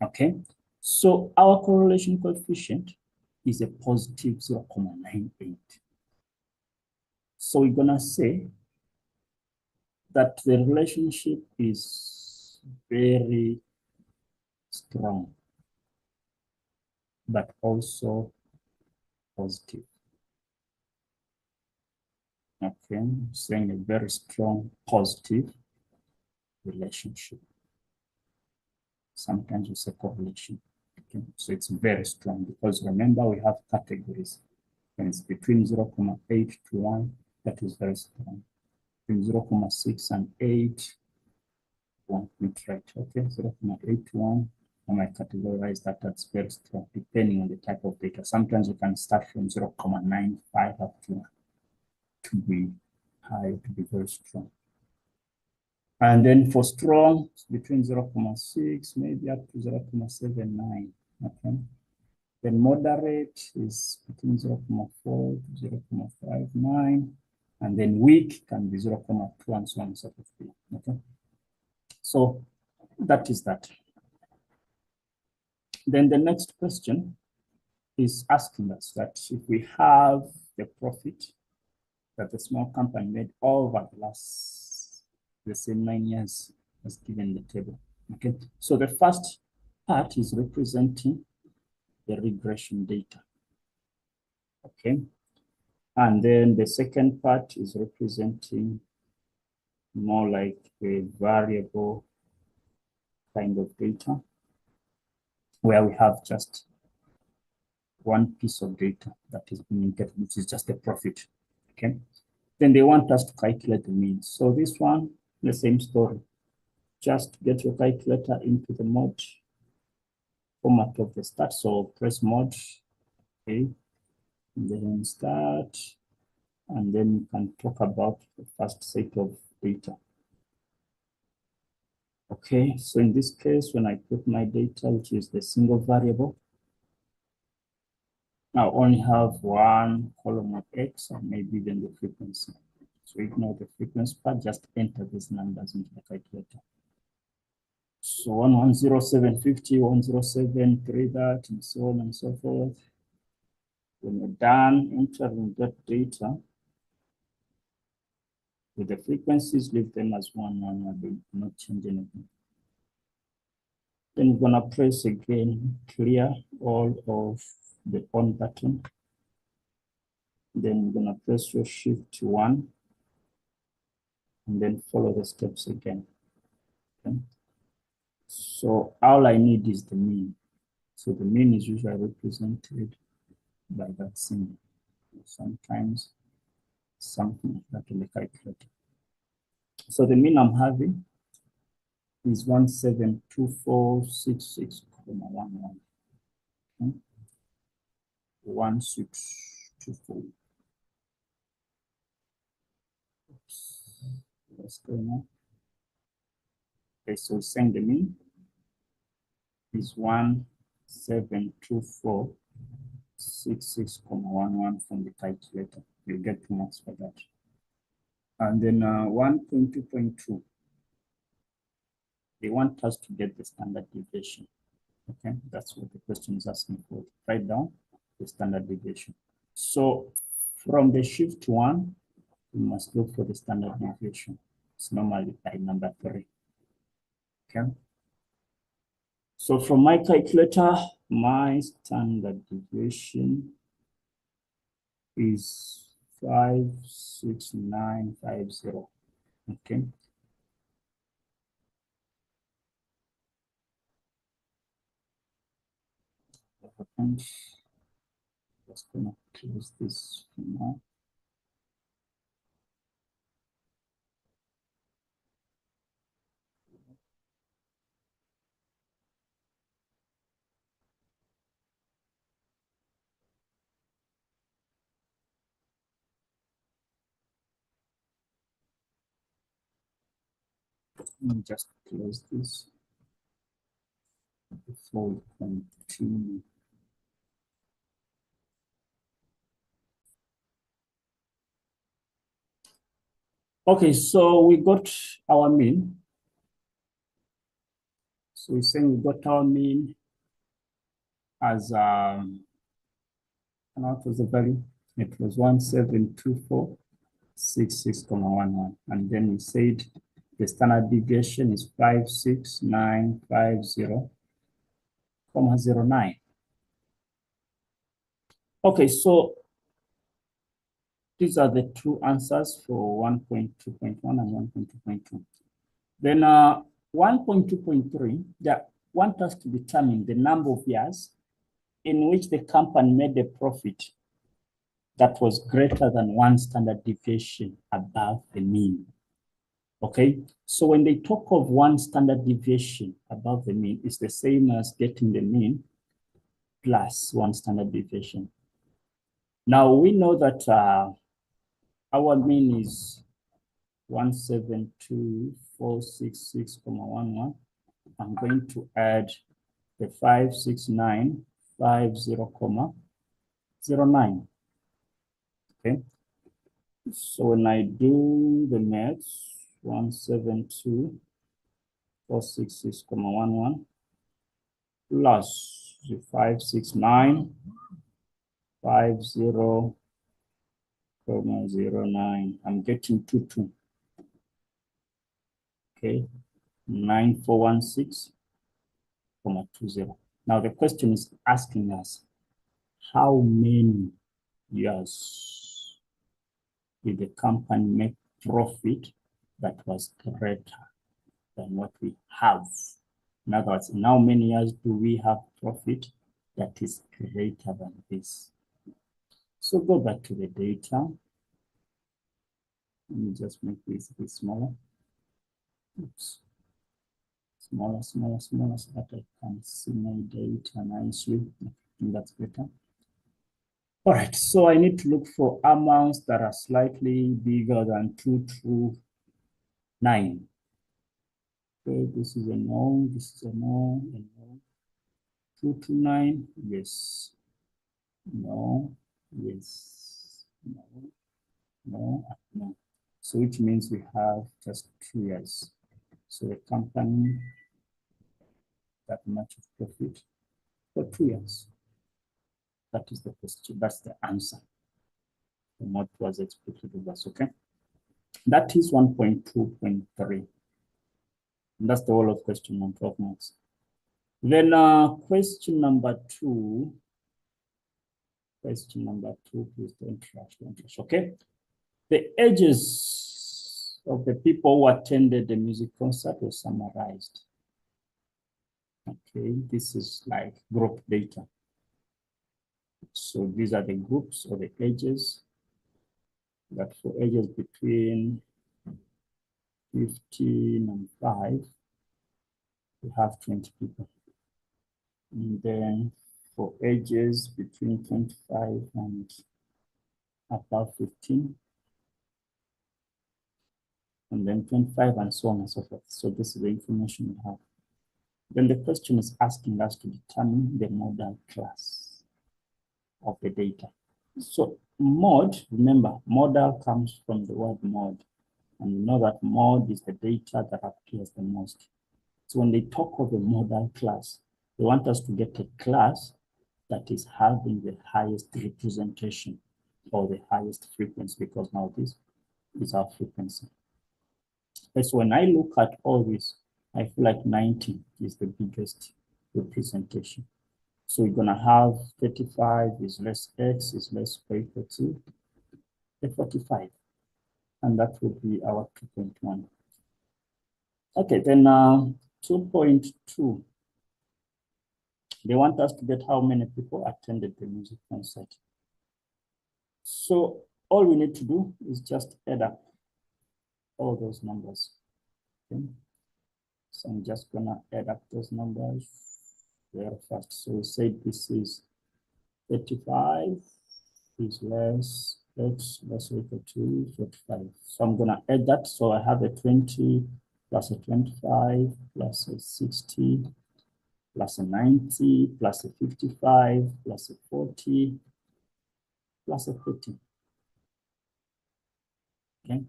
Okay, so our correlation coefficient is a positive 0.98. So we're gonna say that the relationship is very strong, but also positive. Okay, I'm saying a very strong positive relationship. Sometimes we say correlation. Okay, so it's very strong because remember we have categories. When it's between 0.8 to 1, that is very strong. Between 0.6 and 8, 1 right. Okay, 0.8 to 1. I might categorize that as very strong, depending on the type of data. Sometimes you can start from 0.95 up to 1 to be high, to be very strong. And then for strong, it's between 0.6, maybe up to 0.79. Okay. Then moderate is between 0.4 to 0.59. And then weak can be 0.2 and so on and so forth. Okay. So that is that. Then the next question is asking us that if we have the profit that the small company made over the same 9 years as given in the table. Okay, so the first part is representing the regression data. Okay, and then the second part is representing more like a variable kind of data where we have just one piece of data that is being get, which is just a profit. Okay, then they want us to calculate the mean. So this one, the same story. just get your calculator into the mode format of the start. So press mode, okay, and then start, and then you can talk about the first set of data. Okay, so in this case, when I put my data, which is the single variable, I only have one column of X and maybe then the frequency. So ignore the frequency part, just enter these numbers into the calculator. So 10750, 107, that, and so on and so forth. When you're done entering that data, with the frequencies, leave them as 1, not change anything. Then we're gonna press again, clear all of the on button. Then we're gonna press your shift 1, and then follow the steps again. Okay. So all I need is the mean. So the mean is usually represented by that symbol. Sometimes something like that in the calculator. So the mean I'm having is 172466.11. Okay. 1624. Oops. What's going on? Okay, so saying the mean is 172466.11 from the calculator. You get 2 marks for that. And then 1.2.2. They want us to get the standard deviation. Okay, that's what the question is asking for. Write down the standard deviation. So from the shift 1, we must look for the standard deviation. It's normally by number 3. Okay. So from my calculator, my standard deviation is 56950. Okay. Just gonna close this for now. Let me just close this before we continue. Okay, so we got our mean. So we're saying we got our mean as and what was the value? It was 172466.11. And then we said the standard deviation is 56950.09. Okay, so these are the two answers for 1.2.1 and 1.2.2. Then 1.2.3, they want us to determine the number of years in which the company made a profit that was greater than 1 standard deviation above the mean. Okay, so when they talk of 1 standard deviation above the mean, it's the same as getting the mean plus 1 standard deviation. Now we know that our mean is 172466.11. I'm going to add the 56950.09. Okay. So when I do the maths, 172466.11 plus the 56950.09, I'm getting 22. Okay, 9416.20. Now the question is asking us, how many years did the company make profit that was greater than what we have? In other words, in how many years do we have profit that is greater than this? So go back to the data. Let me just make this a bit smaller. Oops. smaller, smaller, smaller, so that I can see my data nicely. I think that's better. All right, so I need to look for amounts that are slightly bigger than 229. Okay, this is a no, this is a no, a no. 229, yes. No, yes, no, no, no. So which means we have just 2 years. So the company that much of profit for 2 years. That is the question. That's the answer. And what was expected of us, okay? That is 1.2.3. That's the whole of question on 12 marks. Then question number 2. Question number 2, please don't rush, okay? The ages of the people who attended the music concert were summarized. Okay, this is like group data. So these are the groups or the ages. That for ages between 15 and 5, we have 20 people. And then for ages between 25 and above 15, and then 25 and so on and so forth. So this is the information we have. Then the question is asking us to determine the modal class of the data. So mod, remember, modal comes from the word mod. And you know that mod is the data that appears the most. So when they talk of a modal class, they want us to get a class that is having the highest representation or the highest frequency, because now this is our frequency. And so when I look at all this, I feel like 90 is the biggest representation. So we're gonna have 35 is less x is less or equal to 45. And that would be our 2.1. Okay, then 2.2. They want us to get how many people attended the music concert. So all we need to do is just add up all those numbers. Okay. So I'm just gonna add up those numbers very fast. So we say this is 35 is less x less or equal to 45. So I'm gonna add that. So I have a 20 plus a 25 plus a 60 plus a 90 plus a 55 plus a 40 plus a 30. Okay.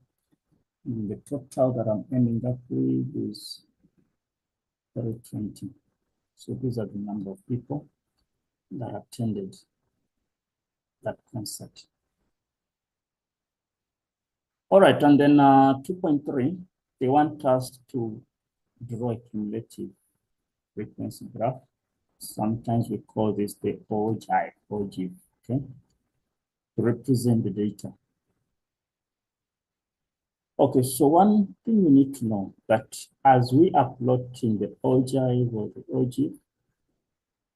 And the total that I'm ending up with is 320. So these are the number of people that attended that concert. All right, and then 2.3, they want us to draw a cumulative frequency graph. Sometimes we call this the Ogive, okay, to represent the data. Okay, so one thing we need to know that as we are plotting the Ogive or the Ogive,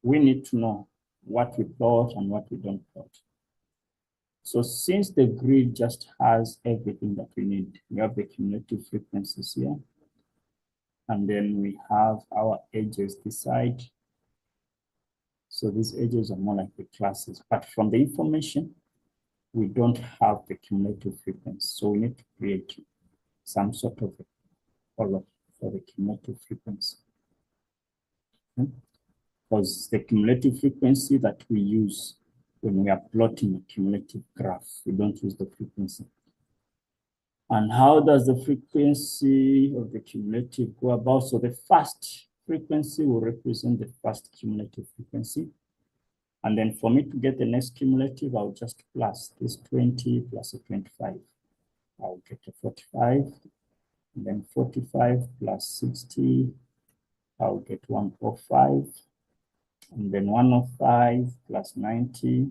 we need to know what we plot and what we don't plot. So since the grid just has everything that we need, we have the cumulative frequencies here, and then we have our edges this side. So these edges are more like the classes, but from the information, we don't have the cumulative frequency. So we need to create some sort of a color for the cumulative frequency. Okay? Because the cumulative frequency that we use when we are plotting a cumulative graph, we don't use the frequency. And how does the frequency of the cumulative go about? So the first frequency will represent the first cumulative frequency. And then for me to get the next cumulative, I'll just plus this 20 plus a 25. I'll get a 45. And then 45 plus 60, I'll get 105. And then 105 plus 90,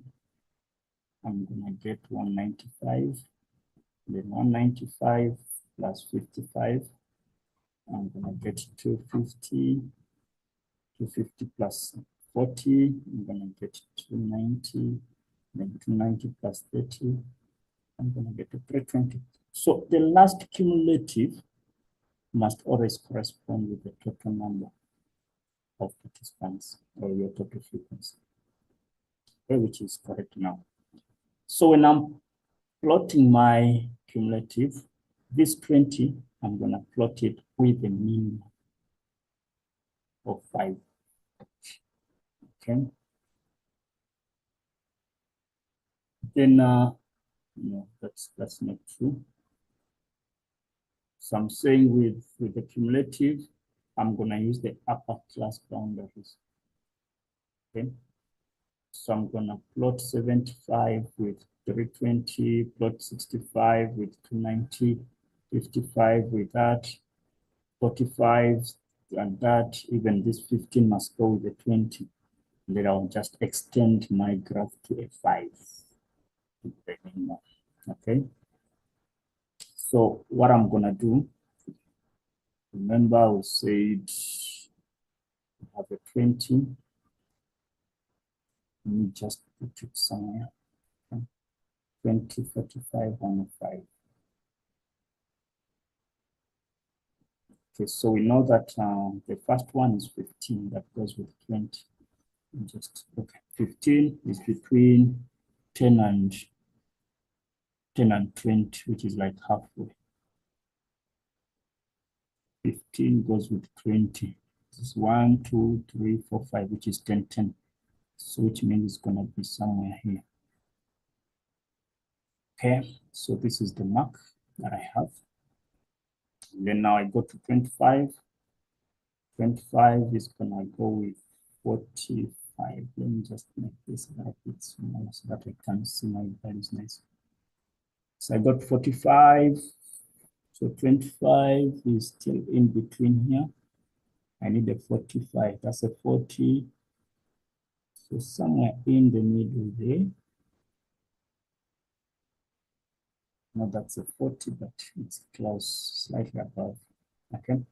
I'm gonna get 195. Then 195 plus 55, I'm gonna get 250. 250 plus 40, I'm gonna get 290. Then 290 plus 30, I'm gonna get a 320. So the last cumulative must always correspond with the total number of participants or your total frequency, okay, which is correct now. So when I'm plotting my cumulative, this 20, I'm going to plot it with a mean of 5. Okay. Then, no, that's not true. So I'm saying with the cumulative, I'm going to use the upper class boundaries. Okay. So I'm going to plot 75 with 320, plot 65 with 290, 55 with that, 45 and that, even this 15 must go with the 20. And then I'll just extend my graph to a 5. Okay. So what I'm going to do, remember we said we have a 20. Let me just put it somewhere. 20, 45, 105. Okay, so we know that the first one is 15, that goes with 20. Just okay, 15 is between 10 and 20, which is like halfway. 15 goes with 20. This is 1, 2, 3, 4, 5, which is 10, 10. So which means it's gonna be somewhere here. Okay, so this is the mark that I have. And then now I go to 25. 25 is gonna go with 45. Let me just make this a bit smaller so that I can see my values nice. So I got 45. So 25 is still in between here. I need a 45. That's a 40. So somewhere in the middle there. No, that's a 40, but it's close, slightly above. Okay.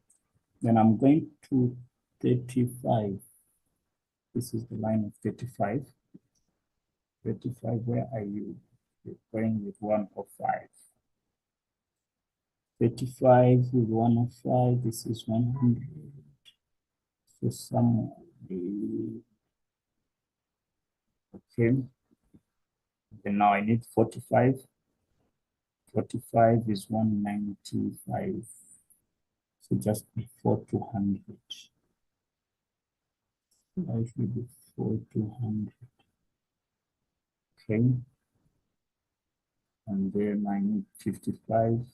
Then I'm going to 35. This is the line of 35. 35, where are you? You're going with 105. 35 with 105, this is 100. So somewhere, okay. And now I need 45. 45 is 195. So just before 200. Slightly before 200. Okay. And then I need 55.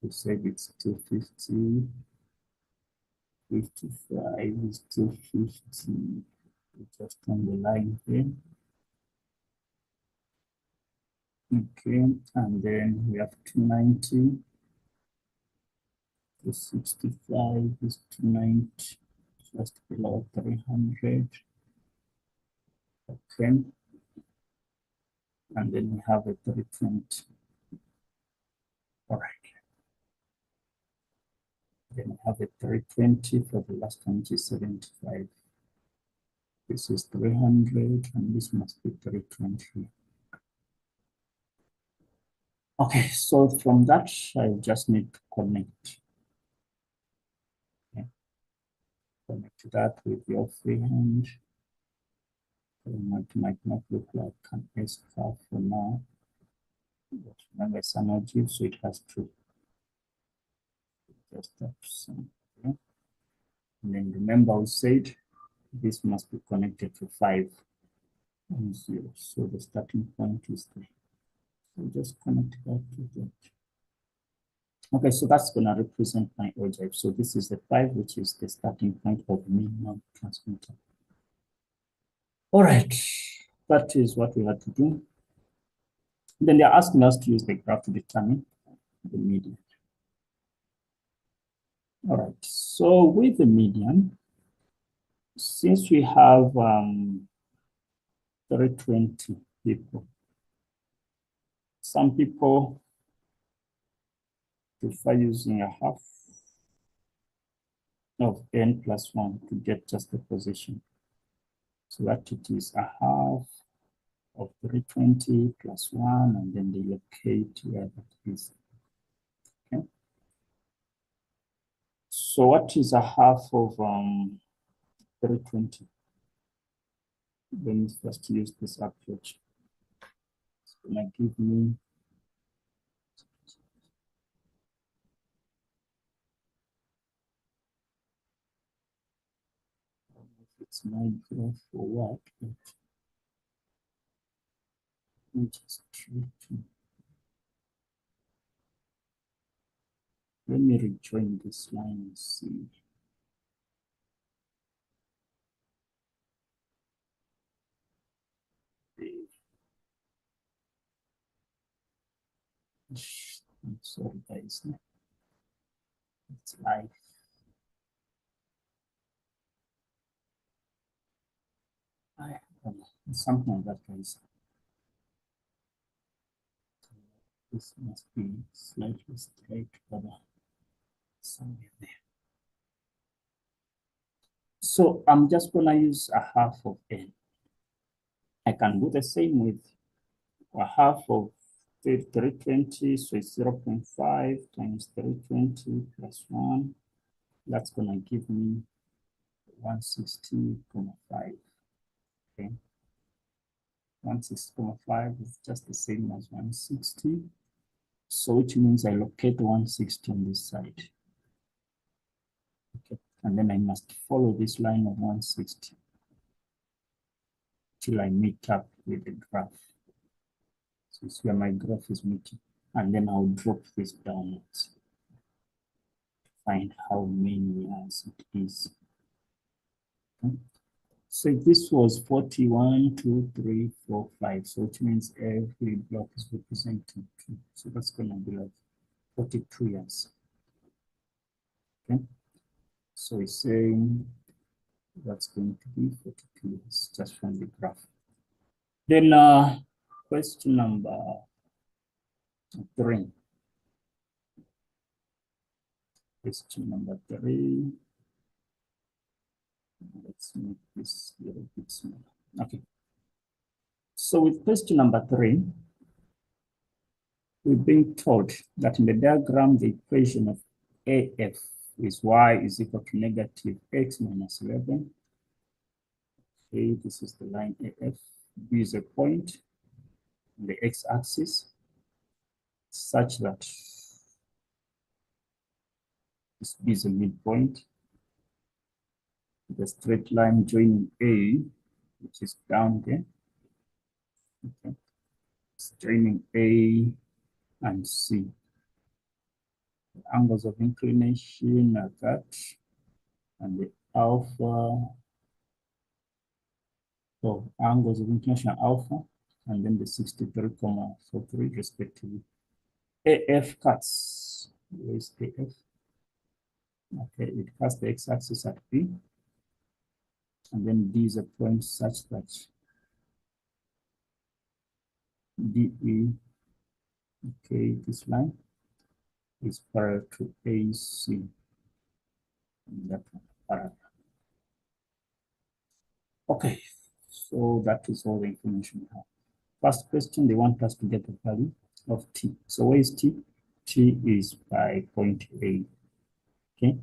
We said it's 250. 55 is 250. Just on the line here. Okay, and then we have 290. 265 is 290, just below 300. Okay, and then we have a 320. All right. Then we have a 320 for the last one, which is 75. This is 300, and this must be 320. Okay, so from that, I just need to connect. Okay. Connect that with your freehand. It might not look like an S curve for now. But remember, it's an ogive, so it has to just that. Okay. And then remember, we said this must be connected to 5 and 0. So the starting point is 3. So just connect that to that. Okay, so that's going to represent my ogive. So this is the 5, which is the starting point of minimum transmitter. All right, that is what we had to do. Then they're asking us to use the graph to determine the median. All right, so with the median, since we have 320 people, some people prefer using a half of n plus 1 to get just the position. So that it is a half of 320 plus 1, and then they locate where that is. Okay. So what is a half of 320? Let me first use this approach. It's gonna give me it's my graph for what, but let me just try to let me rejoin this line and see. I'm sorry, guys. It's live. I don't know. Something like that, guys. This must be slightly straight, but somewhere there. So I'm just gonna use a half of n. I can do the same with a half of 320, so it's 0.5 times 320 plus 1. That's gonna give me 160.5. Okay. 160.5 is just the same as 160. So which means I locate 160 on this side. Okay. And then I must follow this line of 160 till I meet up with the graph. So it's where my graph is meeting. And then I'll drop this downwards to find how many layers it is. Okay. So this was 41, 2, 3, 4, 5. So which means every block is representing 2. So that's going to be like 42 years. Okay. So it's saying that's going to be 42 years just from the graph. Then question number 3. Question number 3. Let's make this a little bit smaller. Okay. So with question number 3, we're being told that in the diagram, the equation of AF is y is equal to negative x minus 11. Okay, this is the line AF. B is a point on the x-axis such that this B is a midpoint. The straight line joining A, which is down there. Okay. It's joining A and C. The angles of inclination are that, and the alpha, so angles of inclination are alpha, and then the 63,43 respectively. AF cuts. Where is AF? Okay, it cuts the x-axis at B, and then D is a point such that DE, okay, this line is parallel to AC. That parallel. Okay, so that is all the information we have. First question, they want us to get the value of T. So where is T? T is by point A. Okay.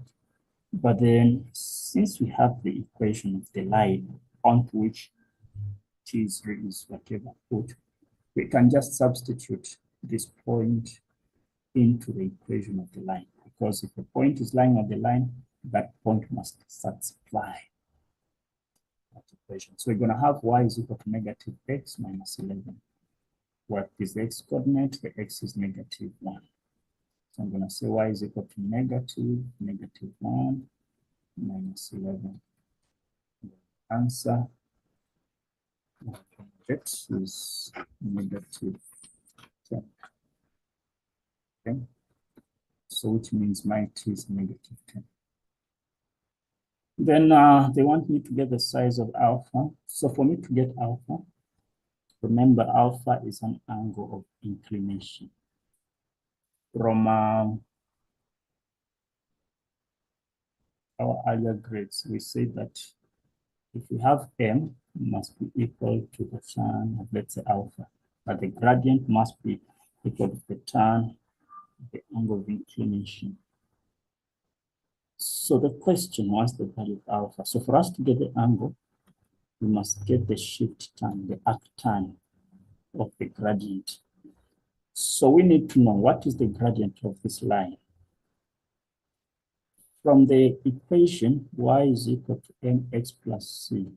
But then since we have the equation of the line onto which T is whatever put, we can just substitute this point into the equation of the line, because if the point is lying on the line, that point must satisfy that equation. So we're going to have y is equal to negative x minus 11. What is the x coordinate? The x is negative 1. So I'm going to say y is equal to negative 1 minus 11. The answer x is negative 10. Okay. So which means my t is negative 10. Then they want me to get the size of alpha. So for me to get alpha, remember alpha is an angle of inclination. From our earlier grades, we say that if we have m, it must be equal to the tan of, let's say, alpha, but the gradient must be equal to the tan of the angle of inclination. So the question wants the value of alpha. So for us to get the angle, we must get the shift tan, the arctan of the gradient. So we need to know what is the gradient of this line. From the equation, y is equal to mx plus c.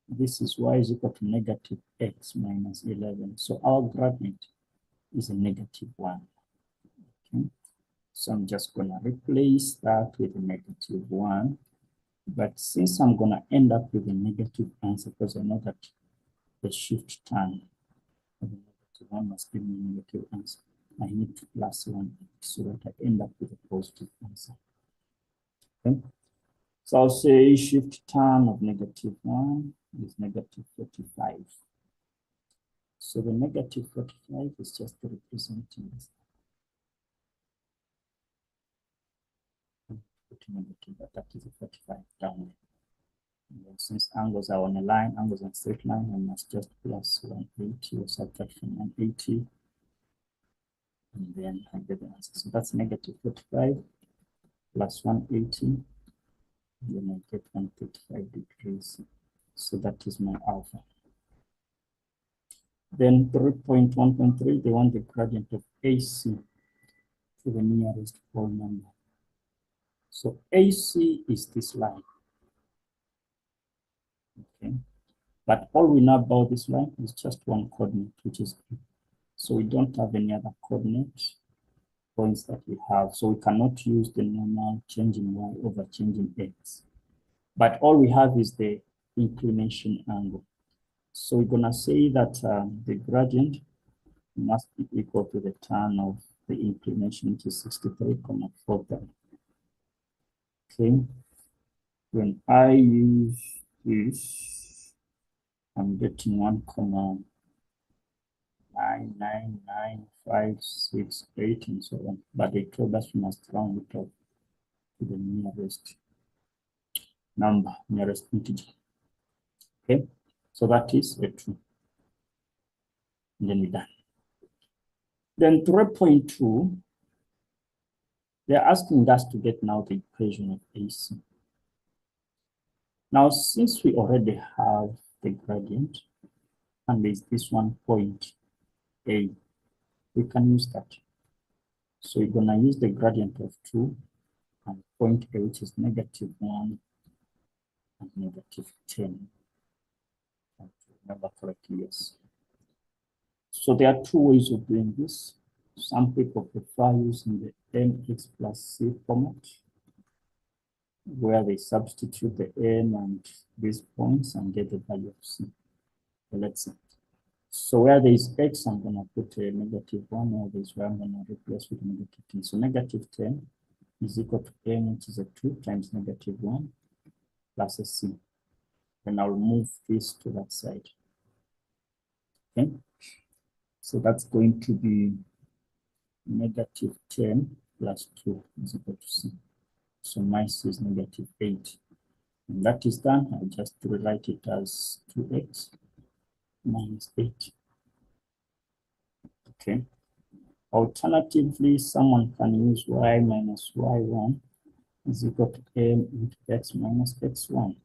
This is y is equal to negative x minus 11. So our gradient is a negative 1. Okay. So I'm just going to replace that with a negative 1. But since I'm going to end up with a negative answer, because I know that the shift tan of the negative 1 must give me a negative answer, I need to plus 1 so that I end up with a positive answer. Okay. So I'll say shift tan of negative 1 is negative 45. So the negative 45 is just representing this. Negative, but that is a 45 down. And then since angles are on a line, angles on a straight line, I must just plus 180 or subtract from 180. And then I get the answer. So that's negative 45 plus 180. Then I get 135 degrees. So that is my alpha. Then 3.1.3, they want the gradient of AC to the nearest whole number. So AC is this line. Okay. But all we know about this line is just one coordinate, which is P. So we don't have any other coordinate points that we have. So we cannot use the normal change in y over change in x. But all we have is the inclination angle. So we're going to say that the gradient must be equal to the tan of the inclination, which is 63,43. Okay. When I use this, I'm getting 1,999,568 and so on. But they told us we must round it off to the nearest number, nearest integer. Okay, so that is a 2. And then we're done. Then 3.2, they're asking us to get now the equation of AC. Now, since we already have the gradient, and there's this one point A, we can use that. So we're going to use the gradient of 2 and point A, which is negative 1 and negative 10. Remember correctly, yes. So there are 2 ways of doing this. Some people prefer using the mx plus c format, where they substitute the m and these points and get the value of c. So let's see. So where there is x, I'm going to put a negative 1. Where there is y, I'm going to replace with negative 10. So negative 10 is equal to m, which is a 2 times negative 1 plus a c. And I'll move this to that side. Okay. So that's going to be negative 10 plus 2 is equal to c. So my c is negative 8. And that is done. I'll just rewrite it as 2x minus 8. Okay. Alternatively, someone can use y minus y1 is equal to m into x minus x1.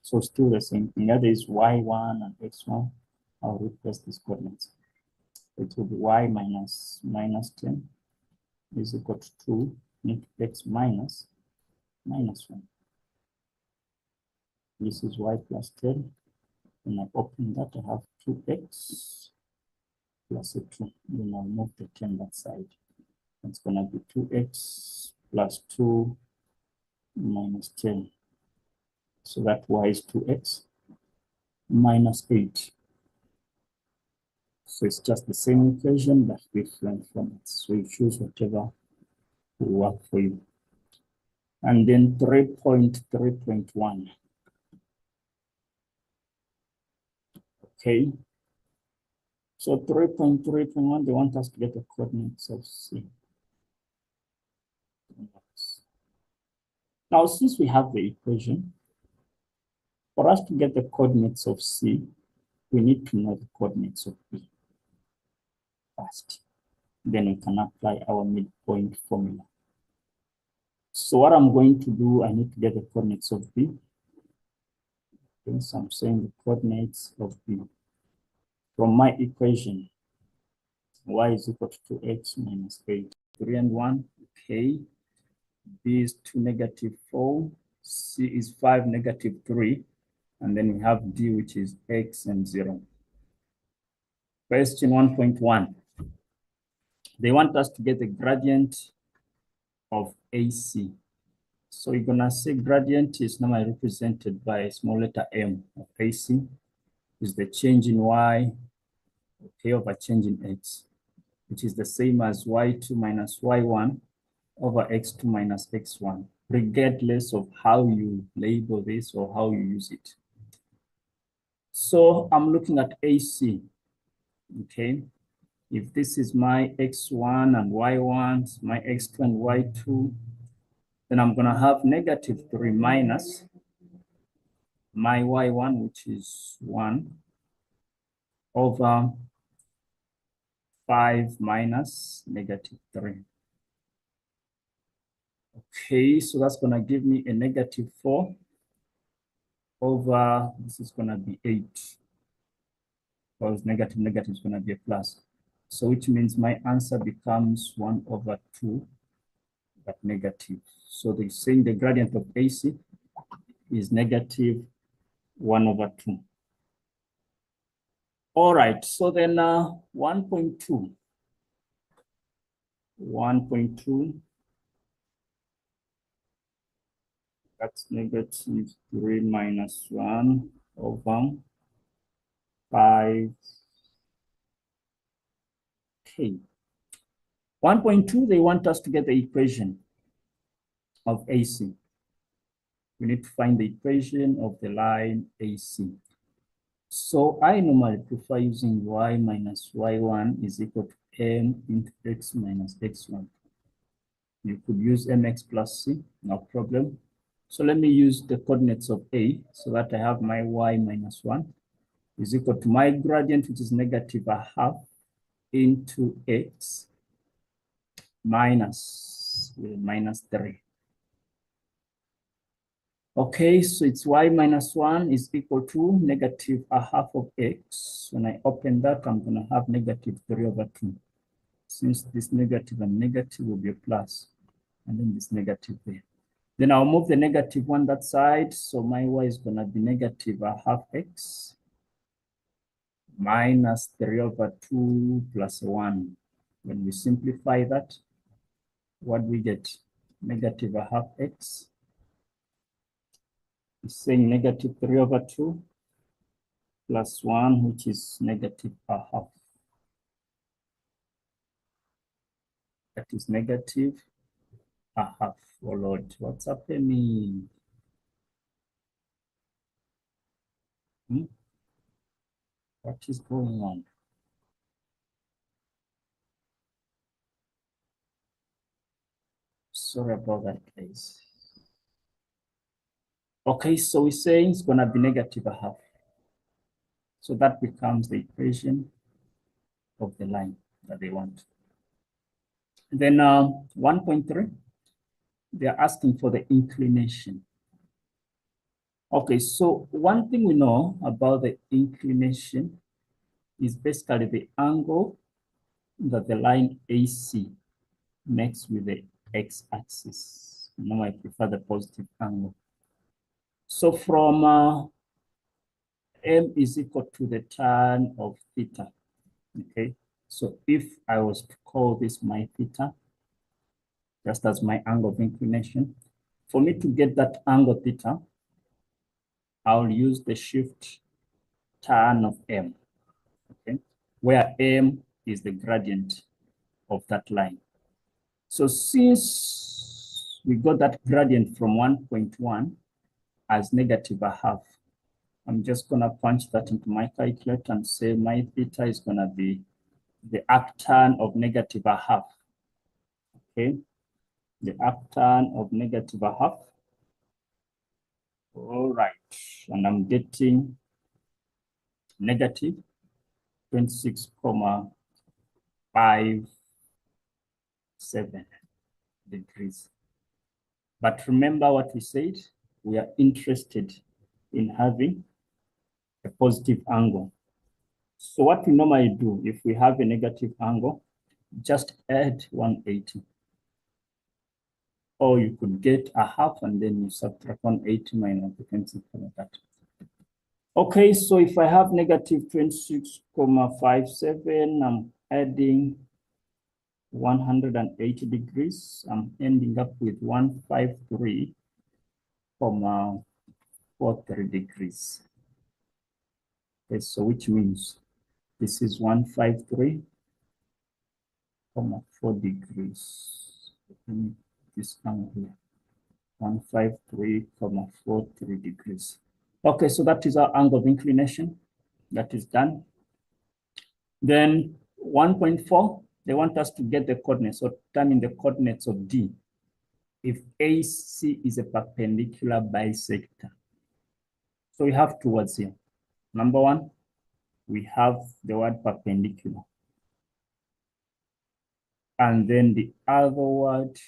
So still the same thing. That is y1 and x1. I'll replace these coordinates. It will be y minus 10 is equal to 2 into x minus 1. This is y plus 10. When I open that, I have 2x plus a 2. Then I'll move the 10 that side. It's going to be 2x plus 2 minus 10. So that y is 2x minus 8. So it's just the same equation, but different formats. So you choose whatever will work for you. And then 3.3.1. Okay. So 3.3.1, they want us to get the coordinates of C. Now, since we have the equation, for us to get the coordinates of C, we need to know the coordinates of B first. Then we can apply our midpoint formula. So what I'm going to do, I need to get the coordinates of B. Okay, so I'm saying the coordinates of B. From my equation, y is equal to 2x minus 8. 3 and 1, okay. B is 2, -4. C is 5, -3. And then we have D, which is x and 0. Question 1.1. They want us to get the gradient of AC. So you're gonna say gradient is normally represented by a small letter m of AC, is the change in y, okay, over change in x, which is the same as y2 minus y1 over x2 minus x1, regardless of how you label this or how you use it. So I'm looking at AC, okay? If this is my x1 and y1, my x2 and y2, then I'm gonna have -3 minus my y1, which is 1, over 5 minus -3. Okay, so that's gonna give me a -4 over, this is gonna be 8. Because negative is gonna be a plus. So which means my answer becomes 1 over 2, but negative. So they're saying the gradient of AC is -1 over 2. All right, so then 1.2. 1.2, that's -3 minus 1 over 5. Okay. 1.2, they want us to get the equation of AC. We need to find the equation of the line AC. So I normally prefer using y minus y1 is equal to m into x minus x1. You could use mx plus c, no problem. So let me use the coordinates of A so that I have my y minus 1 is equal to my gradient, which is -1/2 into x minus -3. Okay, so it's y minus 1 is equal to -1/2 of x. When I open that, I'm going to have -3 over 2. Since this negative and negative will be a plus, and then this negative there. Then I'll move the -1 that side. So my y is going to be -1/2 x minus 3 over 2 plus 1. When we simplify that, what we get? -1/2 x is saying -3 over 2 plus 1, which is -1/2. That is -1/2. Oh Lord, what's happening? What is going on? Sorry about that, guys. Okay, so we're saying it's gonna be -1/2. So that becomes the equation of the line that they want. Then 1.3, they're asking for the inclination. Okay, so one thing we know about the inclination is basically the angle that the line AC makes with the x-axis. Now I prefer the positive angle. So from m is equal to the tan of theta, okay? So if I was to call this my theta, just as my angle of inclination, for me to get that angle theta, I'll use the shift tan of m, okay? Where m is the gradient of that line. So since we got that gradient from 1.1 as -1/2, I'm just gonna punch that into my calculator and say my theta is gonna be the arctan of -1/2, okay? The arctan of -1/2. All right, and I'm getting -26.57 degrees. But remember what we said, we are interested in having a positive angle. So what we normally do, if we have a negative angle, just add 180. Or you could get a half and then you subtract 180 minus, you can simplify that. Okay, so if I have negative 26,57, I'm adding 180 degrees. I'm ending up with 153,43 degrees. Okay, so which means this is 153,4 degrees. This angle here, 153,43 degrees. Okay, so that is our angle of inclination. That is done. Then 1.4, they want us to get the coordinates or determine the coordinates of D if AC is a perpendicular bisector. So we have two words here. Number one, we have the word perpendicular. And then the other word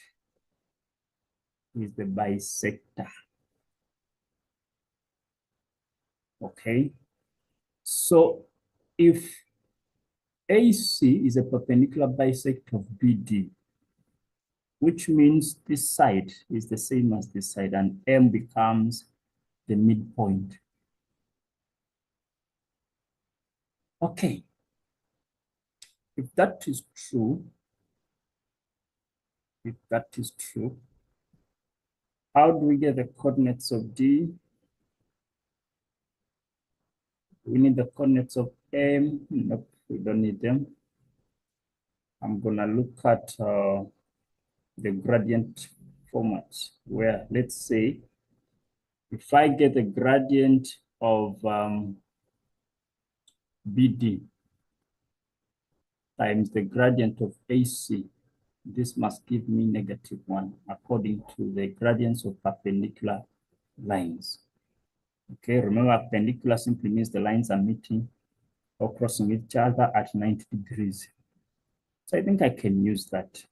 is the bisector. Okay. So if AC is a perpendicular bisector of BD, which means this side is the same as this side, and M becomes the midpoint. Okay. If that is true, how do we get the coordinates of D? We need the coordinates of M. Nope, we don't need them. I'm gonna look at the gradient format where, let's say, if I get the gradient of BD times the gradient of AC, this must give me -1 according to the gradients of perpendicular lines. Okay, remember perpendicular simply means the lines are meeting or crossing each other at 90 degrees. So I think I can use that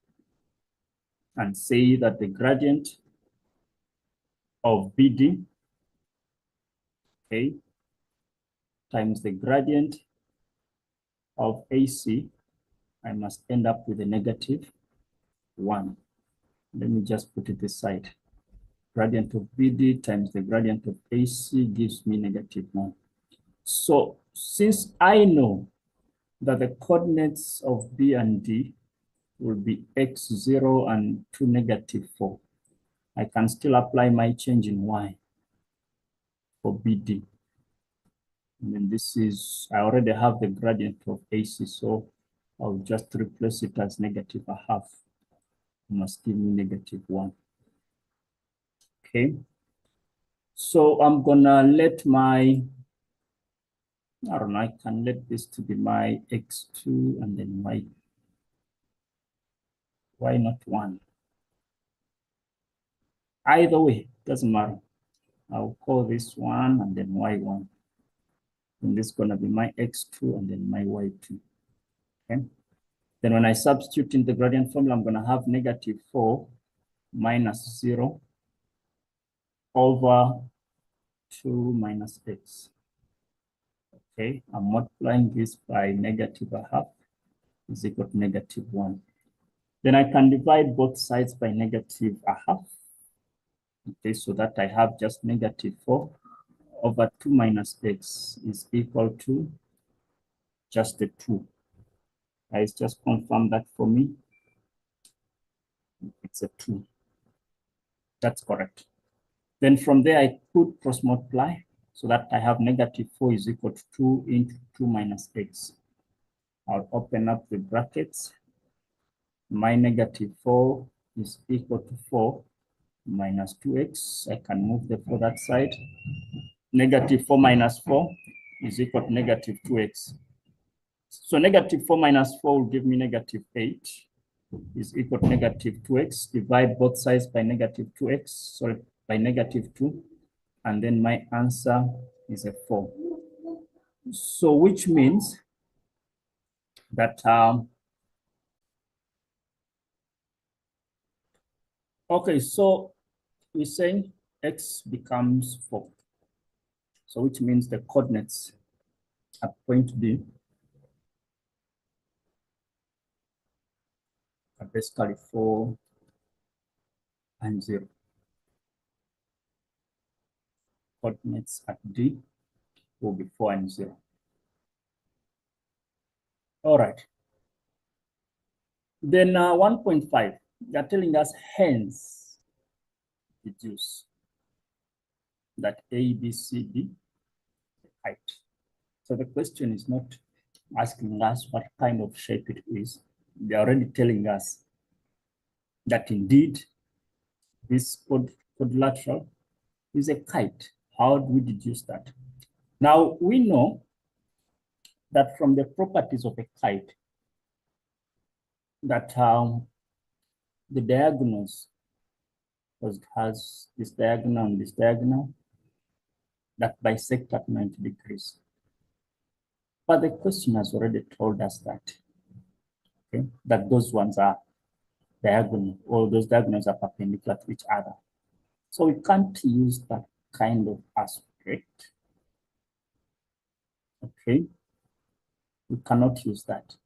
and say that the gradient of BD, okay, times the gradient of AC, I must end up with a -1. Let me just put it aside. Gradient of BD times the gradient of AC gives me -1. So since I know that the coordinates of B and D will be x0 and 2, -4, I can still apply my change in Y for BD. And then this is, I already have the gradient of AC, so I'll just replace it as -1/2. It must give me -1. Okay. So I'm gonna let my, I don't know, I can let this to be my x2 and then my, why not 1? Either way, doesn't matter. I'll call this 1 and then y1. And this is gonna be my x2 and then my y2. Okay. Then when I substitute in the gradient formula, I'm gonna have -4 minus 0 over 2 minus x. Okay, I'm multiplying this by -1/2 is equal to -1. Then I can divide both sides by -1/2. Okay, so that I have just -4 over 2 minus x is equal to just the 2. Guys, just confirm that for me. It's a 2. That's correct. Then from there, I could cross multiply so that I have -4 is equal to 2 into 2 minus x. I'll open up the brackets. My -4 is equal to 4 minus 2x. I can move the 4 that side. -4 minus 4 is equal to -2x. So -4 minus 4 will give me -8 is equal to -2x. Divide both sides by -2x, sorry, by -2. And then my answer is a 4. So which means that, okay, so we're saying x becomes 4. So which means the coordinates at point B are basically 4 and 0. Coordinates at D will be 4 and 0. All right. Then 1.5, they're telling us hence deduce that A, B, C, D height. So the question is not asking us what kind of shape it is. They're already telling us that indeed this quadrilateral is a kite. How do we deduce that? Now we know that from the properties of a kite that the diagonals, because it has this diagonal and this diagonal, that bisect at 90 degrees. But the question has already told us that, okay, that those ones are diagonal, or those diagonals are perpendicular to each other. So we can't use that kind of aspect. Okay, we cannot use that.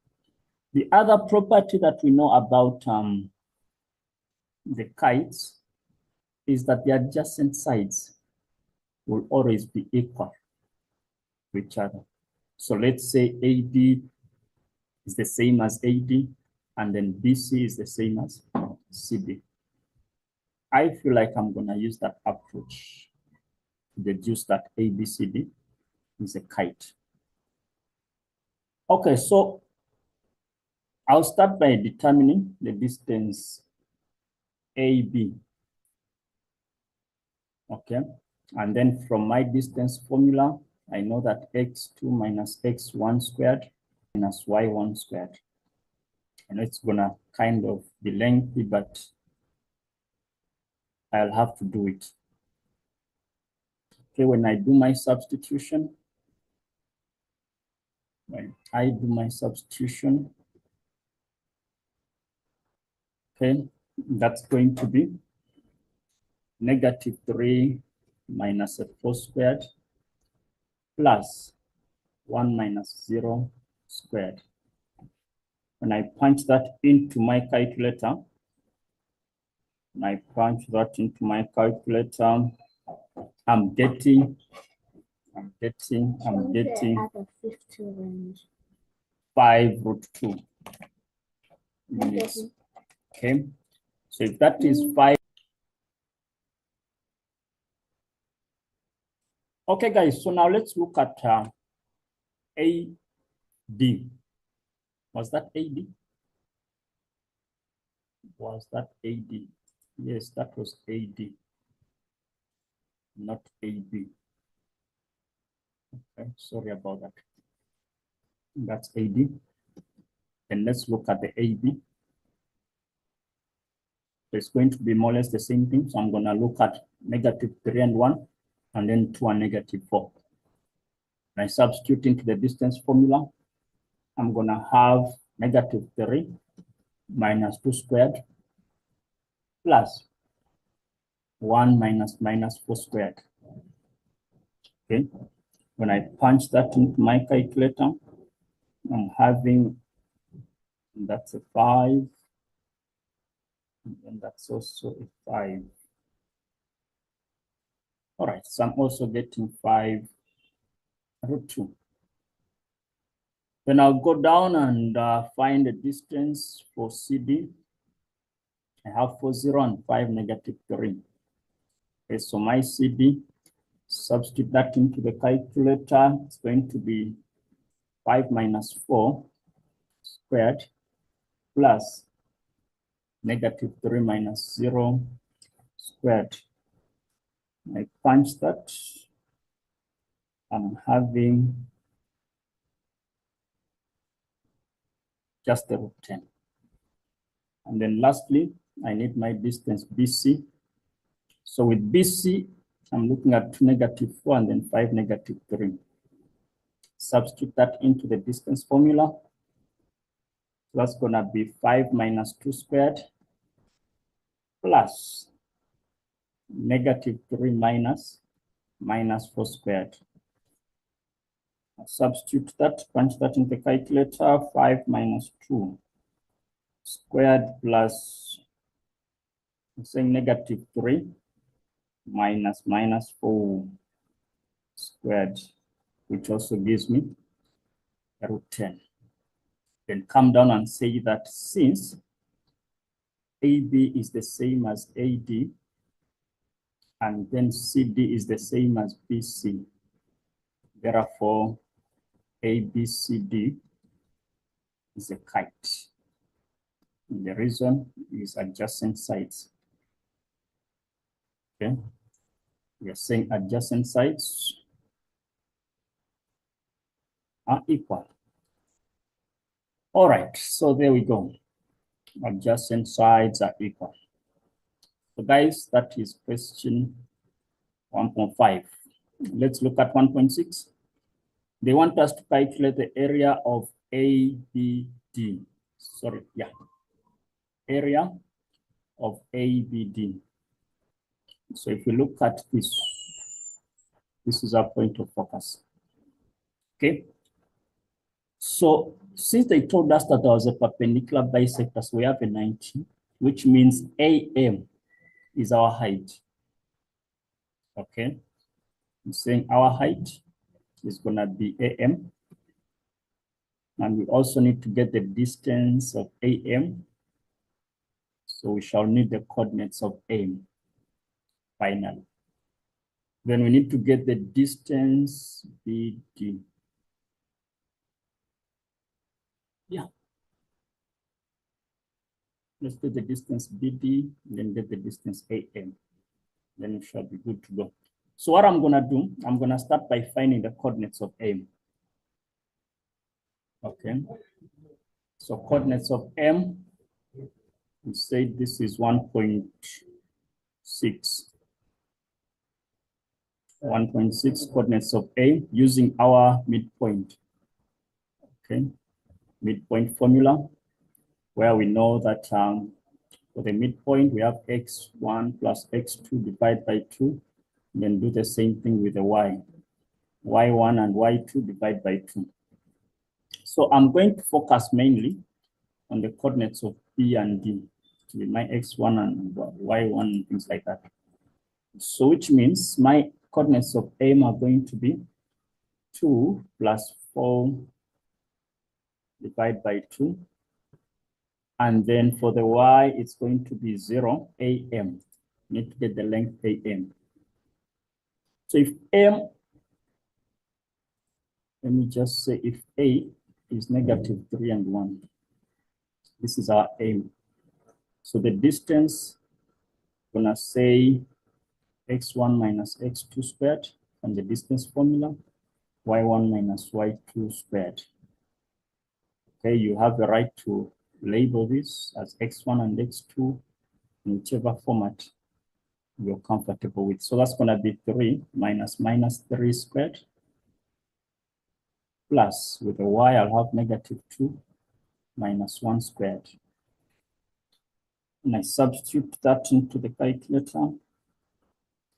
The other property that we know about the kites is that the adjacent sides will always be equal to each other. So let's say AD is the same as AD, and then BC is the same as CD. I feel like I'm going to use that approach to deduce that ABCD is a kite. Okay, so I'll start by determining the distance AB. Okay, and then from my distance formula, I know that x2 minus x1 squared minus y1 squared. And it's gonna kind of be lengthy, but I'll have to do it. Okay, when I do my substitution, okay, that's going to be -3 minus a 4 squared plus 1 minus 0 squared. When I punch that into my calculator, I'm getting 5√2 units. Okay, so if that is 5. Okay, guys, so now let's look at AD. Was that AD? Was that AD? Yes, that was AD, not AB. Okay, sorry about that. That's AD. And let's look at the AB. So it's going to be more or less the same thing. So I'm going to look at -3 and 1, and then 2 and -4. When I substitute into the distance formula, I'm going to have -3 minus 2 squared plus 1 minus 4 squared. Okay. When I punch that into my calculator, I'm having, that's a 5, and that's also a 5. All right, so I'm also getting 5√2. Then I'll go down and find the distance for CD. I have 4, 0, and 5, -3. Okay, so my CD, substitute that into the calculator, it's going to be 5 minus 4 squared plus -3 minus 0 squared. I punch that, I'm having just the √10. And then lastly, I need my distance BC. So with BC, I'm looking at 2, -4, and then 5, -3. Substitute that into the distance formula. So that's gonna be 5 minus 2 squared plus -3 minus 4 squared. I'll substitute that, punch that in the calculator. 5 minus 2 squared plus, I'm saying -3 minus 4 squared, which also gives me √10. Then come down and say that since AB is the same as AD, and then CD is the same as BC, therefore ABCD is a kite. And the reason is adjacent sides. Okay, we are saying adjacent sides are equal. All right, so there we go. Adjacent sides are equal. So guys, that is question 1.5. Let's look at 1.6. They want us to calculate the area of ABD. Sorry, yeah. Area of ABD. So if we look at this, this is our point of focus. Okay. So since they told us that there was a perpendicular bisector, so we have a 90, which means AM is our height. Okay. I'm saying our height is going to be AM. And we also need to get the distance of AM. So we shall need the coordinates of AM finally. Then we need to get the distance BD. Yeah. Let's get the distance BD, then get the distance AM. Then we shall be good to go. So what I'm going to do, I'm going to start by finding the coordinates of AM. Okay. So coordinates of M, we say this is 1.6. 1.6 coordinates of A using our midpoint. Okay. Midpoint formula, where we know that for the midpoint, we have x1 plus x2 divided by 2. Then do the same thing with the y. y1 and y2 divided by 2. So I'm going to focus mainly on the coordinates of B and D, with my x1 and y1 and things like that. So which means my coordinates of M are going to be 2 plus 4 divided by 2. And then for the y, it's going to be 0, AM. Need to get the length AM. So if M, let me just say if A is -3 and 1, this is our aim. So the distance, I'm gonna say x1 minus x2 squared from the distance formula, y1 minus y2 squared. Okay, you have the right to label this as x1 and x2 in whichever format you're comfortable with. So that's gonna be 3 minus -3 squared, plus with the y, I'll have -2 minus 1 squared. And I substitute that into the calculator.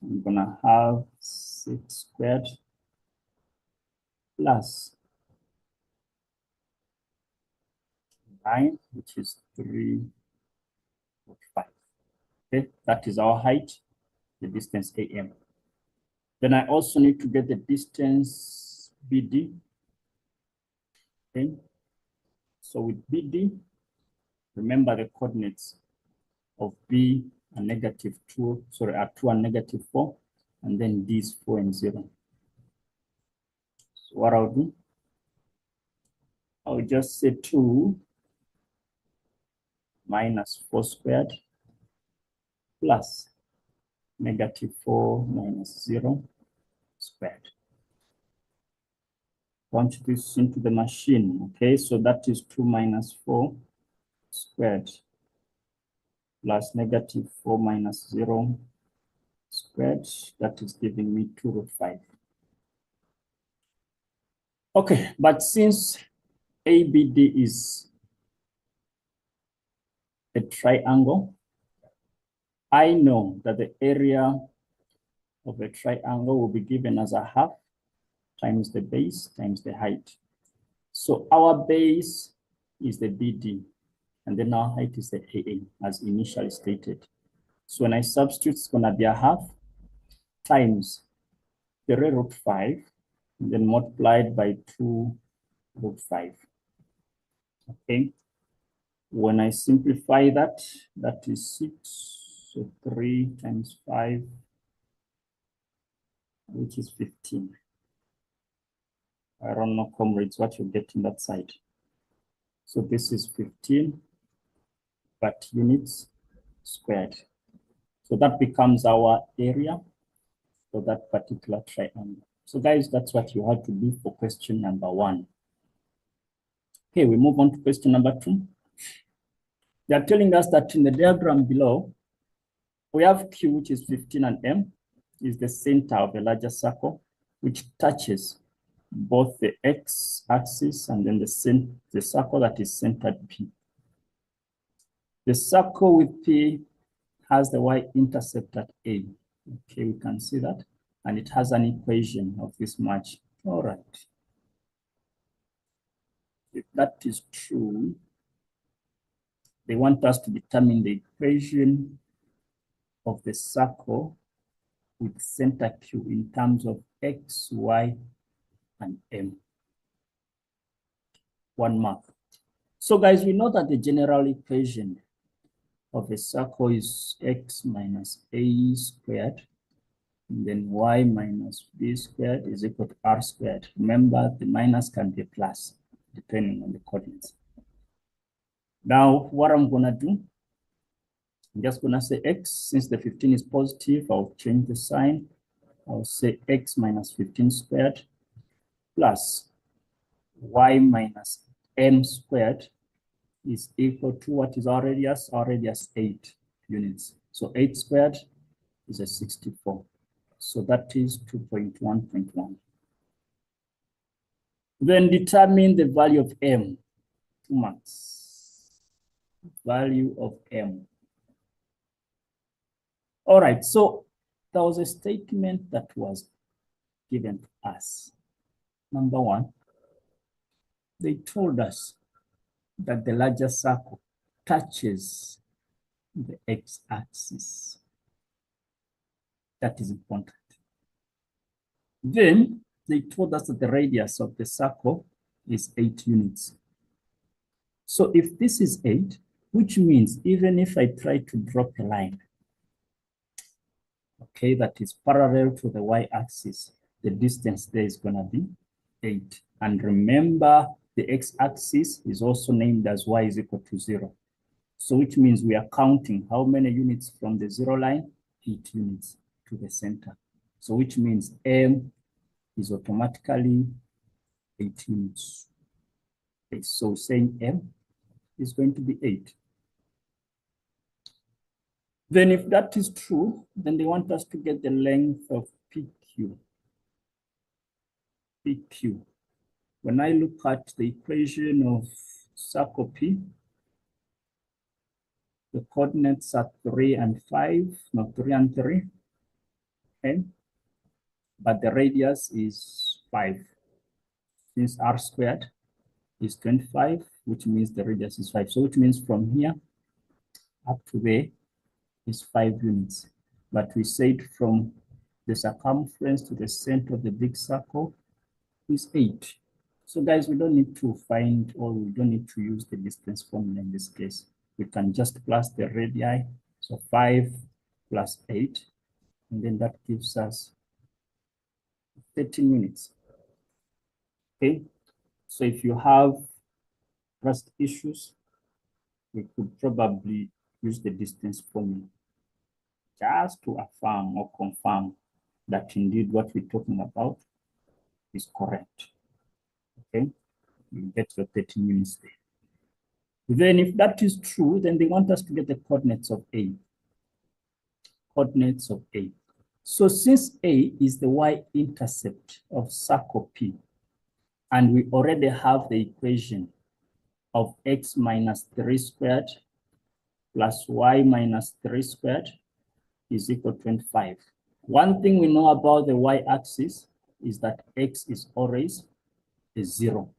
I'm gonna have 6 squared plus 9, which is 3.5. Okay, that is our height, the distance AM. Then I also need to get the distance BD. Okay, so with BD, remember the coordinates of B are -2, sorry, are 2 and -4, and then D is 4 and 0. So what I'll do, I'll just say 2 minus 4 squared plus -4 minus 0 squared. Punch this into the machine. Okay, so that is 2 minus 4 squared plus -4 minus 0 squared. That is giving me 2√5. Okay, but since ABD is a triangle, I know that the area of a triangle will be given as a half times the base times the height. So our base is the BD, and then our height is the AA, as initially stated. So when I substitute, it's going to be a half times 3 root 5, and then multiplied by 2 root 5. Okay. When I simplify that, that is 6. So 3 times 5, which is 15. I don't know, comrades, what you get in that side. So this is 15, but units squared. So that becomes our area for that particular triangle. So guys, that's what you have to do for question number 1. Okay, we move on to question number 2. They are telling us that in the diagram below, we have Q, which is 15, and M is the center of a larger circle, which touches both the x-axis and then the circle that is centered P. The circle with P has the y-intercept at A. Okay, we can see that. And it has an equation of this much. All right. If that is true, they want us to determine the equation of the circle with center Q in terms of x, y, and M. 1 mark. So guys, we know that the general equation of a circle is x minus a squared, and then y minus b squared is equal to r squared. Remember, the minus can be a plus, depending on the coordinates. Now, what I'm gonna do, I'm just gonna say x, since the 15 is positive, I'll change the sign. I'll say x minus 15 squared plus y minus m squared is equal to what is our radius? Our radius 8 units. So 8 squared is a 64. So that is 2.1.1. Then determine the value of m. 2 marks. Value of m. All right, so there was a statement that was given to us. Number 1, they told us that the larger circle touches the x-axis. That is important. Then they told us that the radius of the circle is 8 units. So if this is 8, which means even if I try to drop a line, okay, that is parallel to the y-axis, the distance there is going to be 8. And remember, the x-axis is also named as y is equal to 0. So which means we are counting how many units from the 0 line? 8 units to the center. So which means m is automatically 8 units. Okay, so saying m is going to be 8. Then if that is true, then they want us to get the length of PQ. PQ. When I look at the equation of circle P, the coordinates are 3 and 5, not 3 and 3. Okay. But the radius is 5. Since r squared is 25, which means the radius is 5. So which means from here up to there is 5 units. But we said from the circumference to the center of the big circle is 8. So guys, we don't need to find, or we don't need to use the distance formula in this case. We can just plus the radii. So 5 plus 8, and then that gives us 13 units. Okay, so if you have trust issues, we could probably use the distance formula just to affirm or confirm that indeed what we're talking about is correct. Okay, you get your 13 units there. Then if that is true, then they want us to get the coordinates of A. Coordinates of A. So since A is the y-intercept of circle P, and we already have the equation of x minus 3 squared plus y minus 3 squared is equal to 25. One thing we know about the y-axis is that x is always a 0.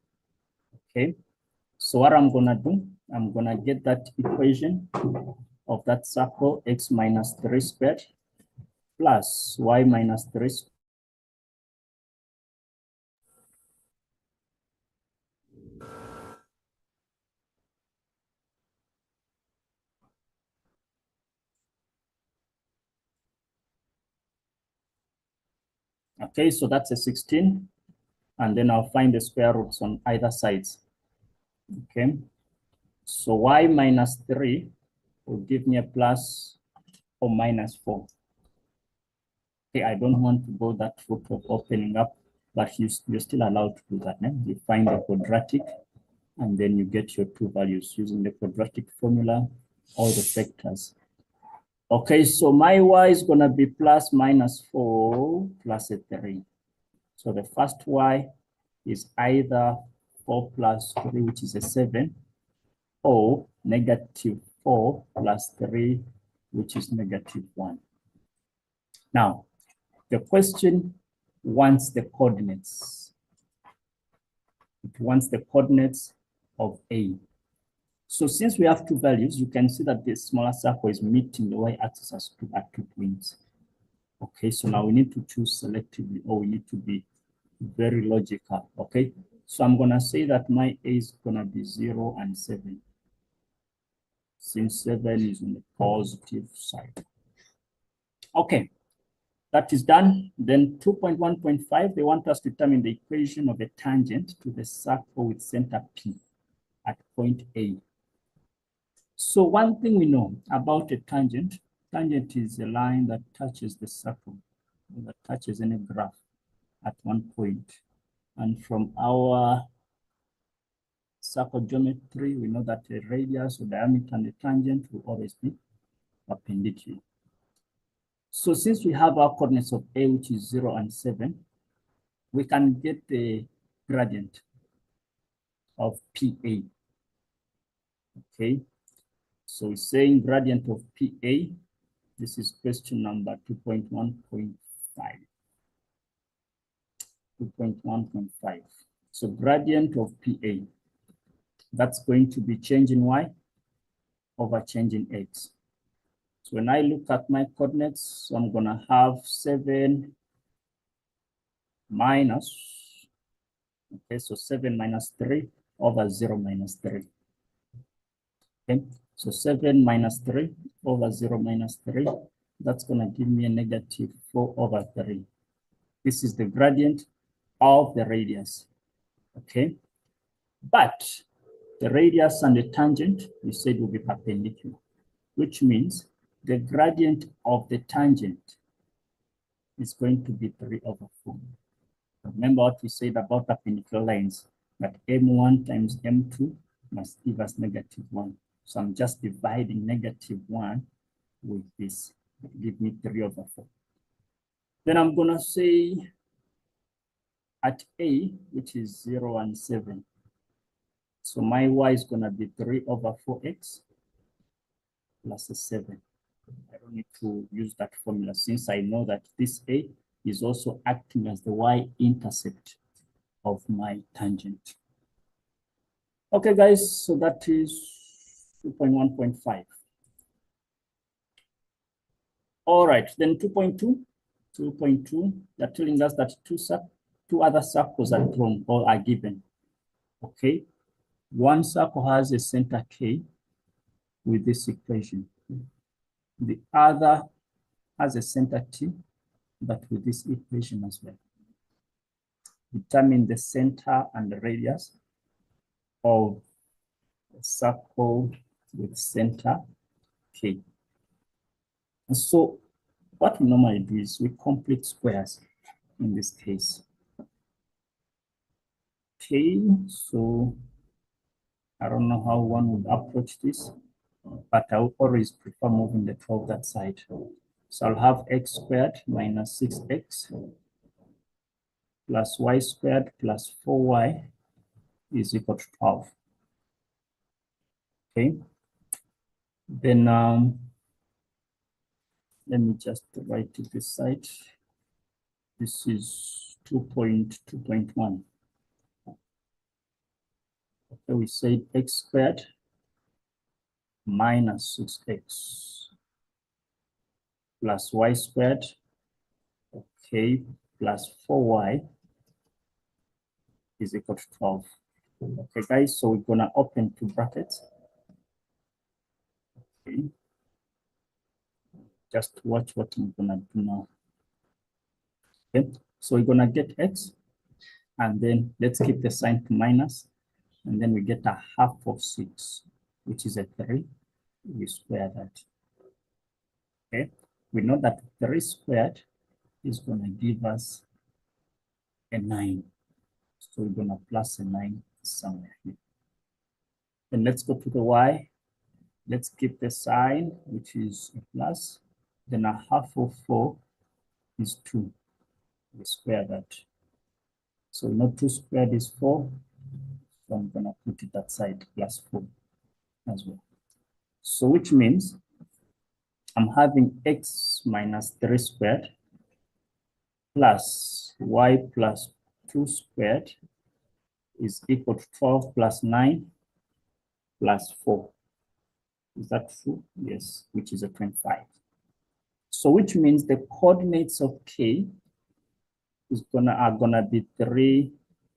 Okay, so what I'm gonna do, I'm gonna get that equation of that circle, x minus 3 squared plus y minus 3 squared. Okay, so that's a 16. And then I'll find the square roots on either sides. Okay, so y minus 3 will give me a plus or minus 4. Okay, I don't want to go that route of opening up, but you're still allowed to do that. You find the quadratic, and then you get your two values using the quadratic formula or the factors. Okay, so my y is going to be plus minus 4 plus a 3. So the first y is either 4 plus 3, which is a 7, or negative 4 plus 3, which is negative 1. Now, the question wants the coordinates. It wants the coordinates of A. So since we have two values, you can see that this smaller circle is meeting the y-axis at 2 points. Okay, so now we need to choose selectively, or we need to be very logical. Okay, so I'm going to say that my A is going to be 0 and 7. Since 7 is on the positive side. Okay, that is done. Then 2.1.5, they want us to determine the equation of a tangent to the circle with center P at point A. So one thing we know about a tangent is a line that touches the circle, that touches any graph at one point. And from our circle geometry, we know that the radius or diameter and the tangent will always be perpendicular. So since we have our coordinates of A, which is 0 and 7, we can get the gradient of PA. Okay, so we're saying gradient of PA. This is question number 2.1.5. 2.1.5. So gradient of PA, that's going to be change in y over change in x. So when I look at my coordinates, so I'm going to have 7 minus, okay, so 7 minus 3 over 0 minus 3. Okay, so 7 minus 3 over 0 minus 3, that's going to give me a negative 4 over 3. This is the gradient of the radius. Okay, but the radius and the tangent, we said will be perpendicular, which means the gradient of the tangent is going to be 3 over 4. Remember what we said about perpendicular lines, that m1 times m2 must give us negative 1. So I'm just dividing negative 1 with this, give me 3 over 4. Then I'm going to say at A, which is 0 and 7. So my y is going to be 3 over 4x plus a 7. I don't need to use that formula since I know that this A is also acting as the y-intercept of my tangent. Okay, guys, so that is 2.1.5. All right, then 2.2. 2.2, they're telling us that two other circles are drawn or are given. Okay, one circle has a center K with this equation. The other has a center T, but with this equation as well. Determine the center and the radius of a circle with center K. And so what we normally do is we complete squares in this case. Okay, so I don't know how one would approach this, but I will always prefer moving the 12 that side. So I'll have x squared minus 6x plus y squared plus 4y is equal to 12. Okay. Then Let me just write it this side. This is 2.2.1. Okay, we said x squared minus 6x plus y squared, okay, plus 4y is equal to 12. Okay, guys, so we're gonna open two brackets. Okay. Just watch what I'm gonna do now. Okay, so we're gonna get x, and then let's keep the sign to minus, and then we get a half of 6, which is a 3. We square that. Okay, we know that 3 squared is gonna give us a 9. So we're gonna plus a 9 somewhere here. Then let's go to the y. Let's keep the sign, which is a plus. Then a half of 4 is 2. We square that. So we know 2 squared is 4. So I'm gonna put it that side, plus 4 as well. So which means I'm having x minus 3 squared plus y plus 2 squared is equal to 12 plus 9 plus 4. Is that true? Yes, which is a 25. So which means the coordinates of k are gonna be 3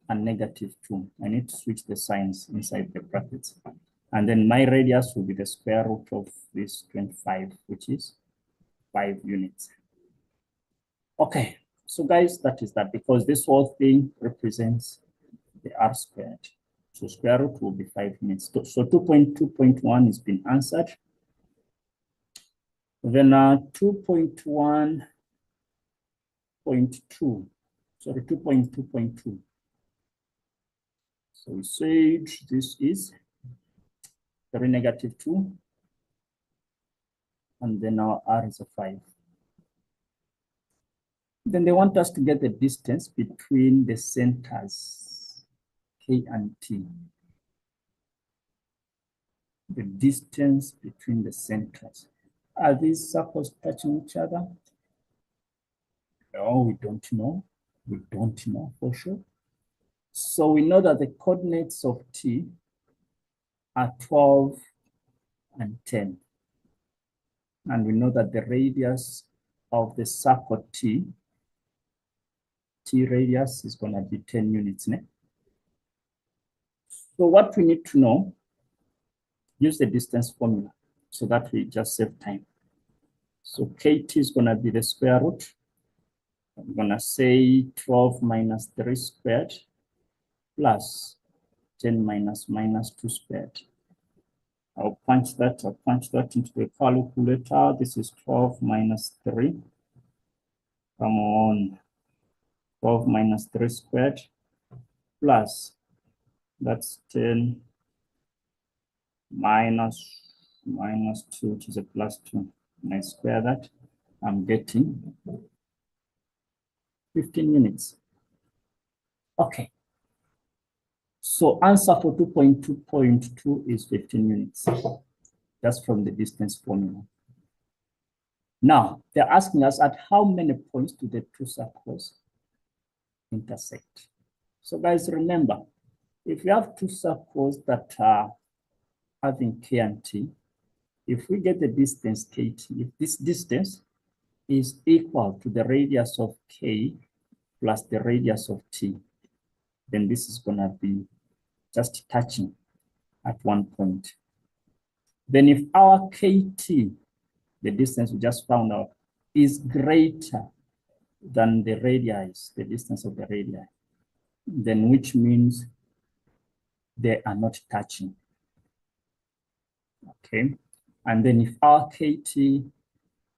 and negative 2. I need to switch the signs inside the brackets. And then my radius will be the square root of this 25, which is 5 units. Okay, so guys, that is that, because this whole thing represents the r squared. So square root will be 5 units. So 2.2.1 has been answered. Then 2.1.2, sorry, 2.2.2. So we said this is 3 negative 2, and then our r is a 5. Then they want us to get the distance between the centers K and T. The distance between the centers. Are these circles touching each other? No, we don't know. We don't know for sure. So we know that the coordinates of T are 12 and 10. And we know that the radius of the circle T radius is going to be 10 units. Ne? So what we need to know, use the distance formula so that we just save time. So KT is going to be the square root. I'm going to say 12 minus 3 squared plus 10 minus 2 squared. I'll punch that into the calculator. This is 12 minus 3. Come on. 12 minus 3 squared plus, that's 10 minus 2, which is a plus 2. And I square that, I'm getting 15 units. Okay. So answer for 2.2.2 is 15 units. That's from the distance formula. Now, they're asking us at how many points do the two circles intersect? So guys, remember, if you have two circles that are having K and T, if we get the distance KT, if this distance is equal to the radius of K plus the radius of T, then this is going to be just touching at one point. Then if our KT, the distance we just found out, is greater than the radius, the distance of the radii, then which means they are not touching. Okay. And then if our KT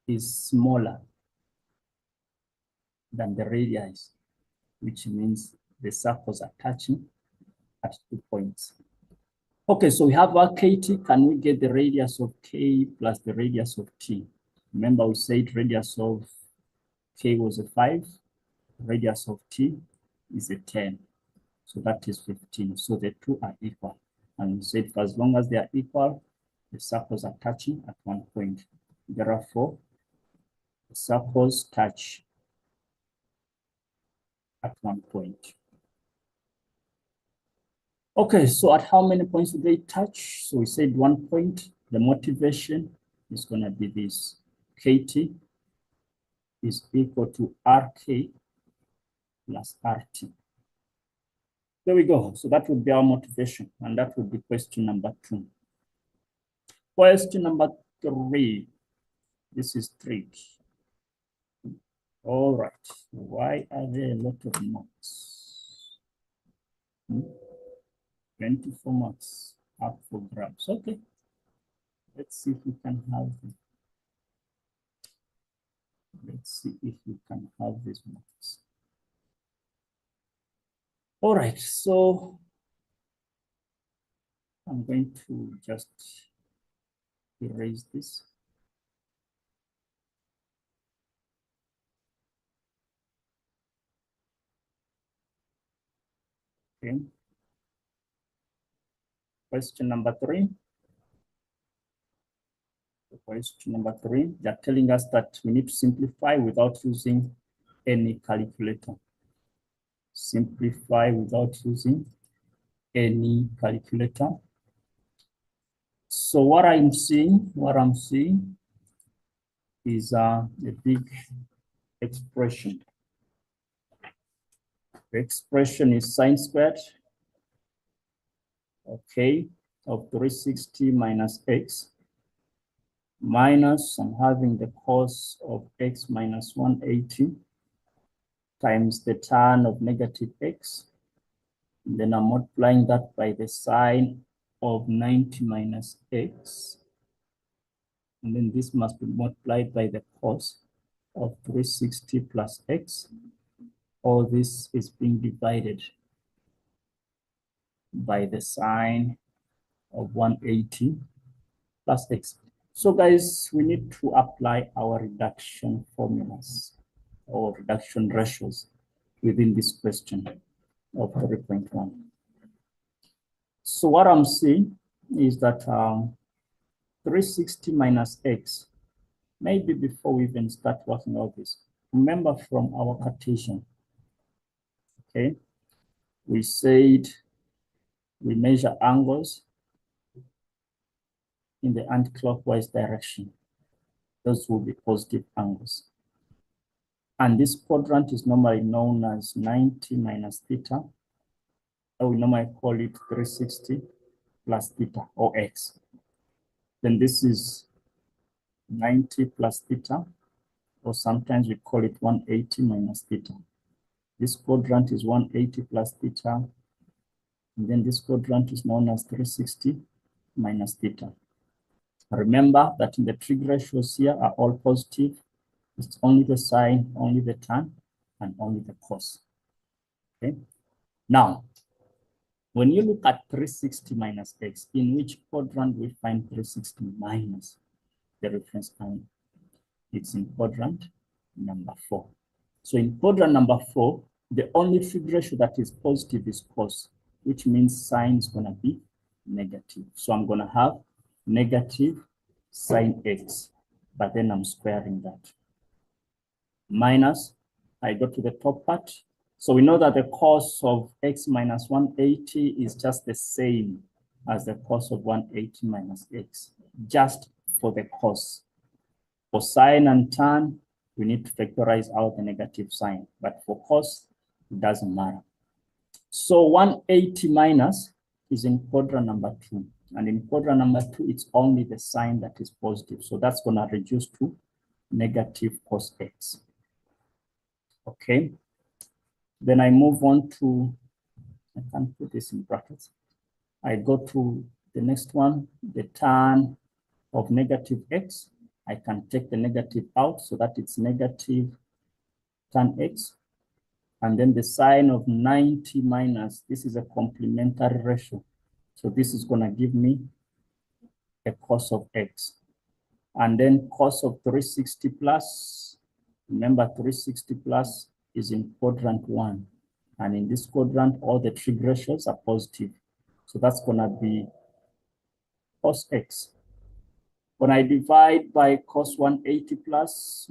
is smaller than the radii, which means the circles are touching at 2 points. Okay, so we have our KT. Can we get the radius of K plus the radius of T? Remember we said radius of K was a 5, radius of T is a 10. So that is 15. So the two are equal. And we said for as long as they are equal, the circles are touching at 1 point. Therefore, circles touch at one point. Okay, so at how many points do they touch? So we said 1 point. The motivation is going to be this. KT is equal to RK plus RT. There we go. So that would be our motivation, and that would be question number 2. Question number 3. This is trig. All right. Why are there a lot of marks? 24 marks up for grabs. Okay. Let's see if we can have them. Let's see if we can have these marks. All right. So I'm going to just erase this. Okay. Question number 3. Question number 3, they're telling us that we need to simplify without using any calculator. Simplify without using any calculator. So what I'm seeing is a big expression. The expression is sine squared, okay, of 360 minus x, minus I'm having the cos of x minus 180 times the tan of negative x. And then I'm multiplying that by the sine of 90 minus x. And then this must be multiplied by the cos of 360 plus x. All this is being divided by the sine of 180 plus x. So guys, we need to apply our reduction formulas or reduction ratios within this question of 3.1. So what I'm seeing is that 360 minus x, maybe before we even start working out this, remember from our Cartesian, okay, we said we measure angles in the anti-clockwise direction. Those will be positive angles. And this quadrant is normally known as 90 minus theta. I will normally call it 360 plus theta or x. Then this is 90 plus theta, or sometimes we call it 180 minus theta. This quadrant is 180 plus theta. And then this quadrant is known as 360 minus theta. Remember that in the trig ratios here are all positive. It's only the sine, only the tan, and only the cos. Okay. Now, when you look at 360 minus x, in which quadrant we find 360 minus the reference angle? It's in quadrant number 4. So in quadrant number 4, the only trig ratio that is positive is cos, which means sine is going to be negative. So I'm going to have negative sine x, but then I'm squaring that. Minus, I go to the top part. So we know that the cos of x minus 180 is just the same as the cos of 180 minus x, just for the cos. For sine and tan, we need to factorize out the negative sign, but for cos, it doesn't matter. So 180 minus is in quadrant number 2. And in quadrant number 2, it's only the sign that is positive. So that's going to reduce to negative cos x. Okay. Then I move on to, I can put this in brackets. I go to the next one, the tan of negative x. I can take the negative out so that it's negative tan x. And then the sine of 90 minus, this is a complementary ratio. So this is going to give me a cos of x. And then cos of 360 plus, remember 360 plus is in quadrant 1. And in this quadrant, all the trig ratios are positive. So that's going to be cos x. When I divide by cos 180 plus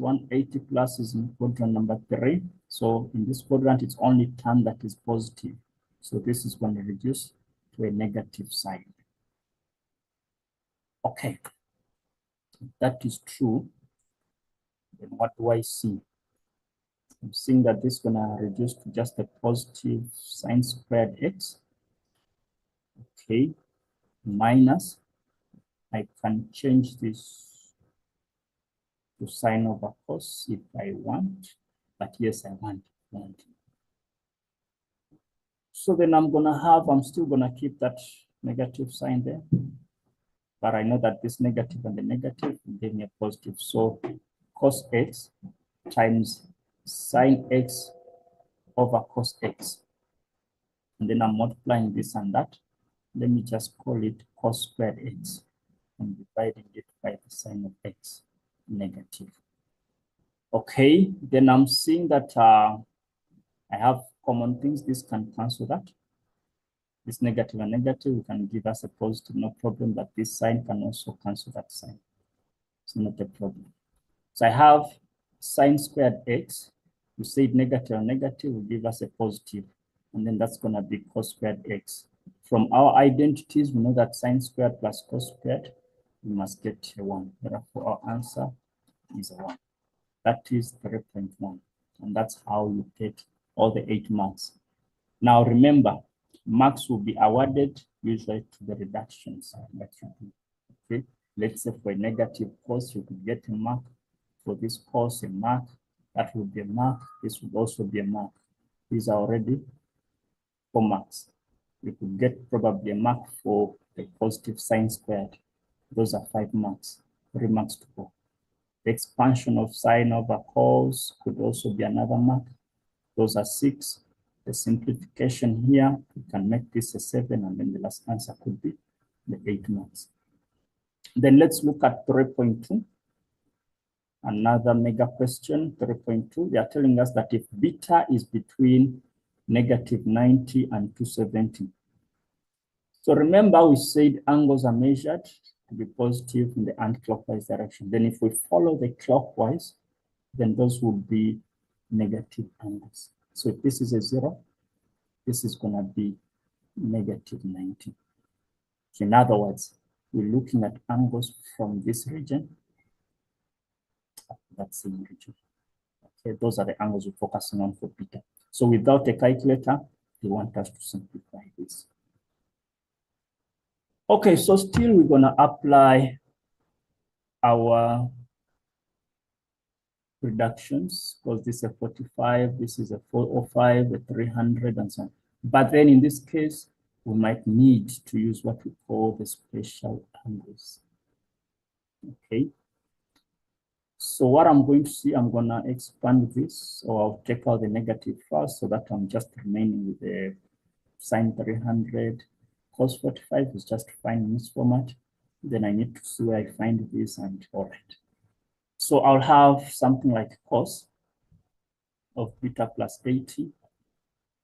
is in quadrant number 3. So in this quadrant, it's only tan that is positive. So this is going to reduce to a negative sign. Okay, if that is true, then what do I see? I'm seeing that this is going to reduce to just a positive sine squared x. Okay, minus, I can change this to sine over cos if I want, but yes, I want. So then I'm still gonna keep that negative sign there, but I know that this negative and the negative will give me a positive. So cos x times sine x over cos x. And then I'm multiplying this and that. Let me just call it cos squared x and dividing it by the sine of x negative. Okay, then I'm seeing that I have common things. This can cancel that. This negative and negative can give us a positive, no problem, but this sign can also cancel that sign. It's not a problem. So I have sine squared x. We said negative and negative will give us a positive, and then that's going to be cos squared x. From our identities, we know that sine squared plus cos squared, we must get a 1. Therefore, our answer is a 1. That is 3.1. And that's how you get all the 8 marks. Now, remember, marks will be awarded usually to the reductions that you do. Okay, let's say for a negative course, you could get a mark. For this course, a mark. That would be a mark. This would also be a mark. These are already 4 marks. You could get probably a mark for the positive sine squared. Those are 5 marks, 3 marks to go. The expansion of sine over cos could also be another mark. Those are 6. The simplification here, we can make this a 7, and then the last answer could be the 8 marks. Then let's look at 3.2. Another mega question, 3.2. They are telling us that if beta is between negative 90 and 270. So remember, we said angles are measured to be positive in the anti-clockwise direction. Then if we follow the clockwise, then those will be negative angles. So if this is a 0, this is going to be negative 90. So in other words, we're looking at angles from this region, that same region. Okay, those are the angles we're focusing on for beta. So without a calculator, they want us to simplify this. Okay, so still we're going to apply our reductions, because this is a 45, this is a 405, a 300, and so on. But then in this case, we might need to use what we call the special angles. Okay. So what I'm going to see, I'm going to expand this, or I'll take out the negative first so that I'm just remaining with the sine 300. Cos 45 is just fine in this format. Then I need to see where I find this, and all right. So I'll have something like cos of beta plus 80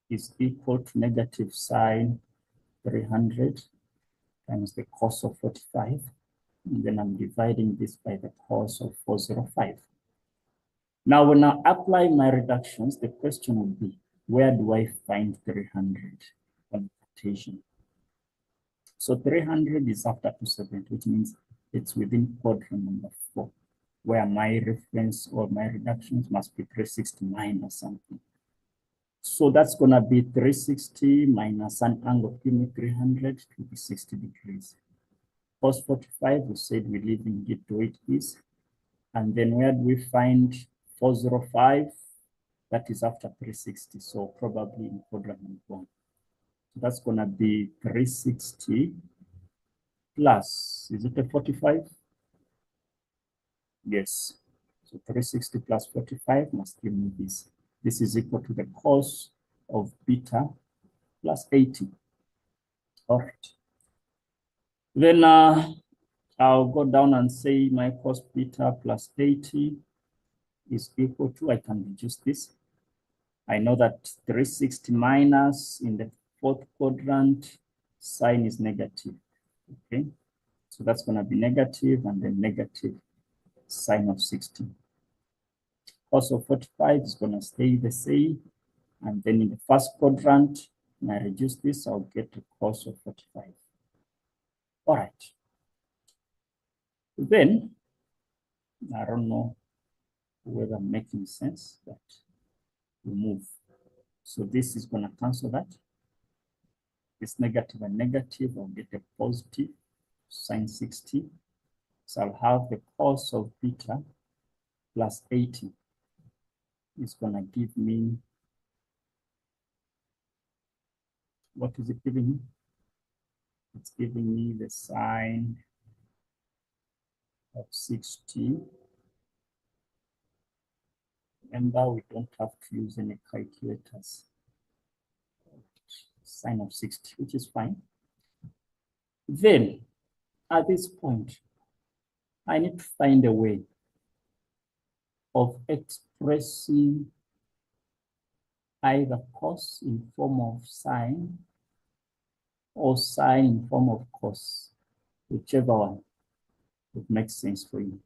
is equal to negative sine 300 times the cos of 45. And then I'm dividing this by the cos of 405. Now, when I apply my reductions, the question would be, where do I find 300 on Cartesian? So 300 is after 270, which means it's within quadrant number 4, where my reference or my reductions must be 369 or something. So that's going to be 360 minus an angle, give me 300 to be 60 degrees. Cos 45, we said we leave in it the way it is. And then where do we find 405? That is after 360, so probably in quadrant number 1. So that's going to be 360 plus, is it a 45? Yes. So 360 plus 45 must give me this. This is equal to the cos of beta plus 80. All right. Then I'll go down and say my cos beta plus 80 is equal to, I can reduce this. I know that 360 minus in the 4th quadrant, sine is negative, okay? So that's going to be negative and then negative sine of 60. Cos of 45 is going to stay the same. And then in the first quadrant, when I reduce this, I'll get a cos of 45. All right. Then, I don't know whether I'm making sense, but we move. So this is going to cancel that. This negative and negative, I'll get a positive sine 60. So I'll have the cos of beta plus 80. It's going to give me, what is it giving me? It's giving me the sine of 60. Remember, we don't have to use any calculators. Sine of 60, which is fine. Then, at this point, I need to find a way of expressing either cos in form of sine or sine in form of cos, whichever one would make sense for you.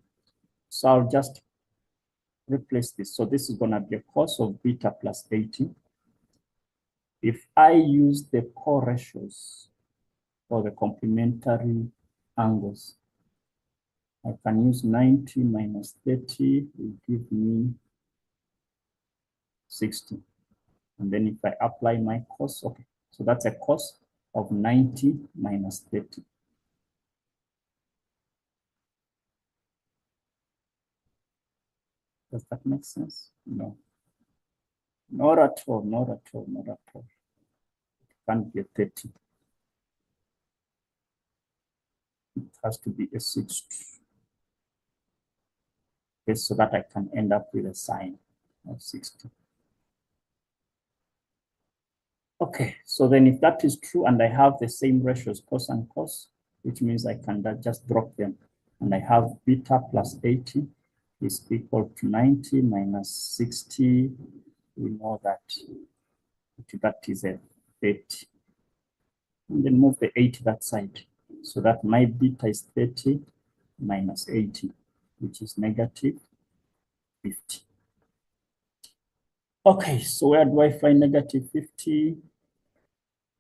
So I'll just replace this. So this is going to be a cos of beta plus 80. If I use the co-ratios for the complementary angles, I can use 90 minus 30 will give me 60. And then if I apply my cos, okay, so that's a cos of 90 minus 30. Does that make sense? No. Not at all, not at all, not at all. It can't be a 30. It has to be a 60. Okay, so that I can end up with a sine of 60. Okay, so then if that is true and I have the same ratios, cos and cos, which means I can just drop them. And I have beta plus 80 is equal to 90 minus 60. We know that is a 30. And then move the 80 that side. So that my beta is 30 minus 80, which is negative 50. Okay, so where do I find negative 50?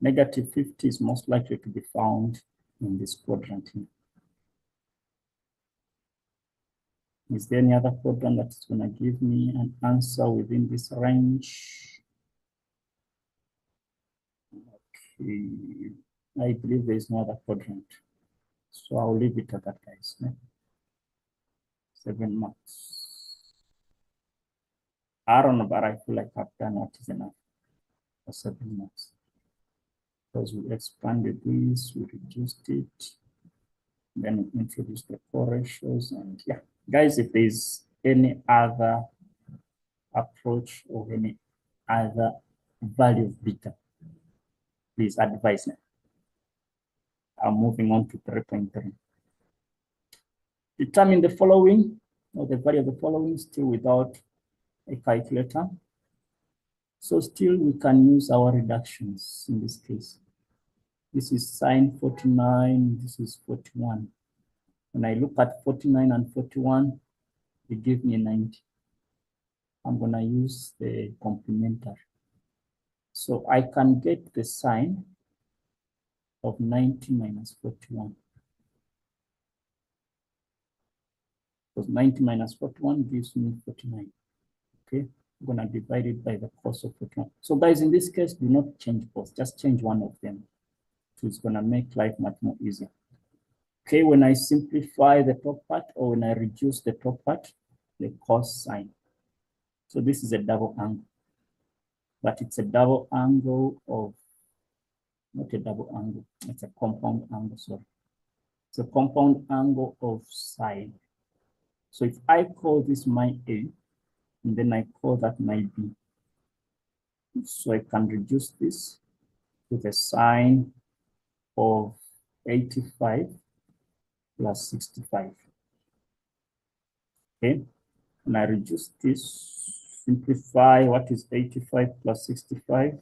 Negative 50 is most likely to be found in this quadrant here. Is there any other quadrant that's going to give me an answer within this range? Okay, I believe there is no other quadrant. So I'll leave it at that, guys. 7 marks. I don't know, but I feel like I've done what is enough for 7 marks. Because we expanded this, we reduced it, then we introduced the co-ratios, and yeah. Guys, if there's any other approach or any other value of beta, please advise me. I'm moving on to 3.3. Determine the following, or the value of the following, still without a calculator. So still we can use our reductions in this case. This is sine 49, this is 41. When I look at 49 and 41, it gives me 90. I'm gonna use the complementary. So I can get the sine of 90 minus 41. Because 90 minus 41 gives me 49. Okay, I'm gonna divide it by the cos of 41. So guys, in this case, do not change both, just change one of them. So it's gonna make life much more easier. Okay, when I simplify the top part or when I reduce the top part, the cos sine. So this is a double angle, but it's a double angle of, not a double angle, it's a compound angle, sorry. It's a compound angle of sine. So if I call this my A, and then I call that my B, so I can reduce this to the sine of 85 plus 65. Okay, and I reduce this, simplify what is 85 plus 65,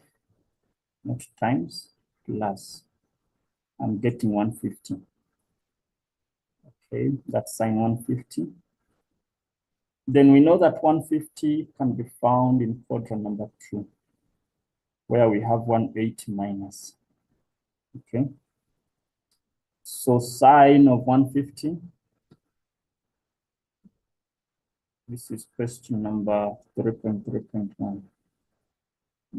not times, plus, I'm getting 150. Okay, that's sine 150. Then we know that 150 can be found in quadrant number 2, where we have 180 minus. Okay. So sine of 150, this is question number 3.3.1,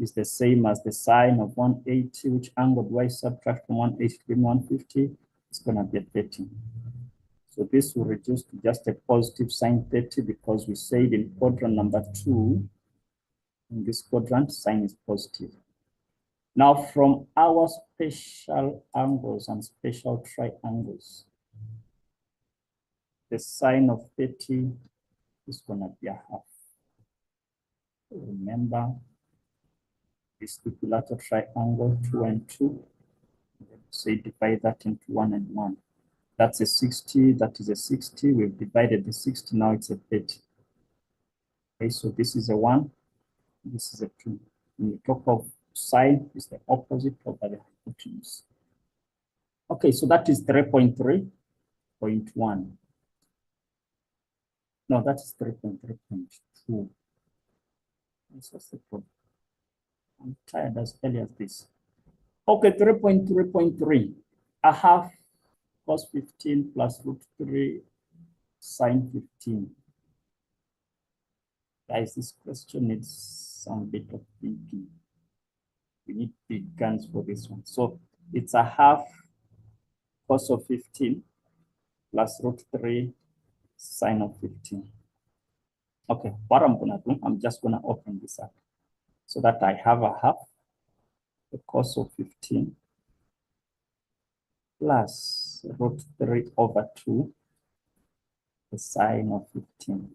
is the same as the sine of 180. Which angle do I subtract from 180 to 150? It's going to be a 30. So this will reduce to just a positive sine 30 because we said in quadrant number 2, in this quadrant, sine is positive. Now from our special angles and special triangles, the sine of 30 is going to be a half. Remember this equilateral triangle 2 and 2. Say divide that into 1 and 1. That's a 60. That is a 60. We've divided the 60. Now it's a 30. Okay, so this is a 1. This is a 2. When you talk of sine, it's the opposite of the hypotenuse. Okay, so that is 3.3.1. No, that is 3.3.2. This was the problem. I'm tired as early as this. Okay, 3.3.3. A half cos 15 plus root 3 sine 15. Guys, this question needs some bit of thinking. We need big guns for this one. So it's a half cos of 15 plus root 3 sine of 15. Okay, what I'm going to do, I'm just going to open this up so that I have a half the cos of 15 plus root 3 over 2 the sine of 15.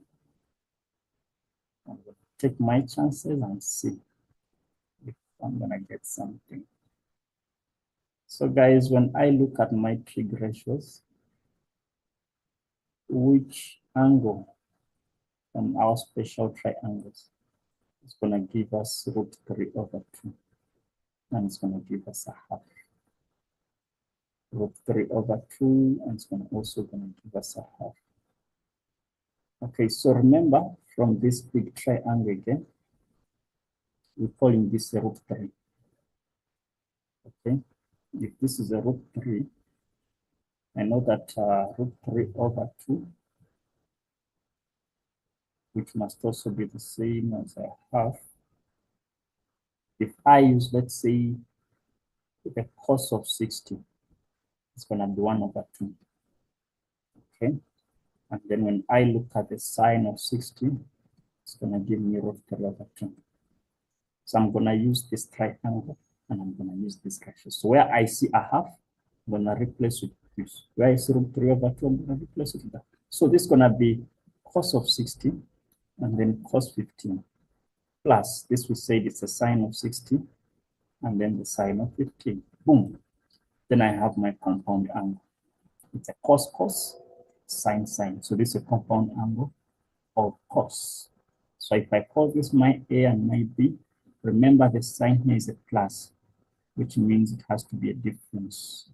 I'm going to take my chances and see if I'm going to get something. So guys, when I look at my trig ratios, which angle from our special triangles is going to give us root 3 over 2? And it's going to give us a half. Root 3 over 2, and it's also going to give us a half. Okay, so remember from this big triangle again, we're calling this a root 3. Okay, if this is a root 3, I know that root 3 over 2, which must also be the same as a half. If I use, let's say, the cos of 60, it's going to be 1 over 2. Okay, and then when I look at the sine of 60, it's going to give me root 3 over 2. So I'm going to use this triangle and I'm going to use this ratio. So where I see a half, I'm going to replace with this. Where I see root 3 over 2, I'm going to replace it with that. So this is going to be cos of 60 and then cos 15 plus this we said it's a sine of 60 and then the sine of 15. Boom. Then I have my compound angle. It's a cos cos, sine sine. So this is a compound angle of cos. So if I call this my A and my B, remember the sign here is a plus, which means it has to be a difference.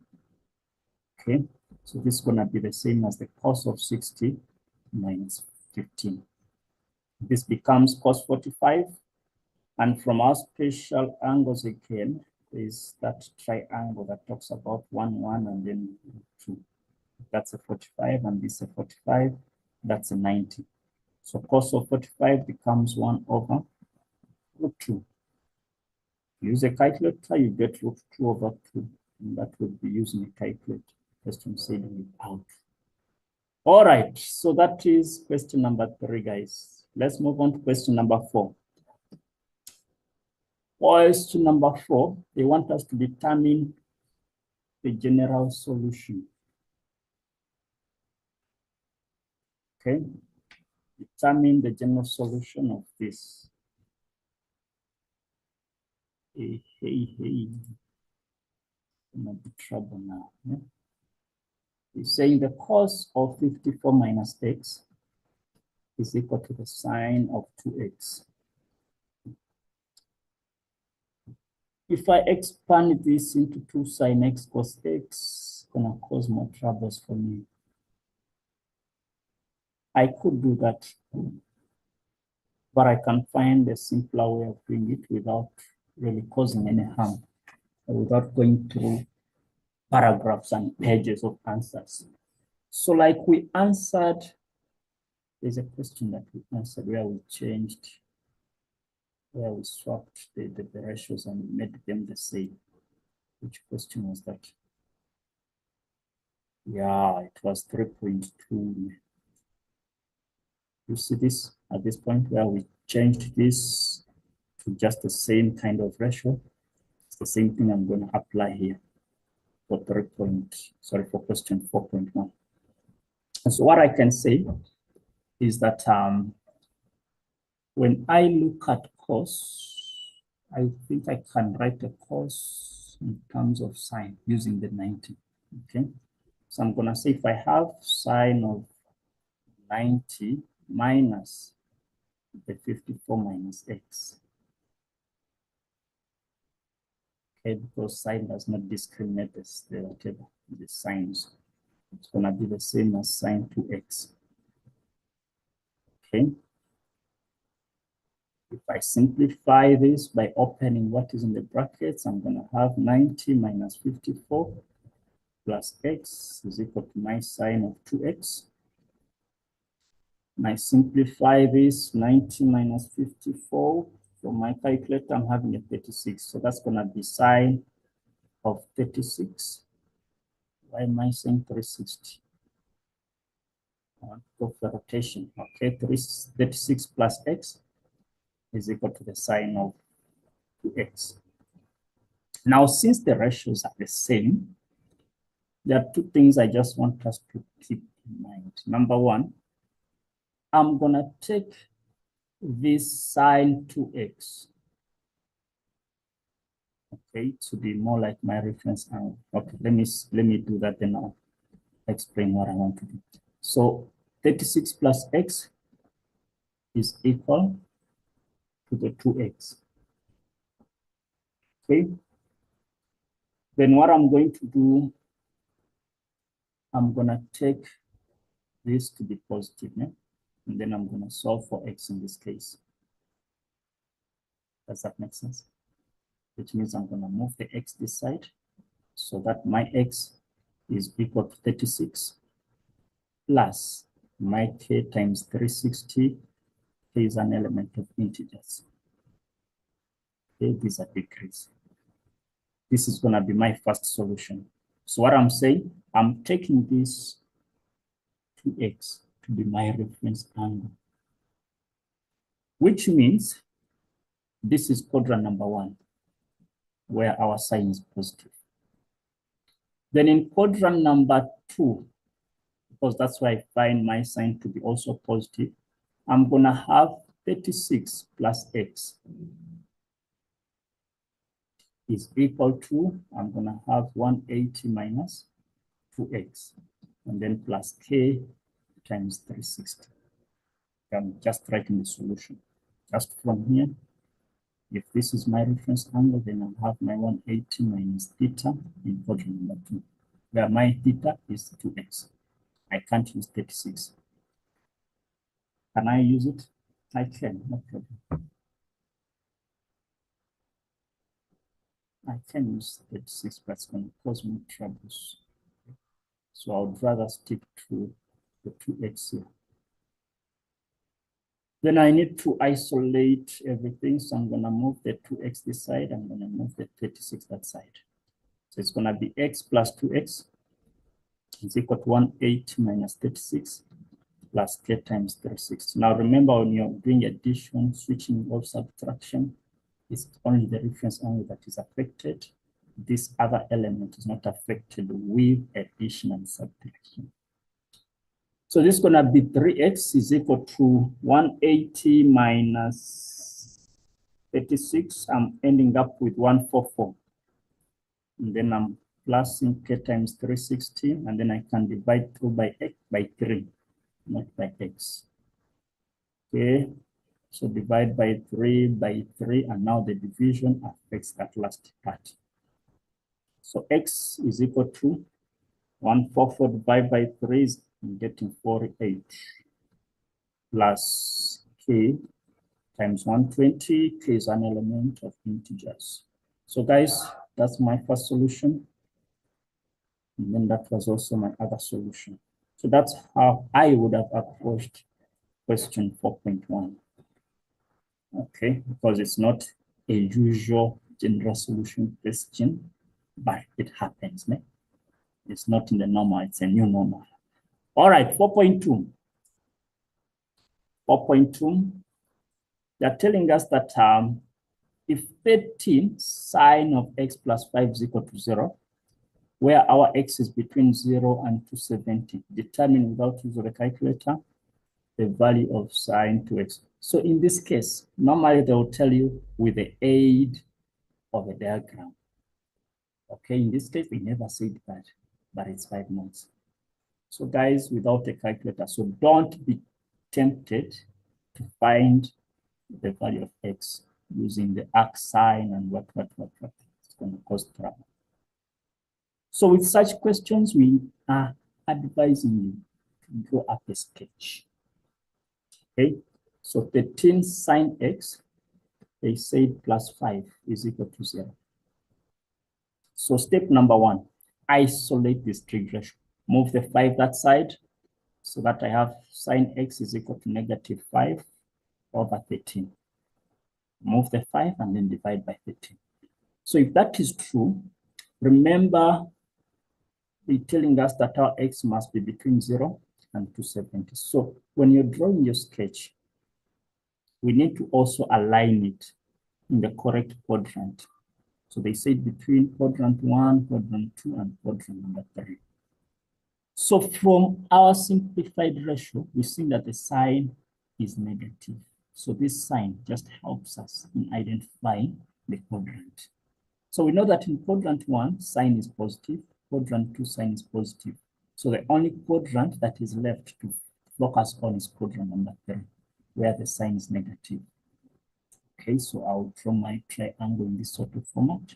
Okay, so this is going to be the same as the cos of 60 minus 15. This becomes cos 45. And from our special angles again, is that triangle that talks about 1, 1, and then 2. That's a 45, and this is a 45. That's a 90. So cos of 45 becomes 1 over root 2. Use a calculator, you get root 2 over 2. And that would be using a calculator. Question said without. All right, so that is question number 3, guys. Let's move on to question number 4. Question number 4, they want us to determine the general solution. Okay, determine the general solution of this. Hey. I'm in trouble now. Yeah? He's saying the cos of 54 minus x is equal to the sine of 2x. If I expand this into 2 sine x cos x, it's gonna cause more troubles for me. I could do that, but I can find a simpler way of doing it without really causing any harm, or without going through paragraphs and pages of answers. So like we answered, there's a question that we answered where we changed, where we swapped the ratios and made them the same. Which question was that? Yeah, it was 3.2. You see this at this point where we changed this to just the same kind of ratio. It's the same thing I'm going to apply here for for question 4.1. And so what I can say is that when I look at cos, I think I can write a cos in terms of sine using the 90. Okay, so I'm going to say if I have sine of 90 minus the 54 minus x. Okay, because sine does not discriminate the signs. It's going to be the same as sine 2x. Okay. If I simplify this by opening what is in the brackets, I'm going to have 90 minus 54 plus x is equal to my sine of 2x. And I simplify this 90 minus 54 from my calculator, I'm having a 36. So that's going to be sine of 36. Why am I saying 360? Go for rotation. Okay, 36 plus x is equal to the sine of 2x. Now, since the ratios are the same, there are two things I just want us to keep in mind. Number one, I'm going to take this sine 2x, okay, to be more like my reference angle. Okay, let me do that, then I'll explain what I want to do. So 36 plus x is equal to the 2x. Okay. Then what I'm going to do, I'm going to take this to be positive, yeah? And then I'm going to solve for x in this case. Does that make sense? Which means I'm going to move the x this side so that my x is equal to 36 plus my k times 360. K is an element of integers. Okay, these are degrees. This is going to be my first solution. So what I'm saying, I'm taking this 2x to be my reference angle, which means this is quadrant number 1, where our sign is positive. Then in quadrant number 2, because that's where I find my sign to be also positive, I'm going to have 36 plus x is equal to, I'm going to have 180 minus 2x, and then plus k times 360. I'm just writing the solution. Just from here, if this is my reference angle, then I'll have my 180 minus theta in quadrant number 2, where my theta is 2x. I can't use 36. Can I use it? I can, no problem. I can use 36, but it's going to cause me troubles. So I would rather stick to the 2x here. Then I need to isolate everything. So I'm going to move the 2x this side. I'm going to move the 36 that side. So it's going to be x plus 2x is equal to 180 minus 36 plus k times 360. Now remember, when you're doing addition, switching, or subtraction, it's only the reference angle that is affected. This other element is not affected with addition and subtraction. So this is going to be 3x is equal to 180 minus 36. I'm ending up with 144. And then I'm plusing k times 360, and then I can divide through by x by 3, not by x. Okay, so divide by 3 by 3, and now the division affects that last part. So x is equal to 144 divided by 3 is I'm getting 48. plus k times 120. K is an element of integers. So guys, that's my first solution. And then that was also my other solution. So that's how I would have approached question 4.1. Okay, because it's not a usual general solution question, but it happens. Ne? It's not in the normal, it's a new normal. All right, 4.2. 4.2, they're telling us that if 13 sine of x plus 5 is equal to 0, where our x is between 0 and 270, determine without use of a calculator the value of sine 2x. So in this case, normally they will tell you with the aid of a diagram. Okay, in this case, they never said that, but it's 5 months. So guys, without a calculator, so don't be tempted to find the value of x using the arc sign and what. It's going to cause trouble. So with such questions, we are advising you to draw up a sketch. Okay, so 13 sine x, they said plus 5 is equal to 0. So step number 1, isolate this trig ratio. Move the 5 that side so that I have sine x is equal to negative 5 over 13. Move the 5 and then divide by 13. So if that is true, remember they're telling us that our x must be between 0 and 270. So when you're drawing your sketch, we need to also align it in the correct quadrant. So they said between quadrant 1, quadrant 2, and quadrant number 3. So from our simplified ratio, we see that the sign is negative. So this sign just helps us in identifying the quadrant. So we know that in quadrant 1, sign is positive. Quadrant 2, sign is positive. So the only quadrant that is left to focus on is quadrant number 3, where the sign is negative. Okay, so I'll draw my triangle in this sort of format.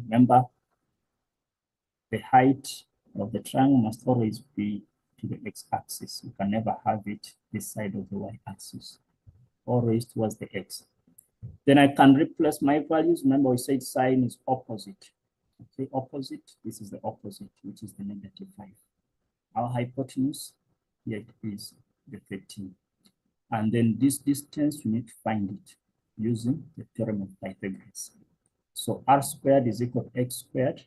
Remember, the height of the triangle must always be to the x-axis. You can never have it this side of the y-axis, always towards the x. Then I can replace my values. Remember, we said sign is opposite. Okay, opposite, this is the opposite, which is the negative 5. Our hypotenuse, here it is the 13. And then this distance, we need to find it using the theorem of Pythagoras. So r squared is equal to x squared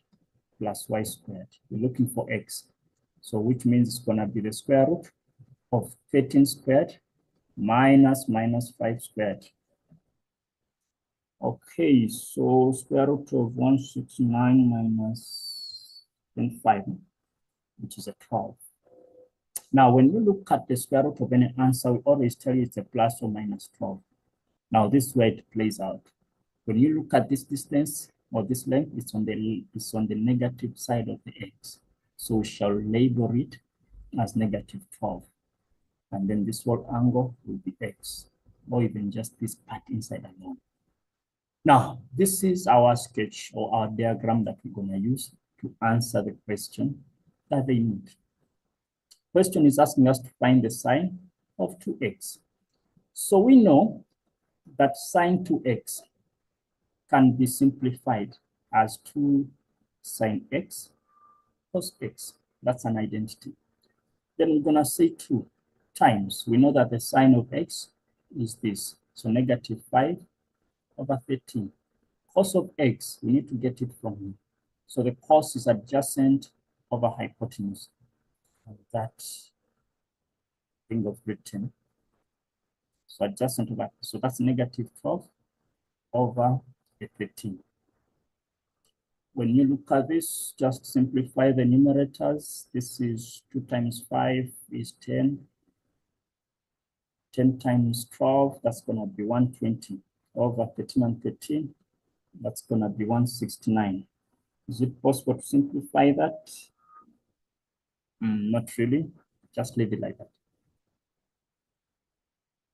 plus y squared. We're looking for x. So which means it's going to be the square root of 13 squared minus 5 squared. Okay, so square root of 169 minus 25, which is a 12. Now, when you look at the square root of any answer, we always tell you it's a plus or minus 12. Now, this is where it plays out. When you look at this distance or this length, it's on the negative side of the x. So we shall label it as negative 12. And then this whole angle will be x, or even just this part inside alone. Now, this is our sketch or our diagram that we're going to use to answer the question that they need. Question is asking us to find the sine of 2x. So we know that sine 2x can be simplified as 2 sine x cos x. That's an identity. Then we're going to say 2 times. We know that the sine of x is this. So negative 5 over 13. Cos of x, we need to get it from here. So the cos is adjacent over hypotenuse. And that thing of written. So adjacent over, so that's negative 12 over the 13. When you look at this, just simplify the numerators. This is 2 times 5 is 10. 10 times 12, that's going to be 120 over 13 and 13. That's going to be 169. Is it possible to simplify that? Not really. Just leave it like that.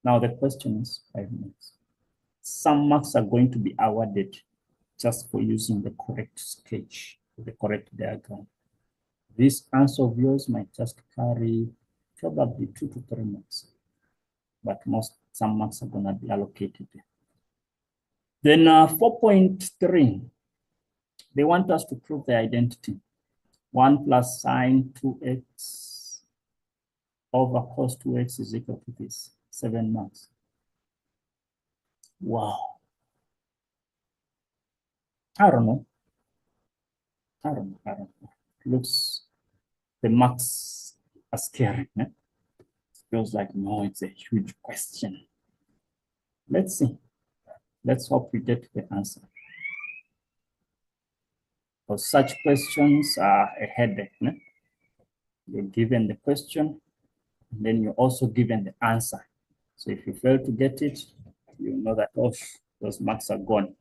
Now the question is 5 minutes. Some marks are going to be awarded just for using the correct sketch, the correct diagram. This answer of yours might just carry probably 2 to 3 marks. but some marks are going to be allocated. Then 4.3, they want us to prove the identity. 1 plus sine 2x over cos 2x is equal to this, 7 marks. Wow. I don't know. Looks, the marks are scary. Eh? Feels like, no, it's a huge question. Let's see. Let's hope we get the answer. Because such questions are a headache. Eh? You're given the question, and then you're also given the answer. So if you fail to get it, you know that, oh, those marks are gone.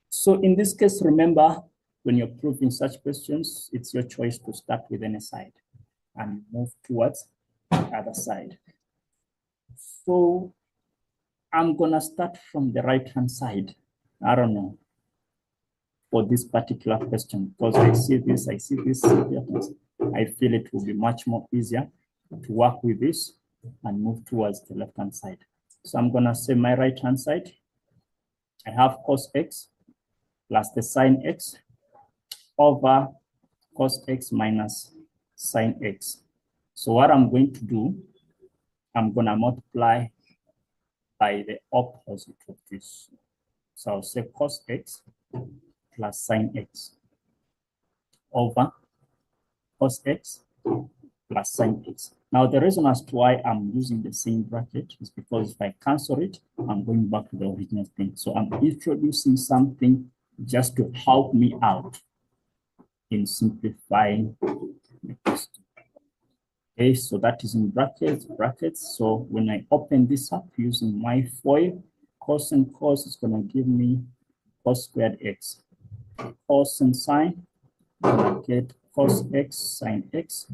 So in this case, remember, when you're proving such questions, it's your choice to start with any side and move towards the other side. So I'm gonna start from the right-hand side. I don't know, for this particular question, because I see this, I feel it will be much more easier to work with this and move towards the left-hand side. So I'm gonna say my right-hand side, I have cos x plus the sine x over cos x minus sine x. So what I'm going to do, I'm going to multiply by the opposite of this. So I'll say cos x plus sine x over cos x plus sine x. Now, the reason as to why I'm using the same bracket is because if I cancel it, I'm going back to the original thing. So I'm introducing something just to help me out in simplifying the question. Okay, so that is in brackets. So when I open this up using my FOIL, cos and cos is going to give me cos squared x. Cos and sine, I'm going to get cos x sine x.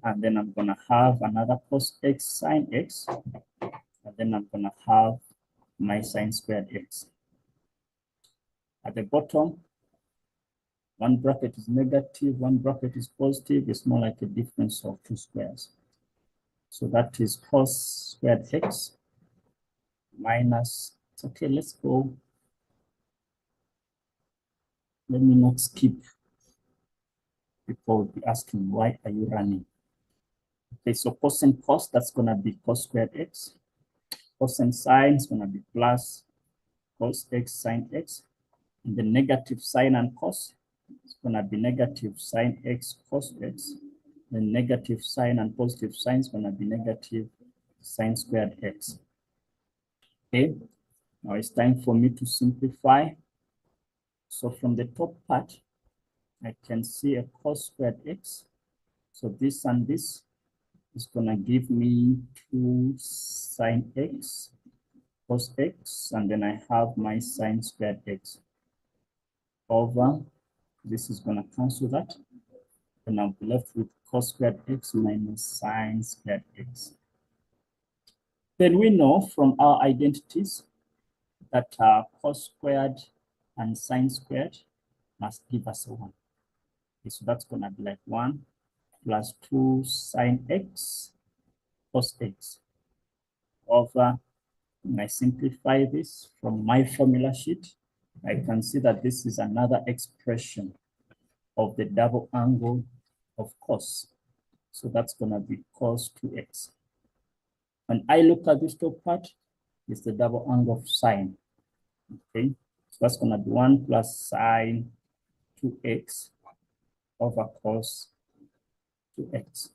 And then I'm going to have another cos x sine x. And then I'm going to have my sine squared x. At the bottom, one bracket is negative, one bracket is positive. It's more like a difference of two squares. So that is cos squared x minus, okay, let's go. Let me not skip. People will be asking, why are you running? Okay, so cos and cos, that's going to be cos squared x. Cos and sine is going to be plus cos x sine x. And the negative sine and cos is going to be negative sine x cos x. The negative sine and positive sine is going to be negative sine squared x. Okay, now it's time for me to simplify. So from the top part, I can see a cos squared x. So this and this is going to give me 2 sine x cos x, and then I have my sine squared x over, this is going to cancel that. And I'll be left with cos squared x minus sine squared x. Then we know from our identities that cos squared and sine squared must give us a 1. Okay, so that's going to be like 1 plus 2 sine x cos x over, when I simplify this from my formula sheet, I can see that this is another expression of the double angle of cos. So that's going to be cos 2x. When I look at this top part, it's the double angle of sine. Okay, so that's going to be 1 plus sine 2x over cos 2x.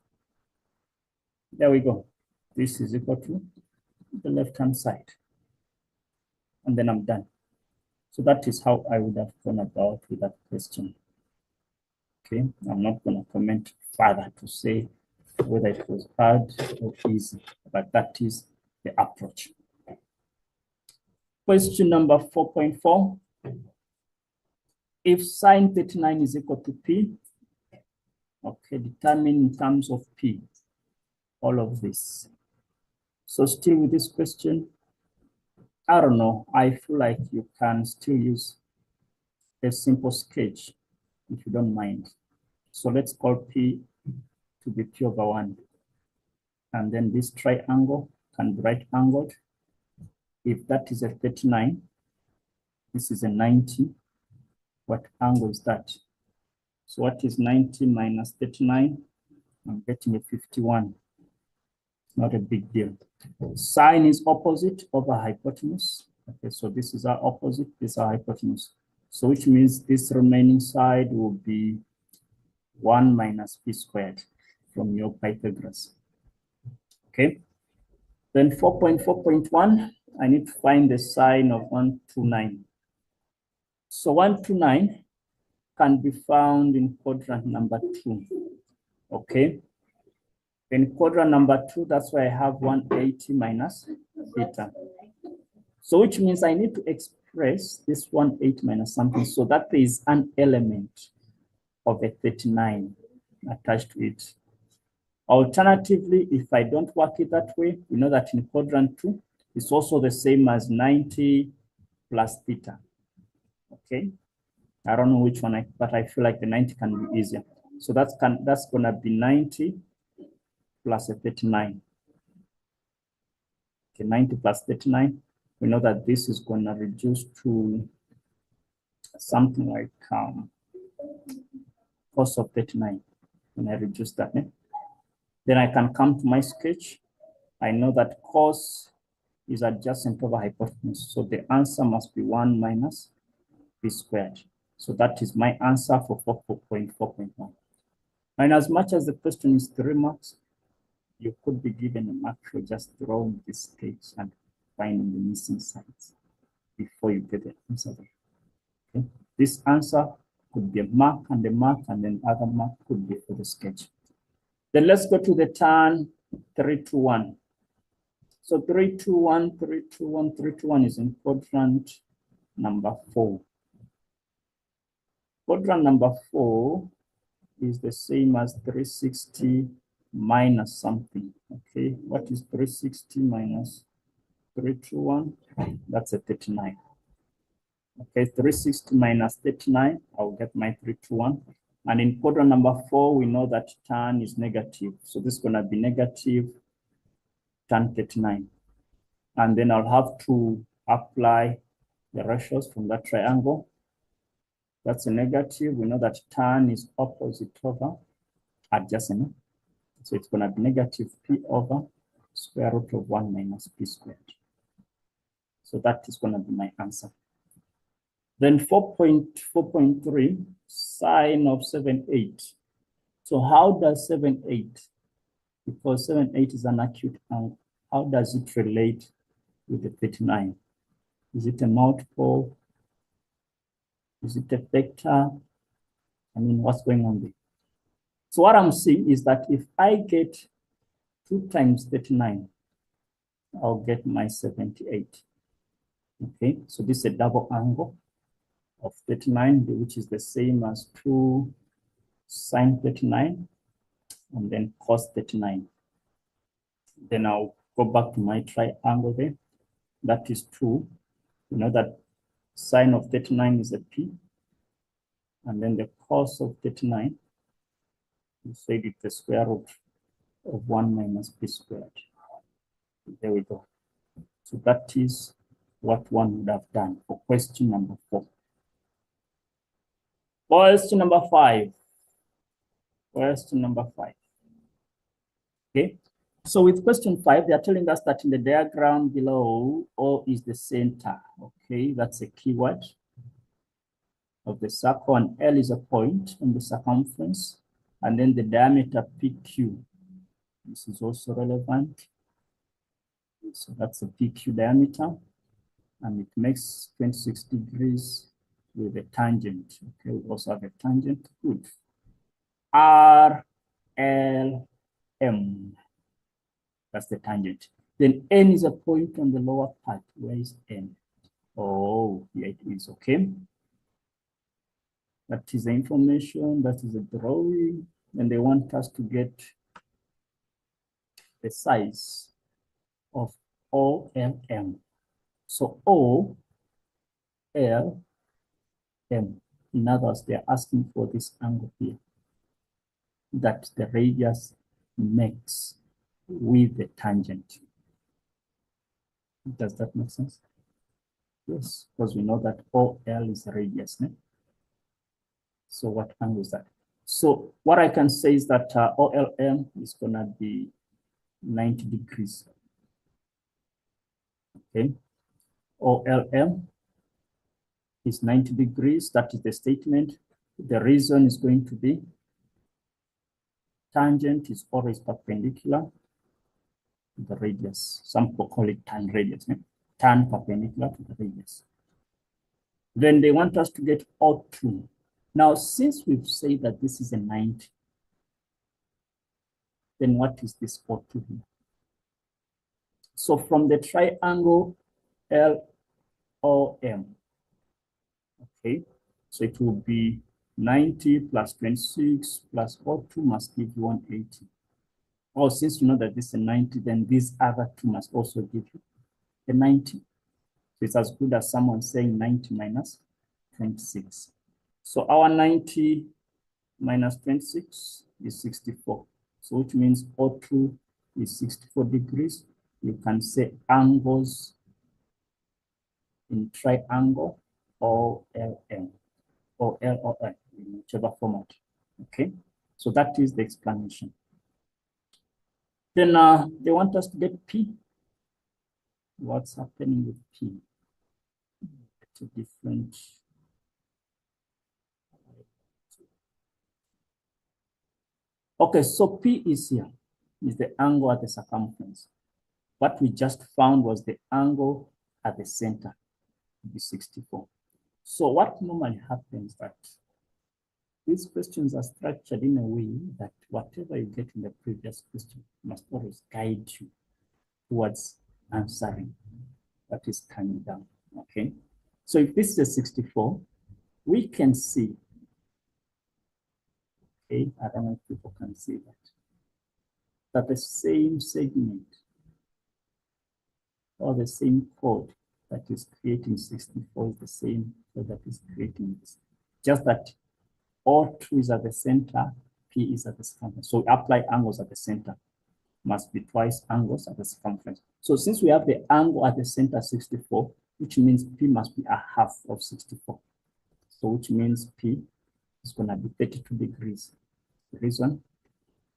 There we go. This is equal to the left-hand side. And then I'm done. So that is how I would have gone about with that question. Okay, I'm not going to comment further to say whether it was hard or easy, but that is the approach. Question number 4.4. If sine 39 is equal to P, okay, determine in terms of P, all of this. So still with this question, I don't know, I feel like you can still use a simple sketch if you don't mind. So let's call P to be P over 1. And then this triangle can be right angled. If that is a 39, this is a 90. What angle is that? So what is 90 minus 39? I'm getting a 51. Not a big deal. Sine is opposite over hypotenuse. Okay, so this is our opposite, this is our hypotenuse. So which means this remaining side will be 1 minus p squared from your Pythagoras. Okay. Then 4.4.1, I need to find the sine of 129. So 129 can be found in quadrant number 2. Okay. In quadrant number 2, that's why I have 180 minus theta. So which means I need to express this 180 minus something so that there is an element of a 39 attached to it. Alternatively, if I don't work it that way, we know that in quadrant 2, it's also the same as 90 plus theta. Okay. I don't know which one, but I feel like the 90 can be easier. So that's going to be 90 plus a 39. Okay, 90 plus 39. We know that this is going to reduce to something like cos of 39. When I reduce that, then I can come to my sketch. I know that cos is adjacent over hypotenuse. So the answer must be 1 minus p squared. So that is my answer for 4.4.1. And as much as the question is 3 marks, you could be given a mark for just drawing this sketch and finding the missing sides before you get the answer. Okay. This answer could be a mark, and then other mark could be for the sketch. Then let's go to the turn 321. So 321, 321, 321 is in quadrant number 4. Quadrant number 4 is the same as 360 minus something. Okay, what is 360 minus 321? That's a 39. Okay, 360 minus 39, I'll get my 321. And in quadrant number 4, we know that tan is negative. So this is going to be negative tan 39. And then I'll have to apply the ratios from that triangle. That's a negative. We know that tan is opposite over adjacent. So it's going to be negative p over square root of 1 minus p squared. So that is going to be my answer. Then 4.4.3, sine of 7.8. So how does 7.8, because 7.8 is an acute angle, how does it relate with the 39? Is it a multiple? Is it a vector? I mean, what's going on there? So what I'm seeing is that if I get 2 times 39, I'll get my 78. Okay, so this is a double angle of 39, which is the same as 2 sine 39 and then cos 39. Then I'll go back to my triangle there. That is 2. You know that sine of 39 is a p. And then the cos of 39, we said it's the square root of 1 minus p squared. There we go. So that is what one would have done for question number 4. Question number 5. Question number 5. Okay. So with question 5, they are telling us that in the diagram below, O is the center. Okay, that's a keyword of the circle, and L is a point on the circumference, and then the diameter PQ. This is also relevant. So that's a PQ diameter, and it makes 26 degrees with a tangent. Okay, we also have a tangent. Good. R, L, M. That's the tangent. Then N is a point on the lower part. Where is N? Oh, here it is. Okay. That is the information. That is the drawing. And they want us to get the size of OLM. So OLM, in other words, they're asking for this angle here that the radius makes with the tangent. Does that make sense? Yes, because we know that OL is radius. Ne? So what angle is that? So what I can say is that OLM is going to be 90 degrees. Okay. OLM is 90 degrees. That is the statement. The reason is going to be tangent is always perpendicular to the radius. Some people call it tan radius. Ne? Tan perpendicular to the radius. Then they want us to get O2. Now, since we've said that this is a 90, then what is this O2 here? So from the triangle LOM, okay, so it will be 90 plus 26 plus O2 must give you 180. Oh, since you know that this is a 90, then these other two must also give you a 90. So it's as good as someone saying 90 minus 26. So our 90 minus 26 is 64. So which means O2 is 64 degrees. You can say angles in triangle OLM or LOL in whichever format. Okay, so that is the explanation. Then they want us to get P. What's happening with P? It's a different. Okay, so P is here, is the angle at the circumference. What we just found was the angle at the center, the 64. So what normally happens that these questions are structured in a way that whatever you get in the previous question must always guide you towards answering what is coming down, okay? So if this is a 64, we can see, okay, I don't know if people can see that the same segment or the same chord that is creating 64 is the same chord that is creating this. Just that O2 is at the center, P is at the circumference. So we apply angles at the center. Must be twice angles at the circumference. So since we have the angle at the center 64, which means P must be a half of 64. So which means P is going to be 32 degrees. The reason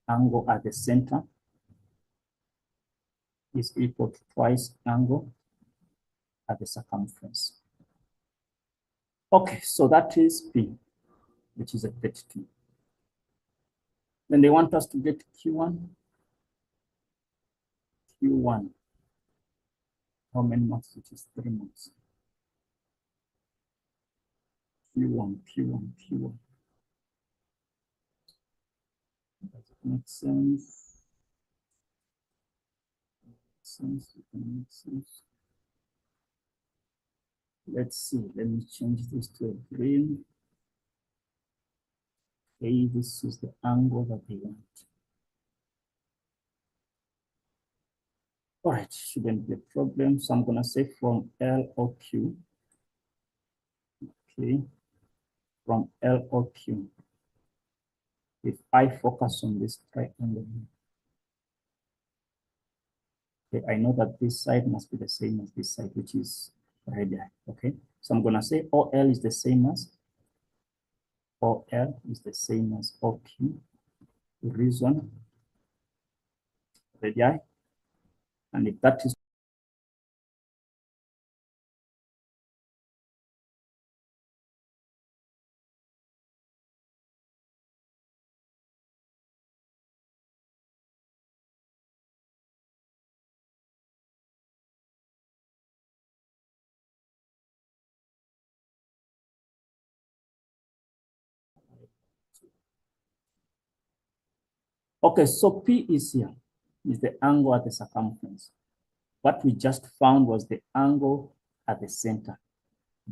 angle at the center is equal to twice angle at the circumference. Okay, so that is P, which is a 32. Then they want us to get Q1. Q1. How many marks? Which is 3 marks. Q1, Q1, Q1. Does it make sense? It can make sense. Let's see. Let me change this to a green. Okay, this is the angle that they want. All right, shouldn't be a problem. So I'm going to say from LOQ. Okay, from LOQ. If I focus on this triangle, okay, I know that this side must be the same as this side, which is radii. Okay, so I'm going to say OL is the same as OL is the same as OQ. The reason radii, and if that is okay, so P is here, is the angle at the circumference. What we just found was the angle at the center,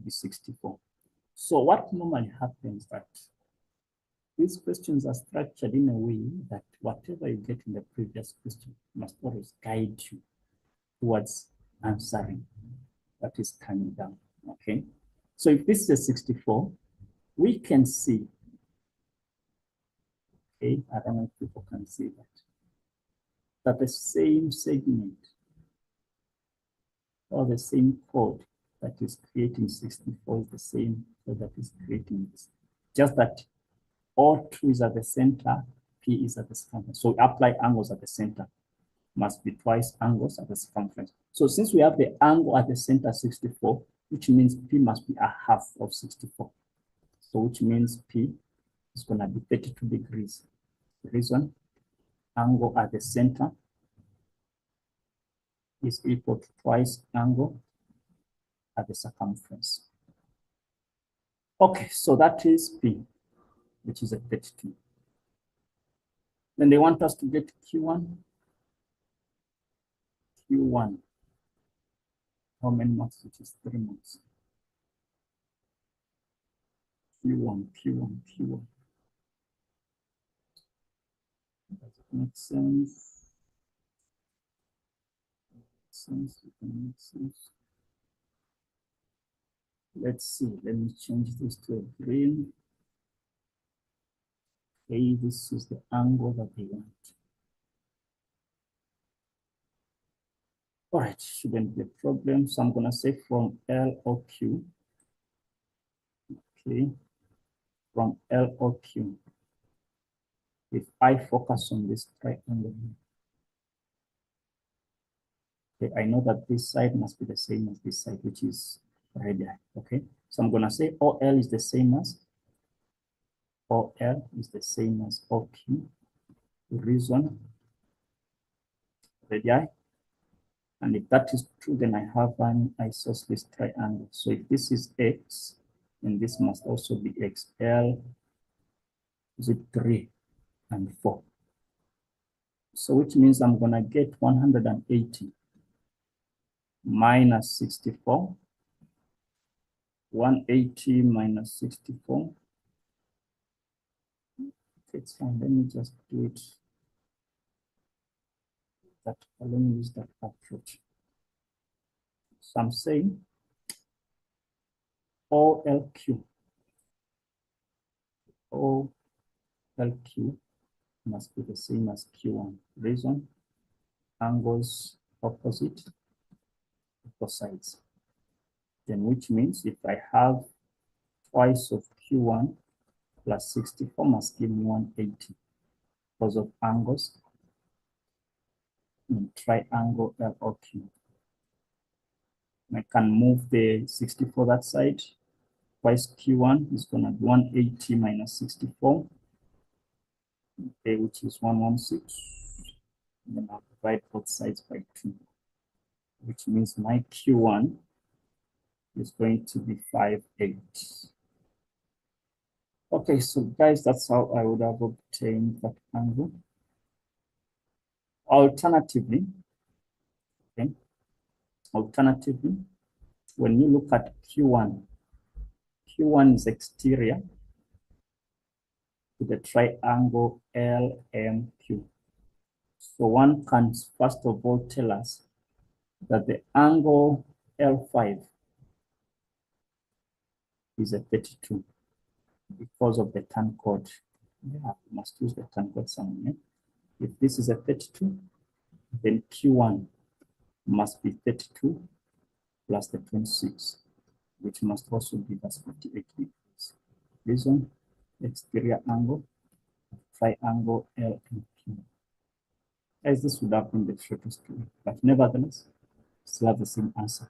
the 64. So what normally happens that these questions are structured in a way that whatever you get in the previous question must always guide you towards answering what is coming down, okay? So if this is a 64, we can see, okay, I don't know if people can see that the same segment or the same code that is creating 64 is the same code that is creating this. Just that all 2 is at the center, P is at the circumference. So we apply angles at the center. Must be twice angles at the circumference. So since we have the angle at the center 64, which means P must be a half of 64. So which means P is going to be 32 degrees. The reason angle at the center is equal to twice angle at the circumference. Okay, so that is P, which is a 32. Then they want us to get Q1. Q1. How many marks? Which is 3 marks. Q1, Q1, Q1. Does it make sense? It can make sense. Let's see. Let me change this to a green. Okay, this is the angle that they want. All right, shouldn't be a problem. So I'm going to say from L or Q. Okay, from L or Q. If I focus on this triangle, okay, I know that this side must be the same as this side, which is radii. Okay, so I'm going to say OL is the same as OL is the same as OQ. Reason radii. And if that is true, then I have an isosceles triangle. So if this is X, then this must also be X. L is it 3 and 4. So which means I'm going to get 180 minus 64. 180 minus 64. It's fine. Let me just do it. Let me use that approach. So I'm saying OLQ. OLQ must be the same as Q1. Reason, angles opposite sides. Then which means if I have twice of Q1 plus 64 must give me 180 because of angles in triangle LOQ. I can move the 64 that side. Twice Q1 is going to be 180 minus 64, okay, which is 116. And then I'll divide both sides by 2, which means my Q1 is going to be 5.8. Okay, so guys, that's how I would have obtained that angle. Alternatively, when you look at Q1 is exterior to the triangle LMQ. So one can first of all tell us that the angle L5 is a 32 because of the tan chord. Yeah, we must use the tan chord somewhere. If this is a 32, then Q1 must be 32 plus the 26, which must also give us 48 degrees. Reason, exterior angle, triangle LMQ. As this would have been the shortest way, but nevertheless, still have the same answer.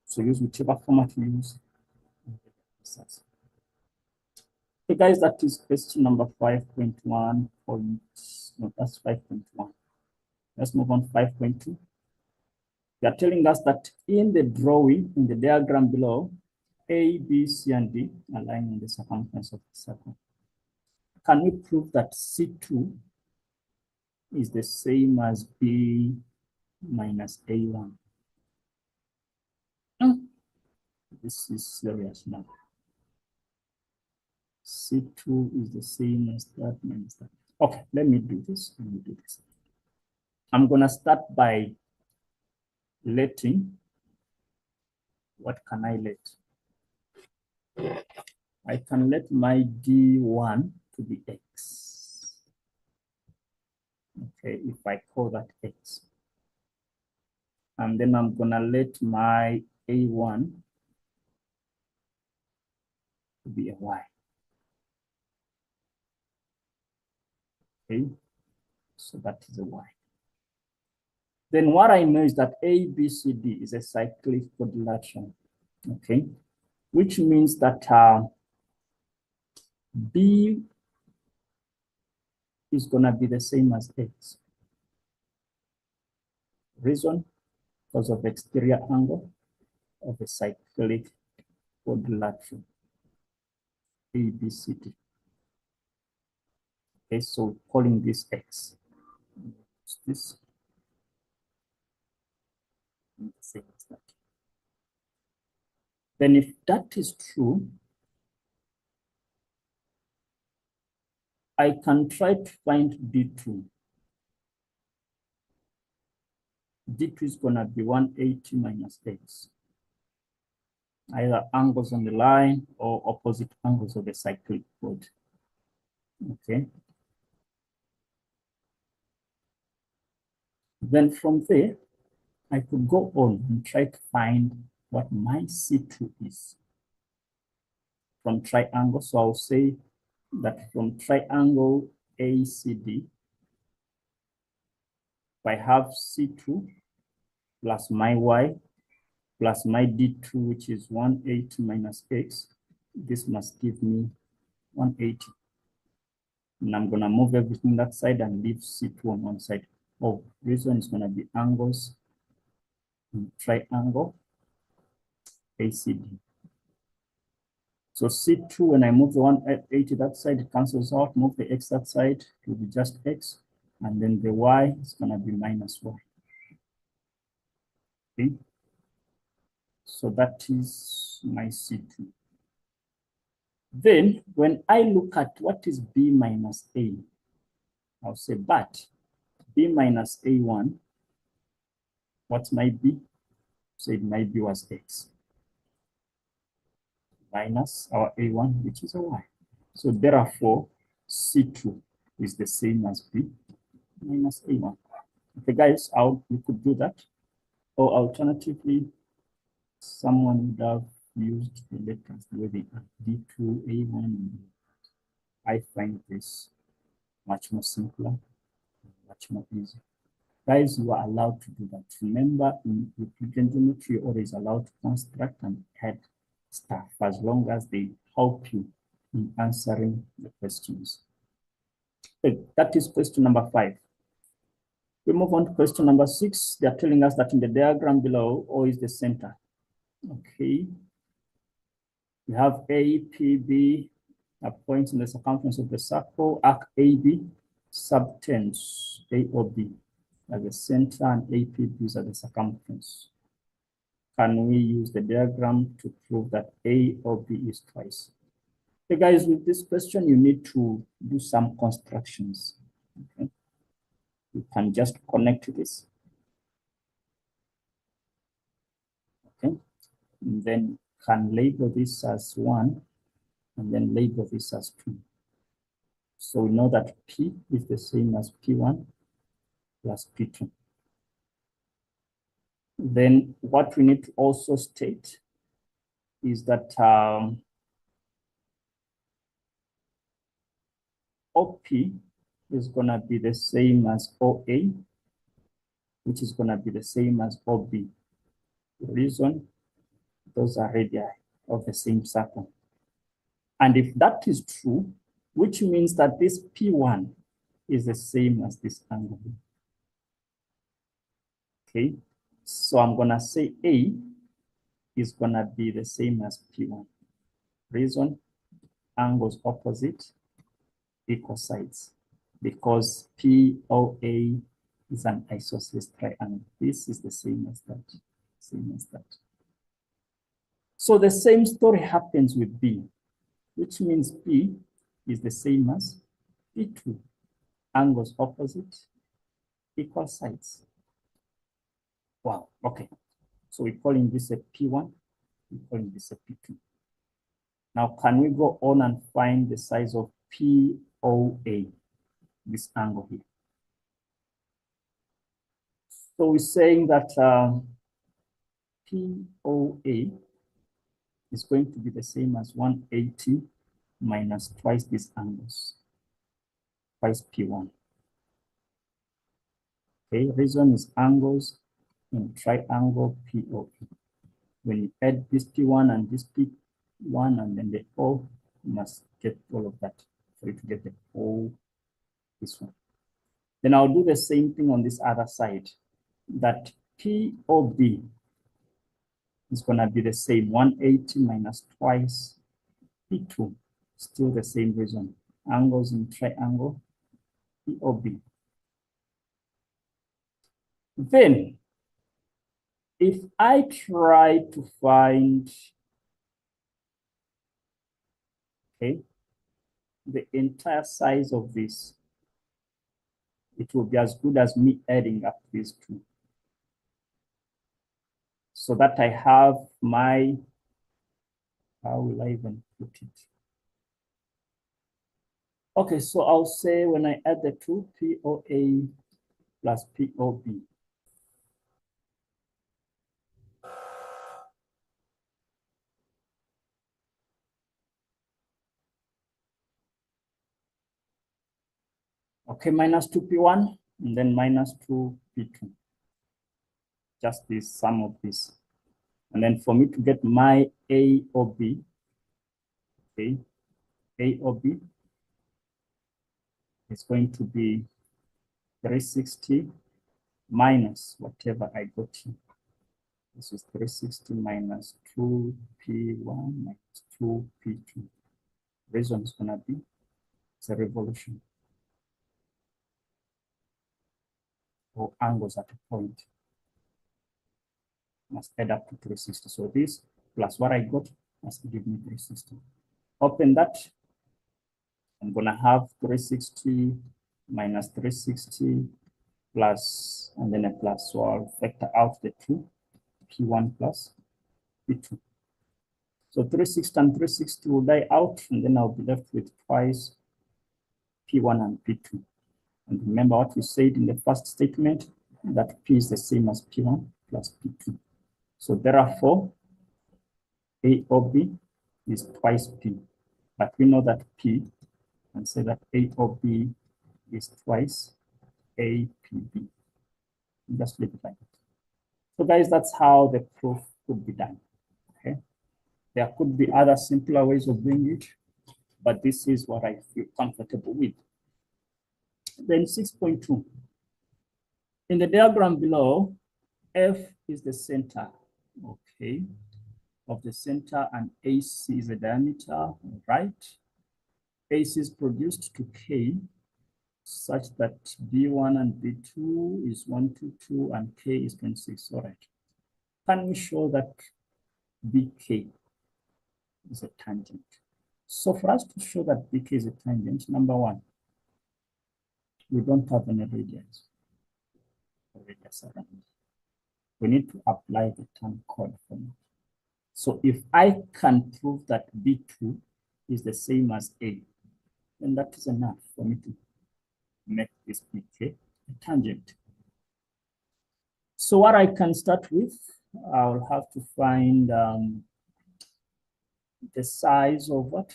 So use whichever format you use. Okay, guys, that is question number 5.1. No, that's 5.1. Let's move on to 5.2. They are telling us that in the drawing, in the diagram below, A, B, C, and D are lying in the circumference of the circle. Can we prove that C2 is the same as B minus A1? This is serious now. C2 is the same as that minus that. Okay, let me do this. I'm going to start by letting, what can I let? I can let my D1 to be X. Okay, if I call that X. And then I'm gonna let my A1 be a Y. Okay, so that is a Y. Then what I know is that ABCD is a cyclic quadrilateral, okay? Which means that B is gonna be the same as X. Reason? Because of exterior angle of a cyclic quadrilateral, ABCD. Okay, so calling this X. This and the same as that. Then if that is true, I can try to find D2. D2 is gonna be 180 minus X. Either angles on the line or opposite angles of the cyclic quad. Okay. Then from there, I could go on and try to find what my C2 is from triangle. So I'll say that from triangle ACD, if I have C2 plus my Y plus my D2, which is 180 minus X, this must give me 180. And I'm gonna move everything that side and leave C2 on one side. Oh, this one is gonna be angles in triangle ACD. So C2, when I move the 180 that side, it cancels out, move the X that side, it will be just X. And then the Y is gonna be minus Y. Okay. So that is my C2. Then when I look at what is B minus A, I'll say, but B minus A1, what's my B? Say my B was X. Minus our A1, which is a Y. So therefore, C2 is the same as B minus A1. Okay, guys, you could do that. Or alternatively, someone would have used the letters the way they are, D2, A1. I find this much more simpler, much more easy. Guys, you are allowed to do that. Remember, in Euclidean geometry, you're always allowed to construct and add stuff as long as they help you in answering the questions. Okay, that is question number 5. We move on to question number 6. They are telling us that in the diagram below, O is the center. Okay. We have A, P, B, a point in the circumference of the circle, arc AB subtends A or B at the center and APB is at the circumference. Can we use the diagram to prove that A or B is twice? Okay, guys, with this question, you need to do some constructions. Okay. You can just connect this. Okay. And then can label this as 1 and then label this as 2. So we know that P is the same as P1 plus P2. Then what we need to also state is that OP is going to be the same as OA, which is going to be the same as OB. The reason, those are radii of the same circle. And if that is true, which means that this P1 is the same as this angle. Okay, so I'm going to say A is going to be the same as P1. Reason, angles opposite, equal sides, because POA is an isosceles triangle. This is the same as that, same as that. So the same story happens with B, which means B is the same as P2. Angles opposite, equal sides. Wow, okay. So we're calling this a P1, we're calling this a P2. Now, can we go on and find the size of POA, this angle here? So we're saying that POA is going to be the same as 180 minus twice these angles, twice P1. Okay, reason is angles in triangle POA. When you add this P1 and this P1 and then the O, you must get all of that for you to get the O, this one. Then I'll do the same thing on this other side, that POB is going to be the same, 180 minus twice P2, still the same reason, angles in triangle POB. Then, if I try to find, okay, the entire size of this, it will be as good as me adding up these two, so that I have my, how will I even put it? Okay, so I'll say when I add the two, POA plus POB. Okay, minus 2P1 and then minus 2P2. Just this sum of this. And then for me to get my A or B, okay, A or B is going to be 360 minus whatever I got here. This is 360 minus 2P1 minus 2P2. Reason is going to be, it's a revolution, or angles at a point. Must add up to 360. So this plus what I got must give me 360. Open that. I'm going to have 360 minus 360 plus, and then a plus. So I'll factor out the two, P1 plus P2. So 360 and 360 will die out, and then I'll be left with twice P1 and P2. And remember what we said in the first statement, that P is the same as P1 plus P2. So therefore, A or B is twice P. But we know that P, and say that A or B is twice APB. Just leave it like that. So guys, that's how the proof could be done. Okay. There could be other simpler ways of doing it, but this is what I feel comfortable with. Then 6.2. In the diagram below, F is the center, okay, of the center, and AC is the diameter, right? AC is produced to K such that B1 and B2 is 122 and K is 26. All right. Can we show that BK is a tangent? So for us to show that BK is a tangent, number one, we don't have any radius around. We need to apply the term coordinate. So if I can prove that B2 is the same as A, then that is enough for me to make this BK a tangent. So what I can start with, I'll have to find the size of what?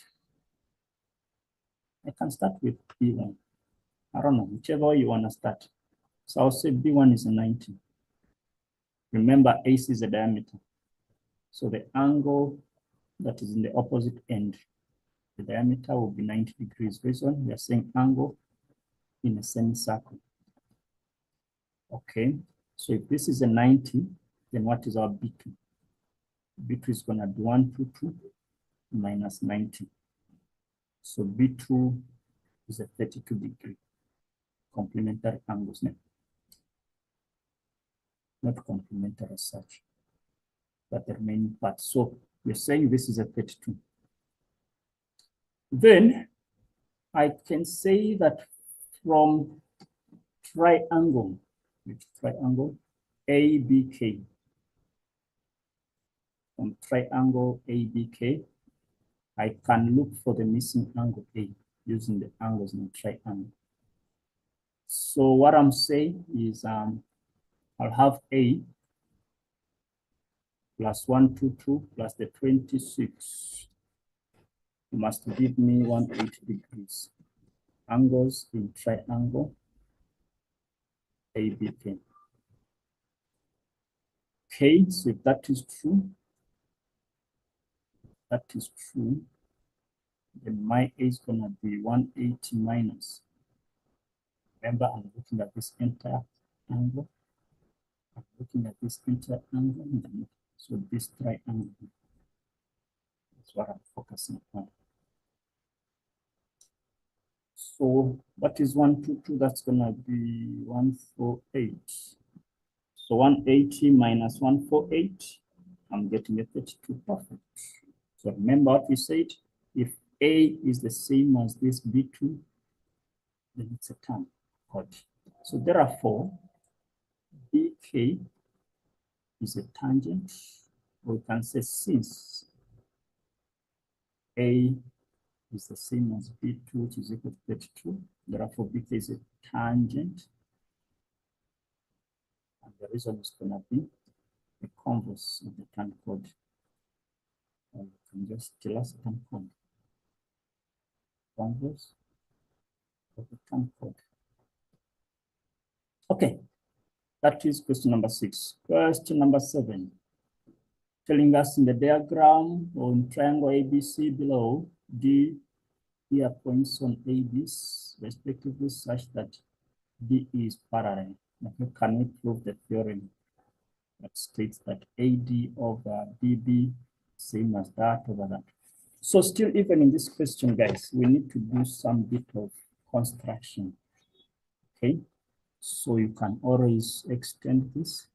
I can start with B1. I don't know, whichever way you want to start. So I'll say B1 is a 90. Remember, AC is the diameter. So the angle that is in the opposite end, the diameter will be 90 degrees. Reason, we are saying angle in a semicircle. Okay, so if this is a 90, then what is our B2? B2 is going to be 122 minus 90. So B2 is a 32 degree complementary angles. Not complementary as such, but the remaining part. So we're saying this is a 32. Then I can say that from triangle, which triangle? ABK. From triangle ABK, I can look for the missing angle A using the angles in the triangle. So what I'm saying is I'm I'll have A plus 122 plus the 26. You must give me 180 degrees. Angles in triangle ABK. Okay, so if that is true, then my A is going to be 180 minus. Remember, I'm looking at this entire angle. I'm looking at this entire angle. So this triangle is what I'm focusing on. So what is 122? That's going to be 148. So 180 minus 148, I'm getting a 32 perfect. So remember what we said, if A is the same as this B2, then it's a term chord. So therefore, BK is a tangent. We can say since A is the same as B2, which is equal to 32, therefore BK is a tangent. And the reason is going to be the converse of the term chord. Or you can just tell us the term chord. Converse of the term chord. Okay, that is question number 6. Question number 7. Telling us in the diagram or in triangle ABC below, D here points on ABs respectively such that D is parallel. Okay, can we prove the theorem that states that AD over BB same as that over that? So still, even in this question, guys, we need to do some bit of construction. Okay, so you can always extend this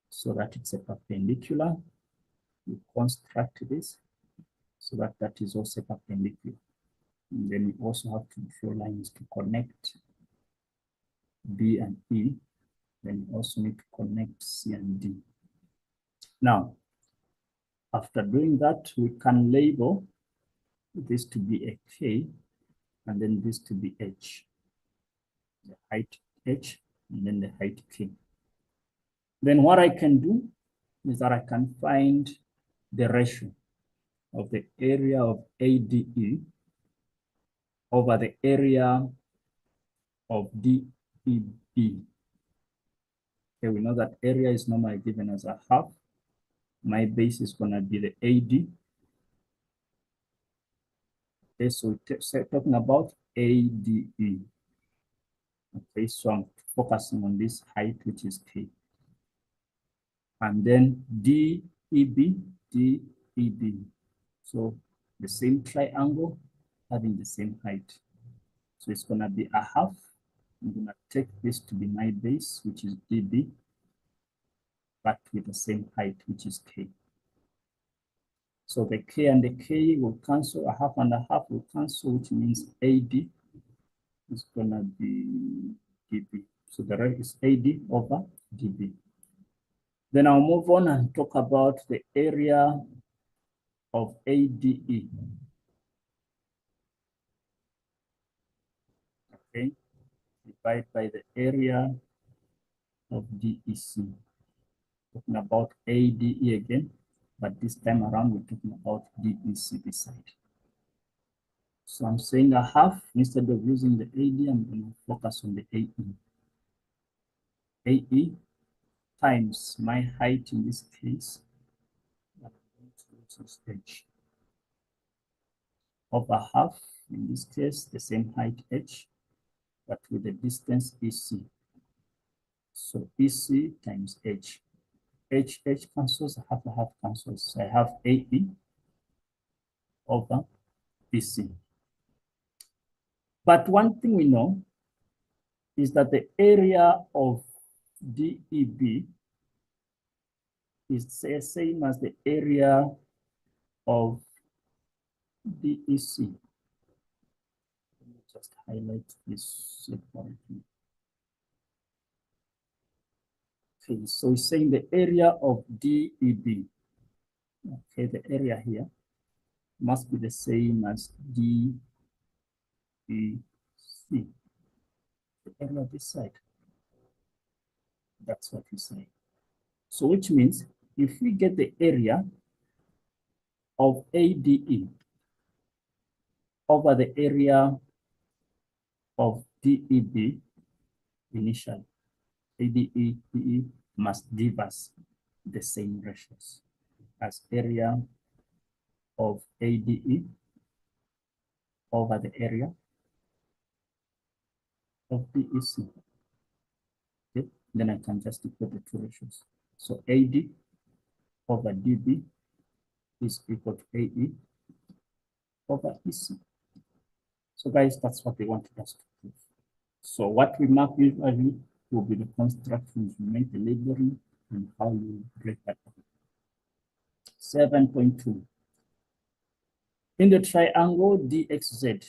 so that it's a perpendicular. You construct this so that that is also perpendicular. And then you also have to draw lines to connect B and E. Then you also need to connect C and D. Now, after doing that, we can label this to be a K and then this to be H. The height H and then the height K. Then what I can do is that I can find the ratio of the area of ADE over the area of DEB. Okay, we know that area is normally given as a half. My base is going to be the AD. Okay, so we're talking about ADE. Okay, so I'm focusing on this height, which is K. And then DEB. So the same triangle having the same height. So it's going to be a half. I'm going to take this to be my base, which is DB, but with the same height, which is K. So the K and the K will cancel, a half and a half will cancel, which means AD is going to be DB. So the rest is AD over DB. Then I'll move on and talk about the area of ADE. Okay, divided by the area of DEC. Talking about ADE again, but this time around we're talking about DEC this side. So I'm saying a half, instead of using the AD, I'm going to focus on the AE. AE times my height in this case, which is H. Over half, in this case, the same height H, but with the distance EC. So EC times H. H cancels, a half cancels. So I have AE over BC. But one thing we know is that the area of DEB is the same as the area of DEC. Let me just highlight this separately. Okay, so it's saying the area of DEB. Okay, the area here must be the same as DEC. The area of this side. That's what we say. So which means if we get the area of ADE over the area of DEB initially, ADE, DE must give us the same ratios as area of ADE over the area of DEC. Okay, then I can just equate the two ratios. So AD over DB is equal to AE over EC. So guys, that's what they wanted us to prove. So what we mark usually will be the constructions you make, the labeling, and how you break that down. 7.2. In the triangle DXZ,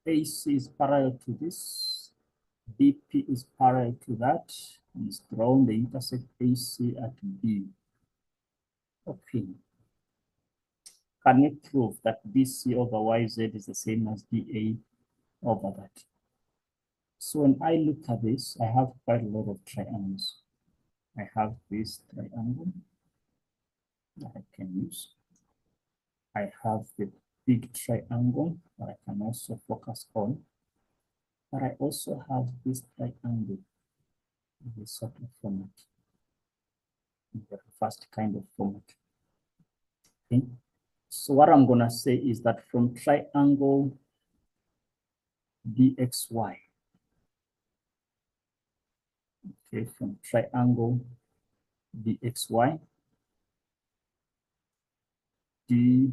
AC is parallel to this, BP is parallel to that, and it's drawn the intersect AC at B. Okay. Can we prove that BC over YZ is the same as DA over that? So when I look at this, I have quite a lot of triangles. I have this triangle that I can use. I have the big triangle that I can also focus on. But I also have this triangle in this sort of format, in the first kind of format. Okay. So what I'm gonna say is that from triangle DXY, okay, from triangle DXY, DX,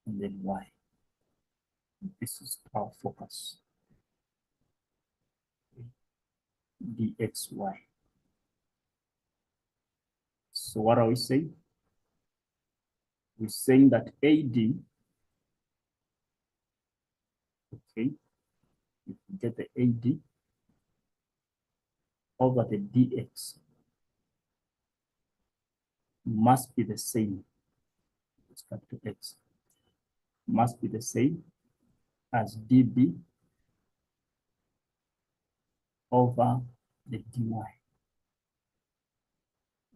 and then Y. This is our focus. DXY. So what are we saying? We're saying that AD, okay, if we get the AD over the DX must be the same, let's cut to X, must be the same as DB over the DY.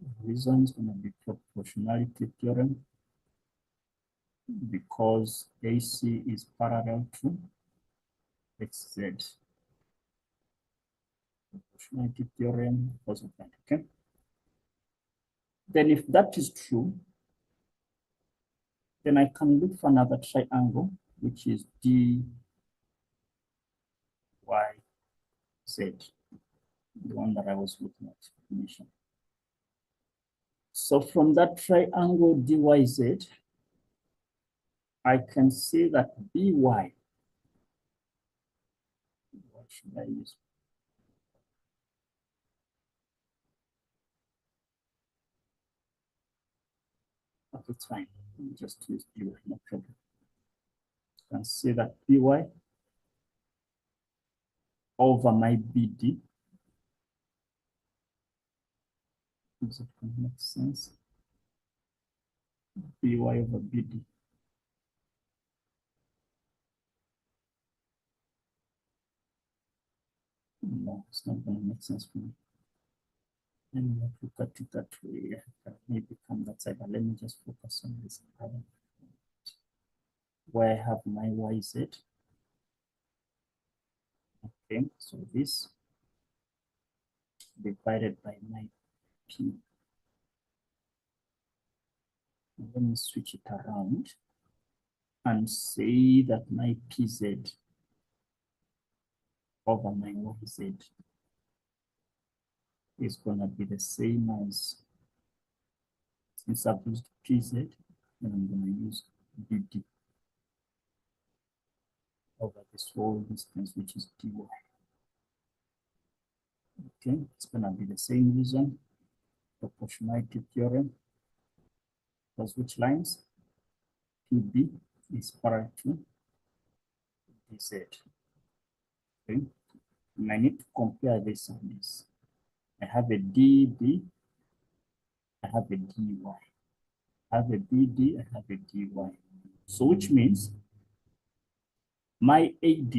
The reason is going to be proportionality theorem, because AC is parallel to XZ. Proportionality theorem because of that, okay? Then if that is true, then I can look for another triangle, which is DYZ, the one that I was looking at initially. So from that triangle DYZ, I can see that BY, what should I use? Okay, it's fine. Just use BY, no problem. You can see that BY over my BD. Does it make sense? BY over BD. No, it's not going to make sense for me. Let me look at it that way. Maybe come that side, but let me just focus on this where I have my YZ. Okay, so this divided by my P. Let me switch it around and say that my PZ over my YZ is going to be the same as, since I've used PZ, then I'm going to use BD over this whole distance, which is DY. Okay, it's going to be the same reason, proportionality theorem, because which lines? PB is parallel to DZ. Okay, and I need to compare this and this. I have a DB, I have a DY. I have a BD, I have a DY. So which means my AD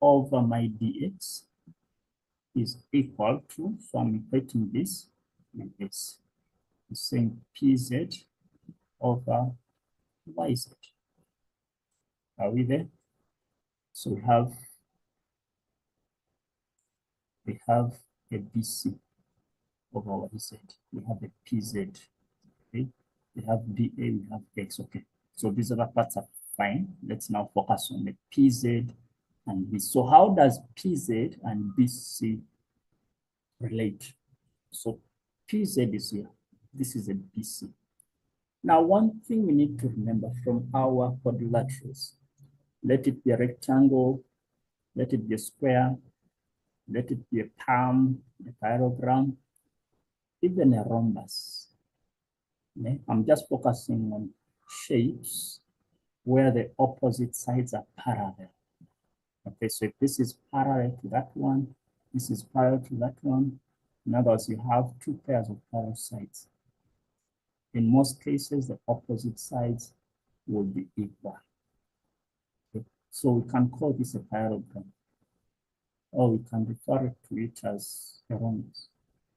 over my DX is equal to, so I'm equating this with this, the same PZ over YZ. Are we there? So we have a BC over YZ. We have a PZ. Okay. We have DA, we have X. Okay. So these other parts are fine. Let's now focus on the PZ and BC. So how does PZ and BC relate? So PZ is here. This is a BC. Now, one thing we need to remember from our quadrilaterals, let it be a rectangle, let it be a square, let it be a palm, a parallelogram, even a rhombus. Okay? I'm just focusing on shapes where the opposite sides are parallel. Okay, so if this is parallel to that one, this is parallel to that one. In other words, you have two pairs of parallel sides. In most cases, the opposite sides will be equal. Okay. So we can call this a parallelogram, or we can refer to it as a rhombus.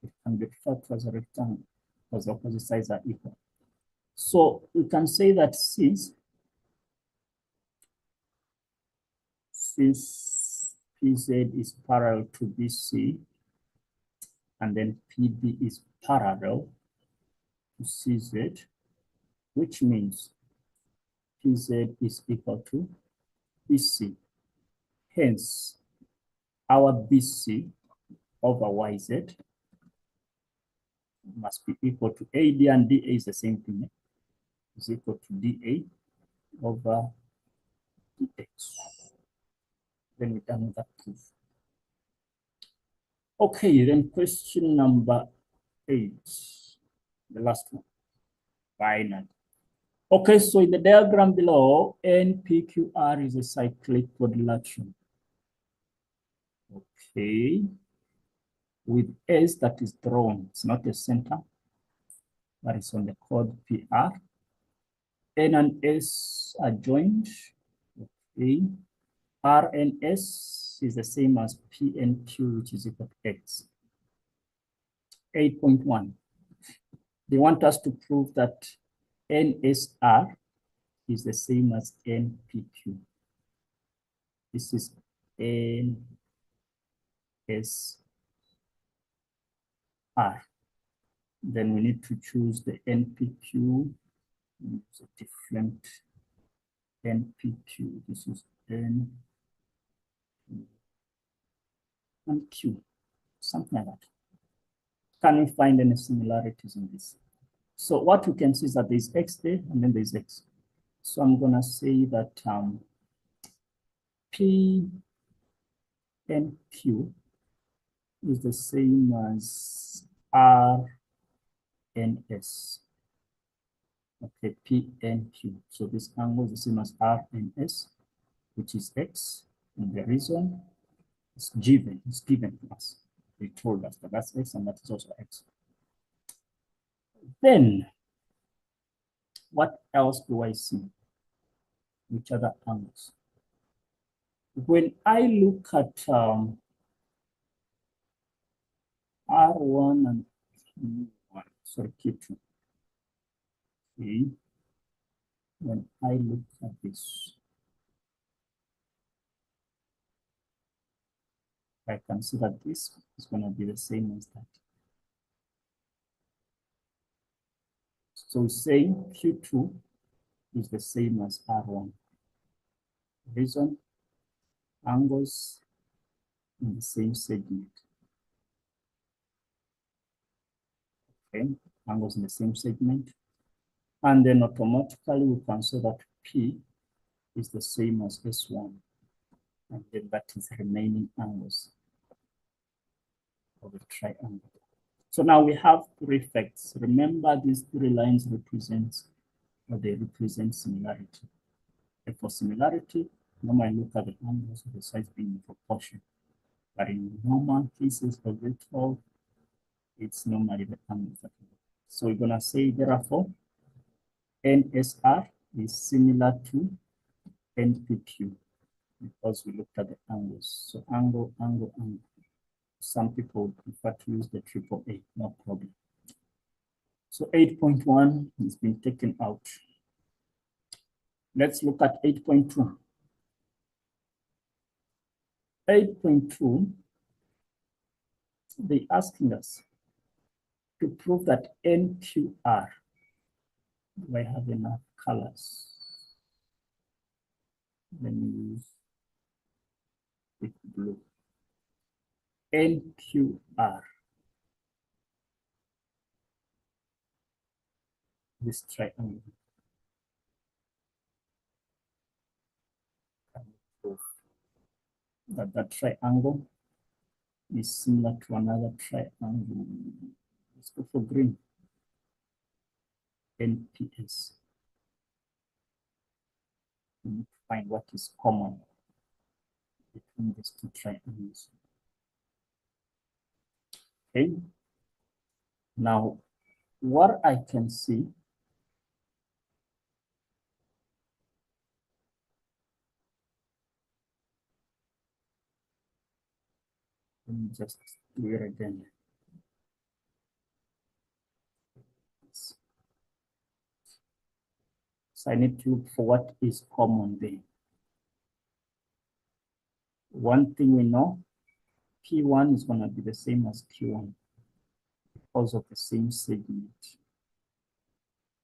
It can be referred to as a rectangle because the opposite sides are equal. So we can say that since PZ is parallel to BC, and then PB is parallel to CZ, which means PZ is equal to BC. Hence, our BC over YZ must be equal to AD, and DA is the same thing. Is equal to DA over DX. Then we're done with that proof. Okay, then question number 8, the last one, final. Okay, so in the diagram below, NPQR is a cyclic quadrilateral. Okay, with S that is drawn, it's not a center, but it's on the chord PR. N and S are joined. Okay, R and S is the same as P and Q, which is equal to X. 8.1. They want us to prove that NSR is the same as NPQ. This is NSR. Then we need to choose the NPQ. It's a different NPQ. This is N and Q, something like that. Can we find any similarities in this? So what we can see is that there's X there and then there's X. So I'm gonna say that P and Q is the same as R and S. Okay, P and Q. So this angle is the same as R and S, which is X. And the reason is given, it's given to us. They told us that that's X and that is also X. Then, what else do I see? Which other angles? When I look at R1 and Q1, sorry, Q2. Okay. When I look at this, I can see that this is going to be the same as that. So say Q2 is the same as R1. Reason, angles in the same segment. Okay, angles in the same segment. And then automatically we can say that P is the same as S1. And then that is remaining angles of the triangle. So now we have three facts. Remember, these three lines represent, or they represent similarity. And for similarity, normally look at the angles of the sides being in proportion. But in normal cases of the 12, it's normally the angles. So we're gonna say, therefore, NSR is similar to NPQ. because we looked at the angles. So angle, angle, angle. Some people would prefer to use the triple A, no problem. So 8.1 has been taken out. Let's look at 8.2. 8.2, they're asking us to prove that NQR, do I have enough colors? Let me use it blue. NQR, this triangle. Prove that that triangle is similar to another triangle. Let's go for green. NPS. We need to find what is common between these two triangles. Okay. Now, what I can see let me just do it again. So I need to look for what is common there. One thing we know, P1 is going to be the same as Q1 because of the same segment.